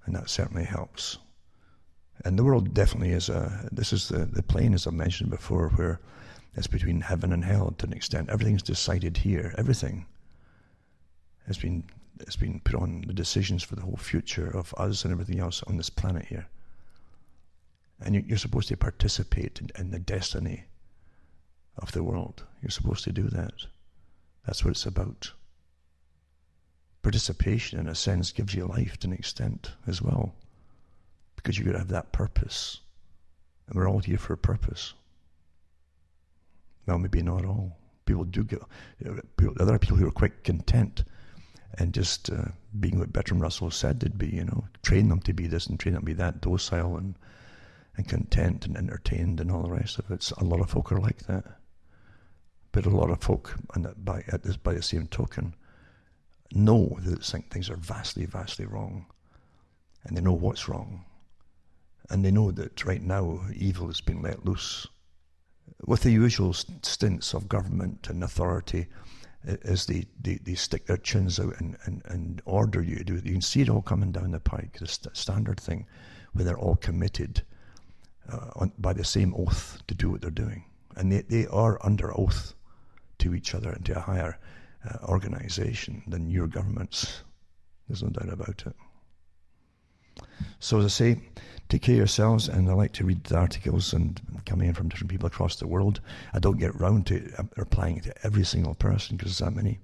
And that certainly helps. And the world definitely is this is the plane, as I mentioned before, where it's between heaven and hell to an extent. Everything's decided here. Everything has been put on the decisions for the whole future of us and everything else on this planet here. And you're supposed to participate in the destiny of the world. You're supposed to do that. That's what it's about. Participation, in a sense, gives you life to an extent as well, because you've got to have that purpose. And we're all here for a purpose. Well, maybe not all. People do get, there are people who are quite content and just being what Bertrand Russell said they'd be, train them to be this and train them to be that, docile and content and entertained and all the rest of it. A lot of folk are like that. But a lot of folk, and by the same token, know that things are vastly, vastly wrong. And they know what's wrong. And they know that right now evil is being let loose. With the usual stints of government and authority, as they stick their chins out and order you to do it. You can see it all coming down the pike, the standard thing, where they're all committed by the same oath to do what they're doing. And they are under oath to each other and to a higher organization than your governments. There's no doubt about it. So as I say, take care of yourselves, and I like to read the articles and coming in from different people across the world. I don't get round to replying to every single person because there's that many.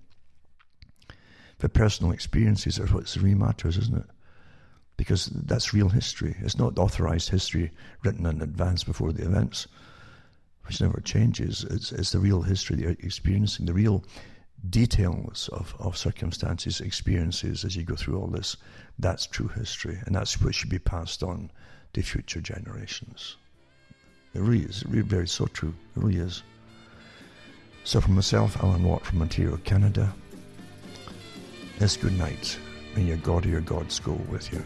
But personal experiences are what really matters, isn't it? Because that's real history. It's not authorized history written in advance before the events, which never changes. It's the real history that you're experiencing, the real details of circumstances, experiences as you go through all this. That's true history, and that's what should be passed on to future generations. It really is. It really, very so true. It really is. So from myself, Alan Watt from Ontario, Canada, it's good night. May your God or your gods go with you.